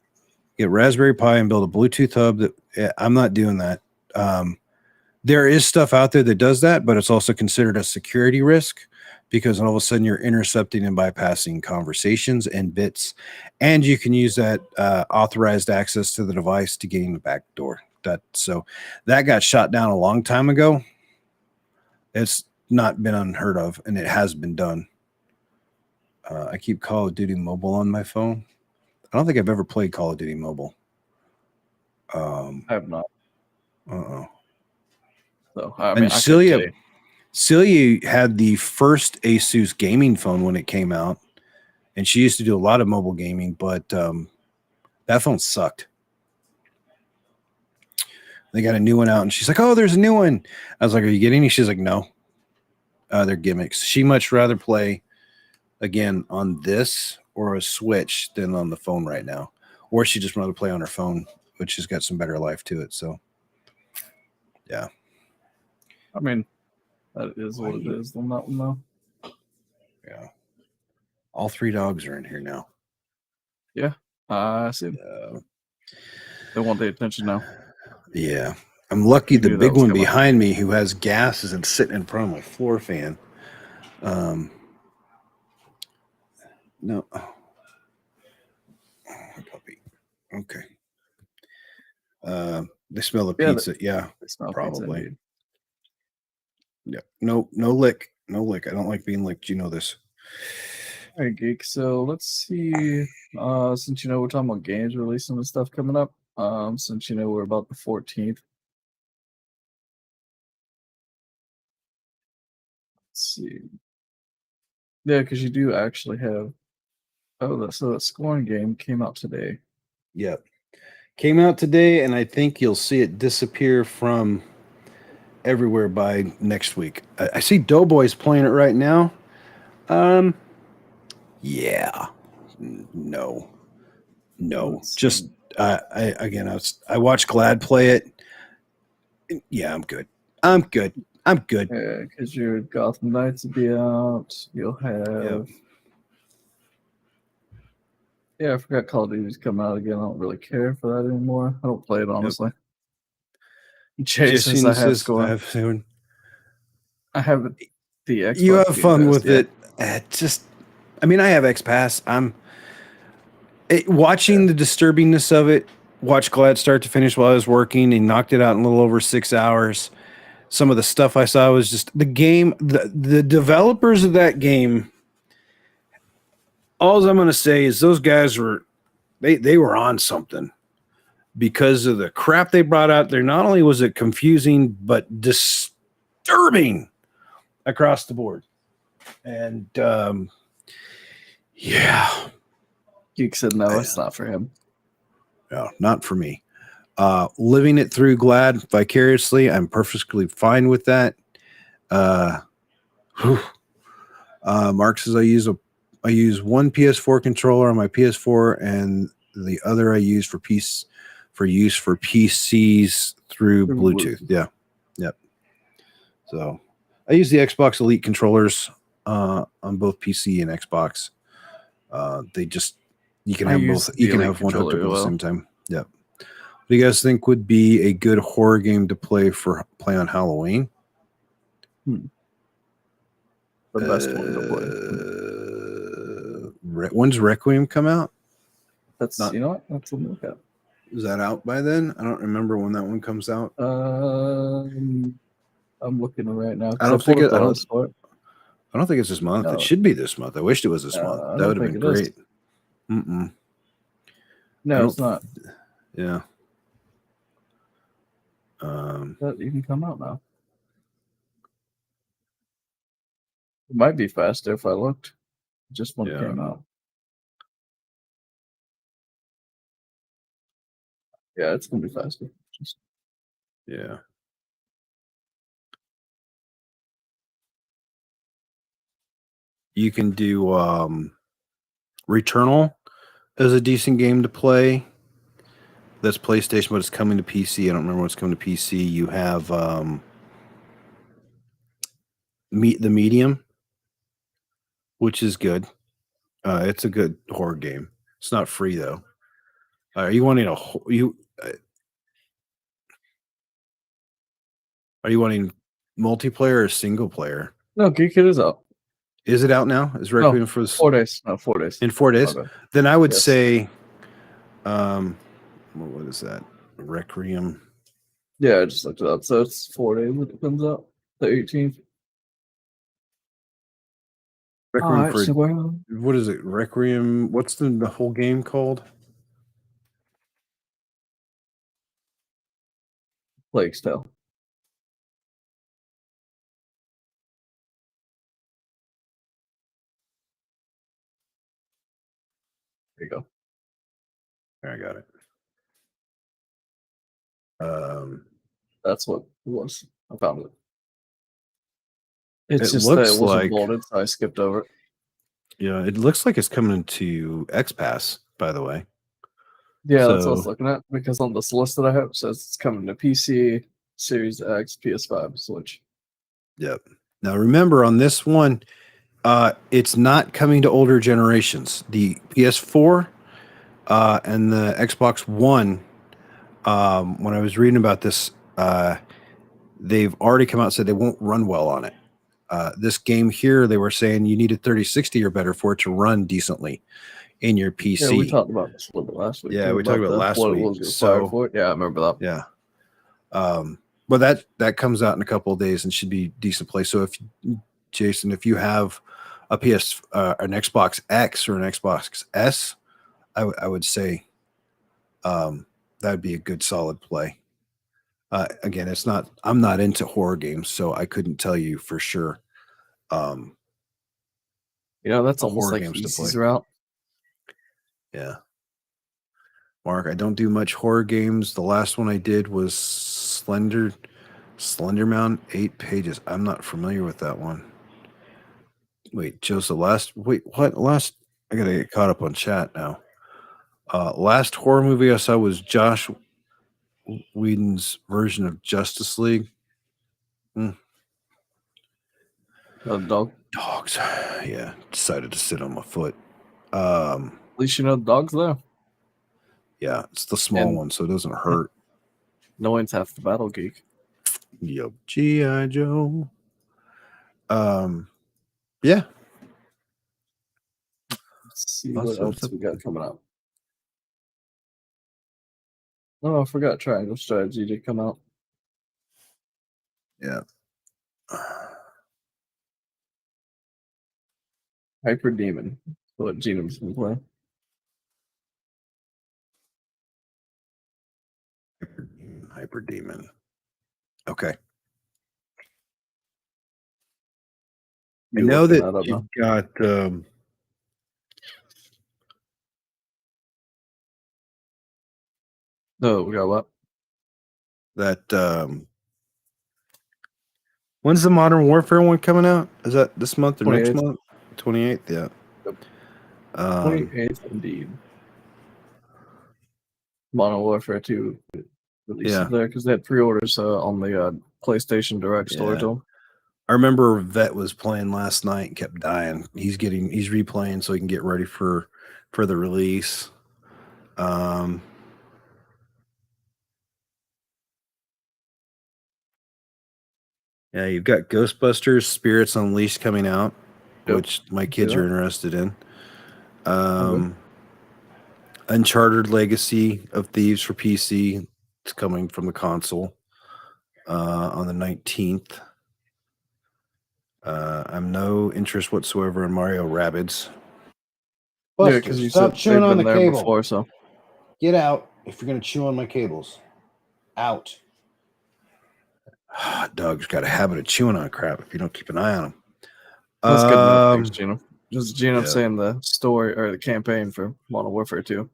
Get Raspberry Pi and build a Bluetooth hub. I'm not doing that. There is stuff out there that does that, but it's also considered a security risk, because all of a sudden you're intercepting and bypassing conversations and bits, and you can use that authorized access to the device to gain the back door. So that got shot down a long time ago. It's not been unheard of, and it has been done. I keep Call of Duty Mobile on my phone. I don't think I've ever played Call of Duty Mobile. I have not. So I mean, Celia had the first Asus gaming phone when it came out, and she used to do a lot of mobile gaming, but that phone sucked. They got a new one out, and she's like, "Oh, there's a new one." I was like, "Are you getting it?" She's like, "No, they're gimmicks." She much rather play again on this or a Switch than on the phone right now, or she just rather play on her phone, which has got some better life to it. So, yeah. I mean, That is what it is on that one, though. Yeah. All 3 dogs are in here now. Yeah, I see. They want the attention now. Yeah. I'm lucky the big one behind me who has gas isn't sitting in front of my floor fan. No. Puppy. Okay. They smell the pizza. Yeah, they smell probably. Pizza, yeah. No lick. No lick. I don't like being licked. You know this. All right, Geek. So let's see. Since we're talking about games releasing and stuff coming up. Since we're about the 14th. Let's see. Yeah, because you do actually have. Oh, so that scoring game came out today. Yep. Came out today, and I think you'll see it disappear from everywhere by next week. I see Doughboys playing it right now. Yeah. No. Just I watched Glad play it. Yeah, I'm good. Yeah, because your Gotham Knights will be out. You'll have. Yeah, I forgot Call of Duty's coming out again. I don't really care for that anymore. I don't play it, honestly. Jason says I have scored. I have the Xbox. You have fun with it. I have X-Pass. Watching the disturbingness of it, watch Glad start to finish while I was working. He knocked it out in a little over 6 hours. Some of the stuff I saw was just the game. The developers of that game, all I'm going to say is those guys were on something because of the crap they brought out there. Not only was it confusing, but disturbing across the board. And yeah. Geek said no, it's not for him. No, not for me. Living it through Glad vicariously, I'm perfectly fine with that. Mark says I use one PS4 controller on my PS4, and the other I use for use for PCs through Bluetooth. Yeah, yep. So I use the Xbox Elite controllers on both PC and Xbox. You can have both. You can have one hooked up at the same time. Yep. What do you guys think would be a good horror game to play on Halloween? The best one to play. When's Requiem come out? That's you know what? That's a look at. Is that out by then? I don't remember when that one comes out. I'm looking right now. I don't think it's this month. No. It should be this month. I wished it was this month. That would have been great. No, it's not. Yeah. But you can come out now. It might be faster if I looked. Just when it came out. Yeah, it's gonna be faster. Yeah. You can do Returnal as a decent game to play. That's PlayStation, but it's coming to PC. I don't remember what's coming to PC. You have Meet the Medium, which is good. It's a good horror game. It's not free though. Are you wanting multiplayer or single player? No, Geek, it is out. Is it out now? Is Requiem for 4 days? No, 4 days. In 4 days? Okay. Then I would say, what is that? Requiem. Yeah, I just looked it up. So it's 4 days when it comes out, the 18th. Requiem what is it? Requiem. What's the whole game called? Plague's Tale. There you go. I got it. That's what it was. I found it. It's just that it wasn't bolded, so I skipped over it. Yeah, it looks like it's coming to X-Pass, by the way. Yeah, that's what I was looking at, because on this list that I have, it says it's coming to PC, Series X, PS5, Switch. Yep. Now, remember on this one, it's not coming to older generations. The PS4 and the Xbox One, when I was reading about this, they've already come out and said they won't run well on it. This game here, they were saying you needed 3060 or better for it to run decently in your PC. Yeah, we talked about this a little bit last week. Yeah, we talked about last week. What was required for it. Yeah, I remember that. Yeah. But that comes out in a couple of days and should be decent play. So if Jason, if you have a an Xbox X or an Xbox S, I would say that'd be a good solid play. Again, I'm not into horror games, so I couldn't tell you for sure. That's almost like EC's route. Yeah. Mark, I don't do much horror games. The last one I did was Slender Mountain, 8 pages. I'm not familiar with that one. Wait, Joseph, what? Last, I gotta get caught up on chat now. Last horror movie I saw was Josh Whedon's version of Justice League. Dogs. Yeah, decided to sit on my foot. At least you know the dog's there. Yeah, it's the small one, so it doesn't hurt. No one's half the battle geek. Yep. G.I. Joe. Yeah. Let's see what else we got coming up. Oh, I forgot Triangle Strategy to come out. Yeah. Hyper Demon. What Genome's been playing. Hyper Demon. Okay. I know that you've got no, we got what? That when's the Modern Warfare one coming out? Is that this month or 28th. Next month? 28th, yeah. Yep. 28th, indeed. Modern Warfare 2 releases there because they had pre-orders on the PlayStation Direct store to them. I remember Vet was playing last night and kept dying. He's replaying so he can get ready for the release. Yeah, you've got Ghostbusters Spirits Unleashed coming out, which my kids are interested in. Uncharted Legacy of Thieves for PC. It's coming from the console on the 19th. I'm no interest whatsoever in Mario Rabbids. Yeah, because you stop chewing on the cable before, so get out if you're going to chew on my cables. Out. Doug's got a habit of chewing on crap if you don't keep an eye on him. That's good enough. Thanks, Gino. Just Gino saying the story or the campaign for Modern Warfare 2.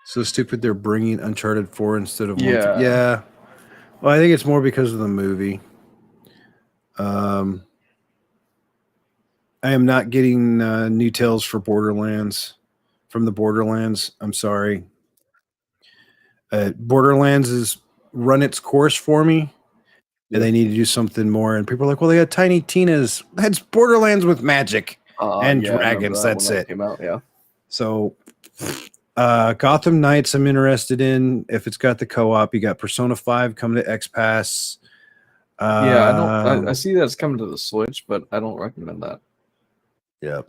So stupid they're bringing Uncharted 4 instead of 1. Yeah. Well, I think it's more because of the movie. I am not getting new tales for Borderlands from the Borderlands. I'm sorry. Borderlands has run its course for me. And they need to do something more. And people are like, well, they got Tiny Tina's. That's Borderlands with magic and dragons. That's it. Came out, yeah. So Gotham Knights I'm interested in. If it's got the co-op, you got Persona 5 coming to X-Pass. I see that it's coming to the Switch, but I don't recommend that. Yep.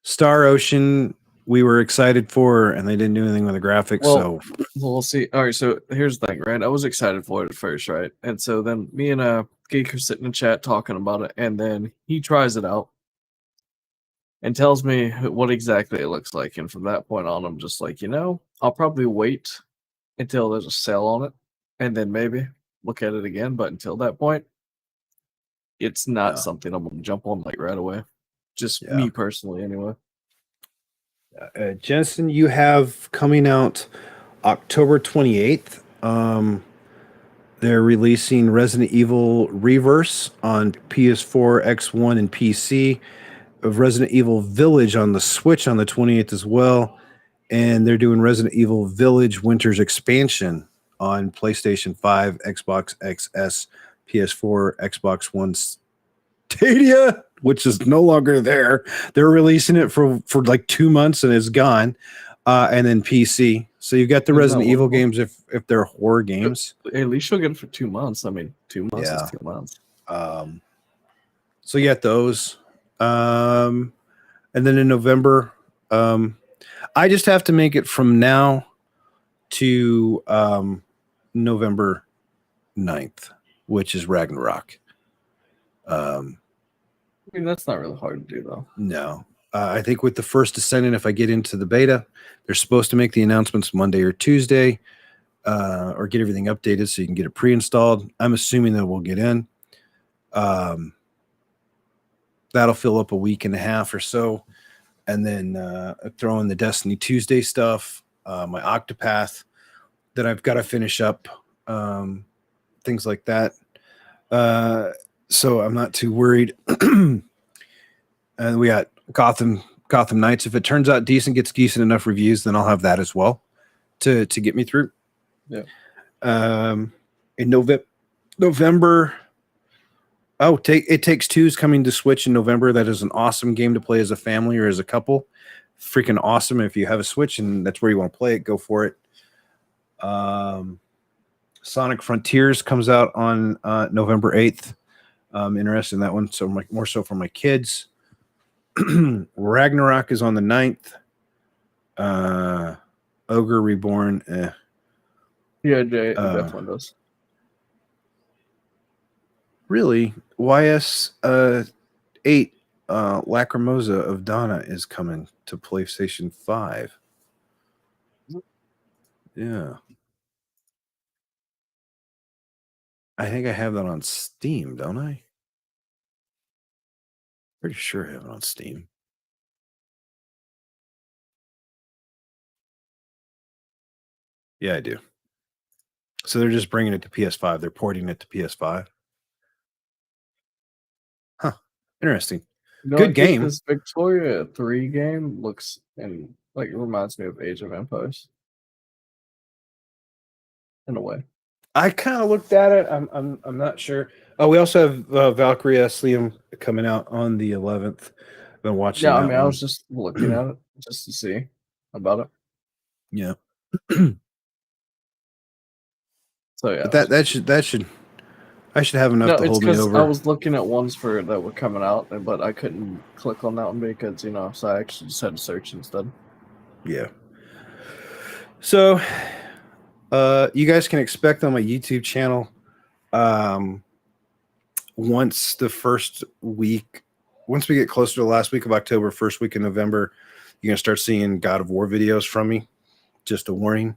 Star Ocean, we were excited for, and they didn't do anything with the graphics. Well, we'll see. All right, so here's the thing, right? I was excited for it at first, right? And so then me and Geek are sitting in chat talking about it, and then he tries it out and tells me what exactly it looks like. And from that point on, I'm just like, I'll probably wait until there's a sale on it, and then maybe look at it again. But until that point, it's not something I'm going to jump on like right away. Just me personally, anyway. Jensen, you have coming out October 28th. They're releasing Resident Evil Reverse on PS4, X1, and PC. Of Resident Evil Village on the Switch on the 28th as well. And they're doing Resident Evil Village Winter's Expansion on PlayStation 5, Xbox XS, PS4, Xbox One, Stadia, which is no longer there. They're releasing it for like 2 months and it's gone. And then PC. So you've got the Resident Evil games if they're horror games. At least you'll get it for 2 months. I mean, 2 months is 2 months. So you got those. And then in November, I just have to make it from now to November 9th, which is Ragnarok. I mean, that's not really hard to do, though. No. I think with the first Descendant, if I get into the beta, they're supposed to make the announcements Monday or Tuesday, or get everything updated so you can get it pre-installed. I'm assuming that we'll get in. That'll fill up a week and a half or so. And then throw in the Destiny Tuesday stuff, my Octopath that I've got to finish up, things like that. So I'm not too worried. And we got Gotham Knights. If it turns out decent, gets decent enough reviews, then I'll have that as well to get me through. Yeah. In November. Oh, It Takes Two is coming to Switch in November. That is an awesome game to play as a family or as a couple. Freaking awesome. If you have a Switch and that's where you want to play it, go for it. Sonic Frontiers comes out on November 8th. I'm interested in that one. So more so for my kids. Ragnarok is on the 9th. Ogre Reborn. Yeah, Jay, definitely does. Really? YS 8 Lacrimosa of Donna is coming to PlayStation 5. Yeah. I think I have that on Steam, don't I? Pretty sure I have it on Steam. Yeah, I do. So they're just bringing it to PS5. They're porting it to PS5. Huh. Interesting. Good game. This Victoria 3 game looks and like it reminds me of Age of Empires. In a way. I kind of looked at it. I'm not sure. Oh, we also have Valkyrie Aslium coming out on the 11th. I've been watching. Yeah, I mean, I was just looking at it just to see about it. Yeah. So yeah, but that should I should have enough to hold me over. I was looking at ones that were coming out, but I couldn't click on that one because so I actually just had to search instead. Yeah. So, you guys can expect on my YouTube channel, once we get closer to the last week of October, first week of November, you're gonna start seeing God of War videos from me. Just a warning.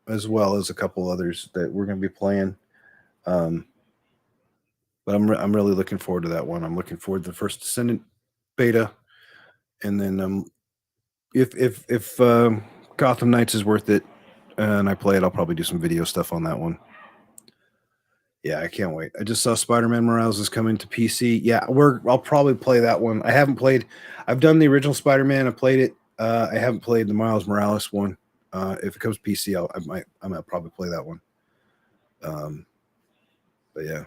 As well as a couple others that we're going to be playing. But I'm really looking forward to that one. I'm looking forward to the first Descendant beta, and then if Gotham Knights is worth it and I play it, I'll probably do some video stuff on that one. Yeah, I can't wait. I just saw Spider-Man Morales is coming to PC. Yeah, I'll probably play that one. I've done the original Spider-Man. I played it. I haven't played the Miles Morales one. If it comes PC, I might probably play that one. But yeah.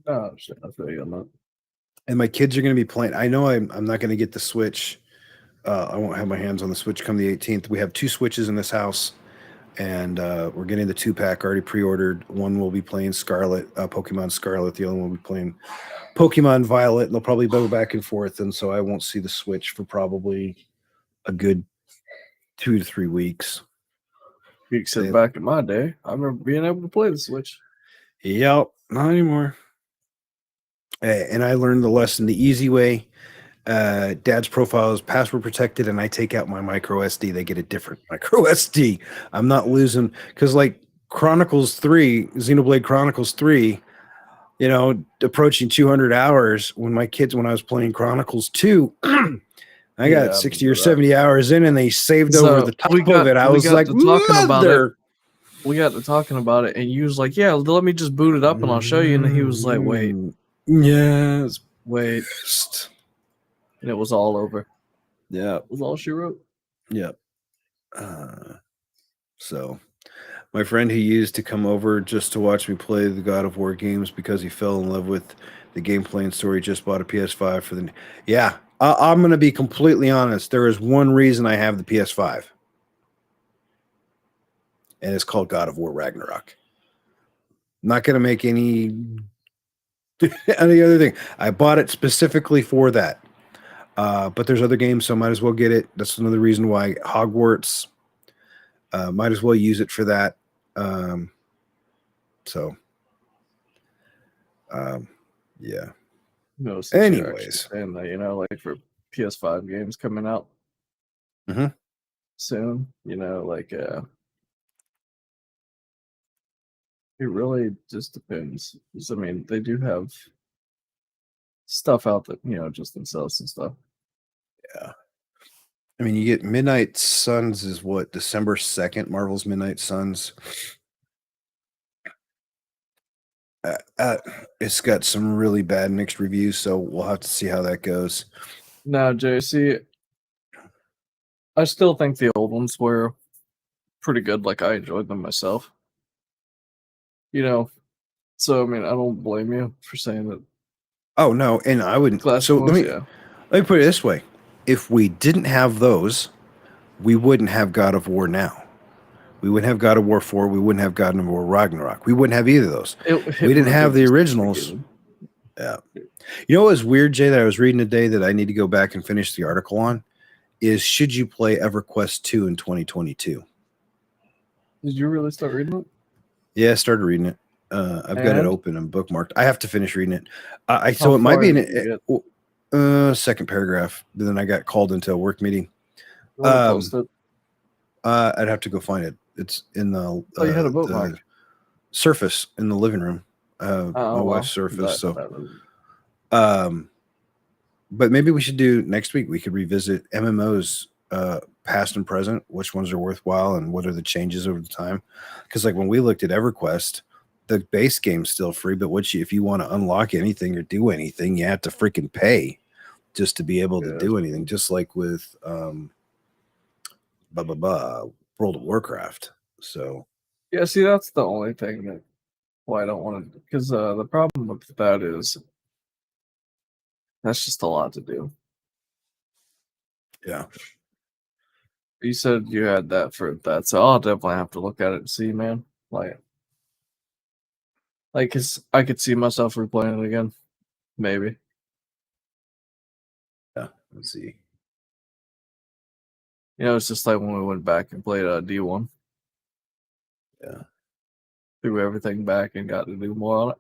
Oh, shit, I feel you on that. And my kids are going to be playing. I know I'm not going to get the Switch. I won't have my hands on the Switch come the 18th. We have 2 Switches in this house, and we're getting the 2-pack already pre-ordered. One will be playing Pokemon Scarlet. The other one will be playing Pokemon Violet. And they'll probably go back and forth, and so I won't see the Switch for probably a good 2 to 3 weeks. Except back in my day, I remember being able to play the Switch. Yep, not anymore. And I learned the lesson the easy way. Dad's profile is password protected, and I take out my micro SD. They get a different micro SD. I'm not losing, because like Xenoblade Chronicles 3, approaching 200 hours. When I was playing Chronicles 2, I got 60 or 70 hours in, and they saved over the top of it. I was like, mother. We got to talking about it, and you was like, yeah, let me just boot it up, and I'll show you. And he was like, wait. Yes. Wait. And it was all over. Yeah. It was all she wrote. Yep. So, My friend who used to come over just to watch me play the God of War games because he fell in love with the gameplay and story, just bought a PS5 for the... Yeah, I'm going to be completely honest. There is one reason I have the PS5. And it's called God of War Ragnarok. I'm not going to make any other thing. I bought it specifically for that. But there's other games, so I might as well get it. That's another reason why Hogwarts... might as well use it for that. Yeah. No, anyways, and like for PS5 games coming out soon, it really just depends. I mean, they do have stuff out that just themselves and stuff. Yeah. I mean, you get Midnight Suns is what, December 2nd, Marvel's Midnight Suns. It's got some really bad mixed reviews, so we'll have to see how that goes. Now, JC, I still think the old ones were pretty good. Like, I enjoyed them myself. So I mean, I don't blame you for saying that. Oh no, and I wouldn't. So let me put it this way: if we didn't have those, we wouldn't have God of War now. We wouldn't have God of War 4. We wouldn't have God of War Ragnarok. We wouldn't have either of those. We didn't have the originals. Yeah. You know what was weird, Jay, that I was reading today that I need to go back and finish the article on is should you play EverQuest 2 in 2022? Did you really start reading it? Yeah, I started reading it. I've got it open and bookmarked. I have to finish reading it. So it might be in second paragraph. But then I got called into a work meeting. I'd have to go find it. It's in the you had a bookmark. Surface in the living room. My wife's Surface. But maybe we should do next week. We could revisit MMOs, past and present. Which ones are worthwhile, and what are the changes over the time? Because like when we looked at EverQuest, the base game's still free, but if you want to unlock anything or do anything, you have to freaking pay just to be able to do anything. Just like with World of Warcraft. So yeah, see, that's the only thing that why I don't want to, because the problem with that is that's just a lot to do. Yeah. You said you had that for that, so I'll definitely have to look at it and see, man. Cause I could see myself replaying it again, maybe. Yeah, let's see. It's just like when we went back and played D1. Yeah. Threw everything back and got to do more on it.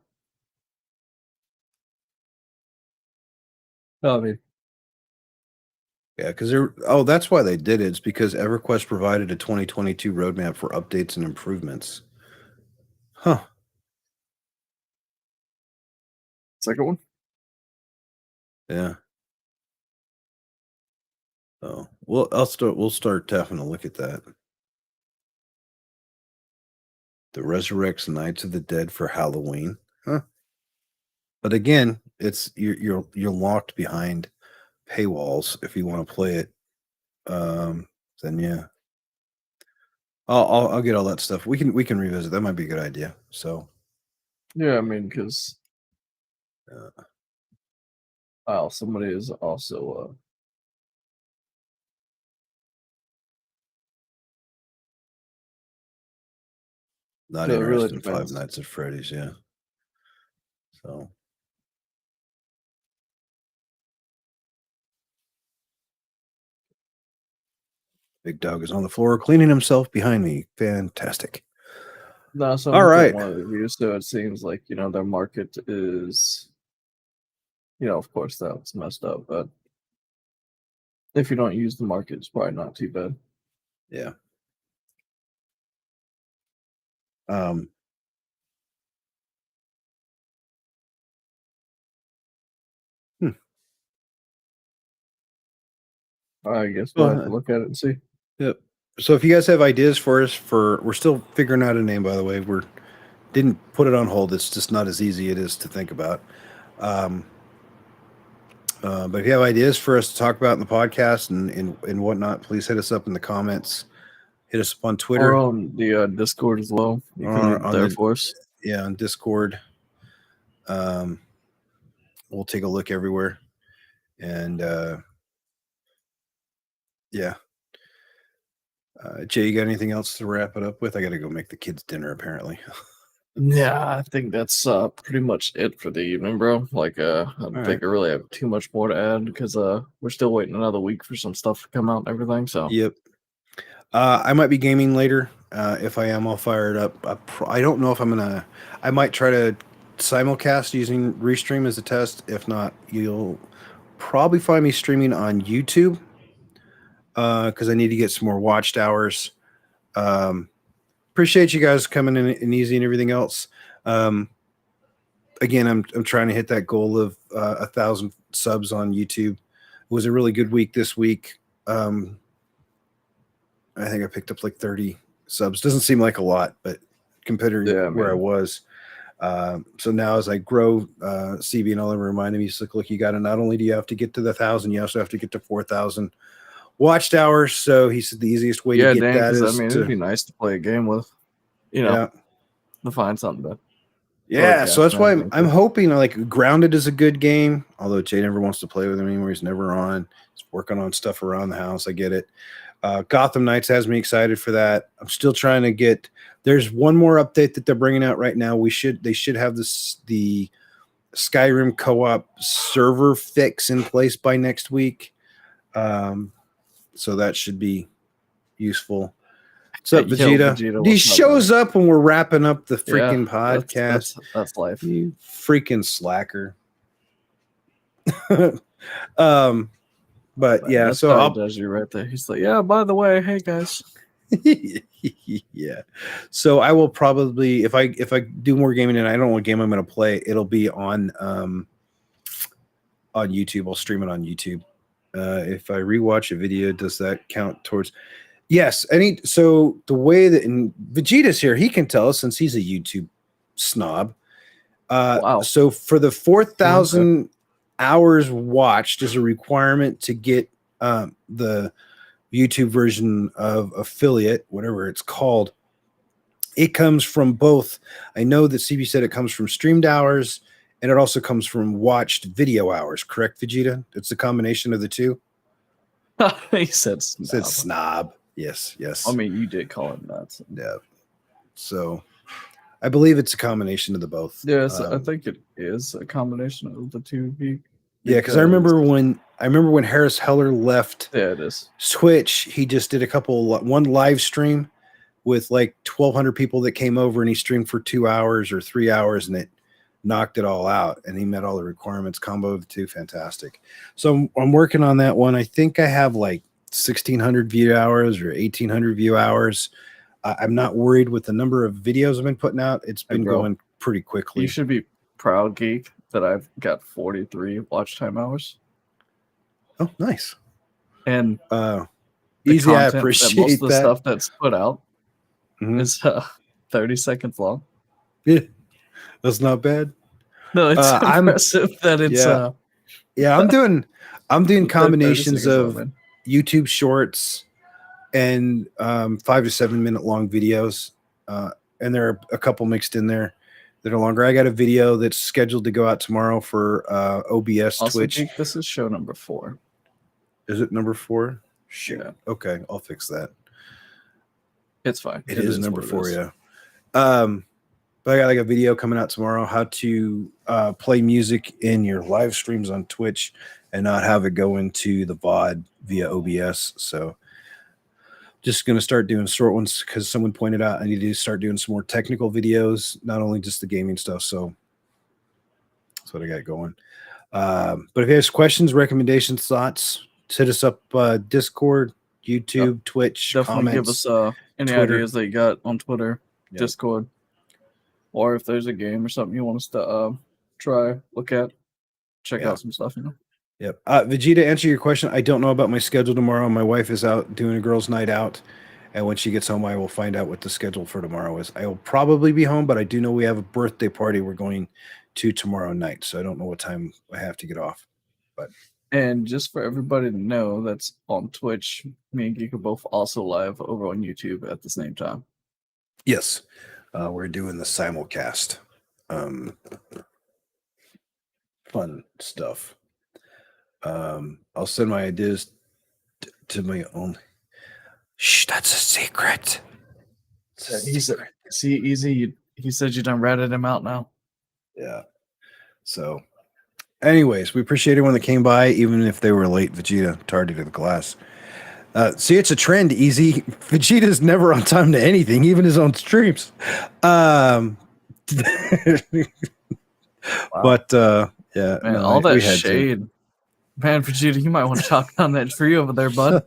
I mean, yeah, because that's why they did it. It's because EverQuest provided a 2022 roadmap for updates and improvements. Huh. Second one? Yeah. Oh, well, we'll start having a look at that. The resurrects Knights of the Dead for Halloween. Huh. But again, it's you're locked behind paywalls if you want to play it. Then yeah. I'll get all that stuff. We can revisit. That might be a good idea. So yeah, I mean, because somebody is also not interested in Five Nights at Freddy's. Yeah. So. Big Dog is on the floor cleaning himself behind me. Fantastic. No, so all right. One of the reviews, so it seems like their market is, of course that's messed up, but if you don't use the market, it's probably not too bad. Yeah. I guess we'll have to look at it and see. Yep. So if you guys have ideas for us, we're still figuring out a name, by the way. Didn't put it on hold. It's just not as easy it is to think about. But if you have ideas for us to talk about in the podcast and whatnot, please hit us up in the comments. hit us up on Twitter. Or on the Discord as well. You can read there for us. Yeah, on Discord. We'll take a look everywhere. And yeah. Jay, you got anything else to wrap it up with? I got to go make the kids dinner, apparently. Yeah, I think that's pretty much it for the evening, bro. Like, I don't think I really have too much more to add because we're still waiting another week for some stuff to come out and everything. So yep. I might be gaming later. If I am, I'll fire it up. I don't know if I'm gonna. I might try to simulcast using Restream as a test. If not, you'll probably find me streaming on YouTube because I need to get some more watched hours. Appreciate you guys coming in and easy and everything else. Again, I'm trying to hit that goal of 1,000 subs on YouTube. It was a really good week this week. I think I picked up like 30 subs. Doesn't seem like a lot, but considering where I was. So now as I grow, CB and Oliver reminded me, he's like, look, you got to, not only do you have to get to the 1,000, you also have to get to 4,000 watched hours. So he said the easiest way to get that is it'd be nice to play a game with, to find something to. Yeah, so that's why I'm hoping, like, Grounded is a good game, although Jay never wants to play with him anymore. He's never on. He's working on stuff around the house. I get it. Gotham Knights has me excited for that. I'm still trying to get. There's one more update that they're bringing out right now. They should have the Skyrim co-op server fix in place by next week. So that should be useful. What's up, Vegeta? He shows up when we're wrapping up the freaking podcast. That's life. You freaking slacker. But yeah, so I'll does you right there. He's like, yeah, by the way, hey guys. Yeah. So I will probably, if I do more gaming and I don't know what game I'm going to play, it'll be on YouTube. I'll stream it on YouTube. If I rewatch a video, does that count towards? Yes. So the way that, and Vegeta's here, he can tell us since he's a YouTube snob. Wow. So for the 4,000 hours watched is a requirement to get the YouTube version of Affiliate, whatever it's called. It comes from both. I know that CB said it comes from streamed hours and it also comes from watched video hours. Correct, Vegeta? It's a combination of the two. He said snob. Said snob. Yes. I mean, you did call him that. So. Yeah. So I believe it's a combination of the both. Yes, I think it is a combination of the two. Yeah, because I remember when Harris Heller left. Yeah, it is Twitch. He just did one live stream with like 1,200 people that came over, and he streamed for 2 hours or 3 hours, and it knocked it all out. And he met all the requirements. Combo of the two, fantastic. So I'm working on that one. I think I have like 1,600 view hours or 1,800 view hours. I'm not worried with the number of videos I've been putting out. It's been going pretty quickly. You should be proud, Geek, that I've got 43 watch time hours. Oh, nice. And easy. I appreciate that. Most of the that. stuff that's put out is 30 seconds long. Yeah, that's not bad. No, it's impressive that it's. I'm doing combinations of YouTube shorts and 5 to 7 minute long videos, and there are a couple mixed in there that are longer. I got a video that's scheduled to go out tomorrow for OBS also, Twitch. Geek, this is show number 4. Is it number 4? Shoot. Yeah. Okay, I'll fix that. It's fine. It is number 4, yeah. But I got like a video coming out tomorrow, how to play music in your live streams on Twitch and not have it go into the VOD via OBS. So just going to start doing short ones because someone pointed out I need to start doing some more technical videos, not only just the gaming stuff. So that's what I got going. But if you have questions, recommendations, thoughts, hit us up Discord, YouTube, Twitch, definitely comments, give us any Twitter. ideas that you got on Twitter, Discord, or if there's a game or something you want us to try, look at, check out some stuff, Yep. Vegeta, answer your question. I don't know about my schedule tomorrow. My wife is out doing a girls' night out, and when she gets home, I will find out what the schedule for tomorrow is. I will probably be home, but I do know we have a birthday party we're going to tomorrow night, so I don't know what time I have to get off. But And just for everybody to know that's on Twitch, me and Geek are both also live over on YouTube at the same time. Yes. We're doing the simulcast. Fun stuff. I'll send my ideas to my own. Shh, that's a secret. He said, "See, easy." He said you done ratted him out now. Yeah. So, anyways, we appreciate everyone that came by, even if they were late. Vegeta tardy to the class. See, it's a trend. Easy. Vegeta's never on time to anything, even his own streams. Wow. But yeah, man, all that shade. Man, Vegeta, you might want to chop down that tree over there, bud.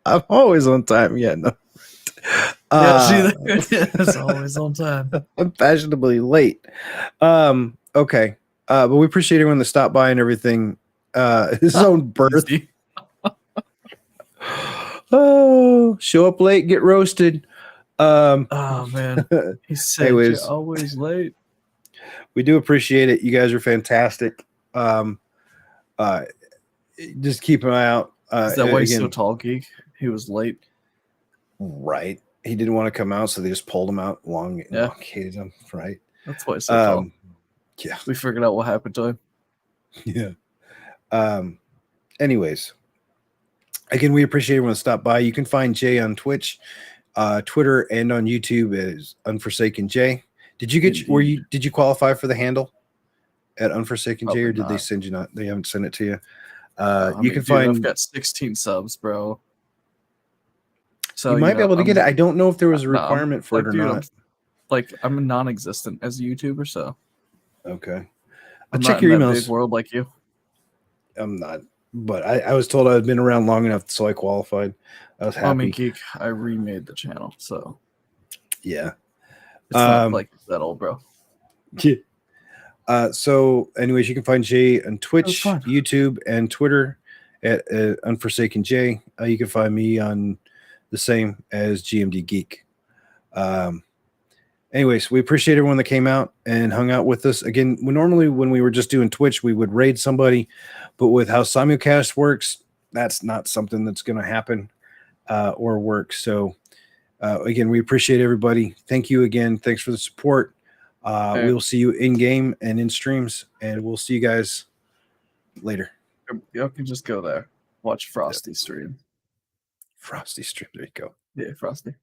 I'm always on time. Yeah, no. Yeah, it's always on time. I'm fashionably late. Okay. But we appreciate everyone that stopped by and everything. His own birth. Oh, show up late, get roasted. Oh man, he said you're always late. We do appreciate it. You guys are fantastic. Just keep an eye out. Is that why he's so tall, Geek? He was late. Right. He didn't want to come out, so they just pulled him out, elongated him. Right. That's why he's so tall. Yeah. We figured out what happened to him. Yeah. Anyways, again, we appreciate everyone to stop by. You can find Jay on Twitch, Twitter, and on YouTube as UnforsakenJ. Did you get? Did you qualify for the handle at UnforsakenJ, or did they send you not? They haven't sent it to you. You can find. I've got 16 subs, bro. So you might be able to get it. I don't know if there was a requirement for it or not. I'm non-existent as a YouTuber, so okay. I'll check your emails. Big world like you. I'm not, but I was told I'd been around long enough, so I qualified. I was happy. I mean, Geek, I remade the channel, so yeah, it's not like that old, bro. Yeah. So, anyways, you can find Jay on Twitch, YouTube, and Twitter at UnforsakenJ. You can find me on the same as GMDGeek. Anyways, we appreciate everyone that came out and hung out with us. Again, normally when we were just doing Twitch, we would raid somebody, but with how simulcast works, that's not something that's going to happen or work. So, again, we appreciate everybody. Thank you again. Thanks for the support. We will see you in game and in streams, and we'll see you guys later. Y'all can just go there. Watch Frosty stream. Frosty stream. There you go. Yeah, Frosty.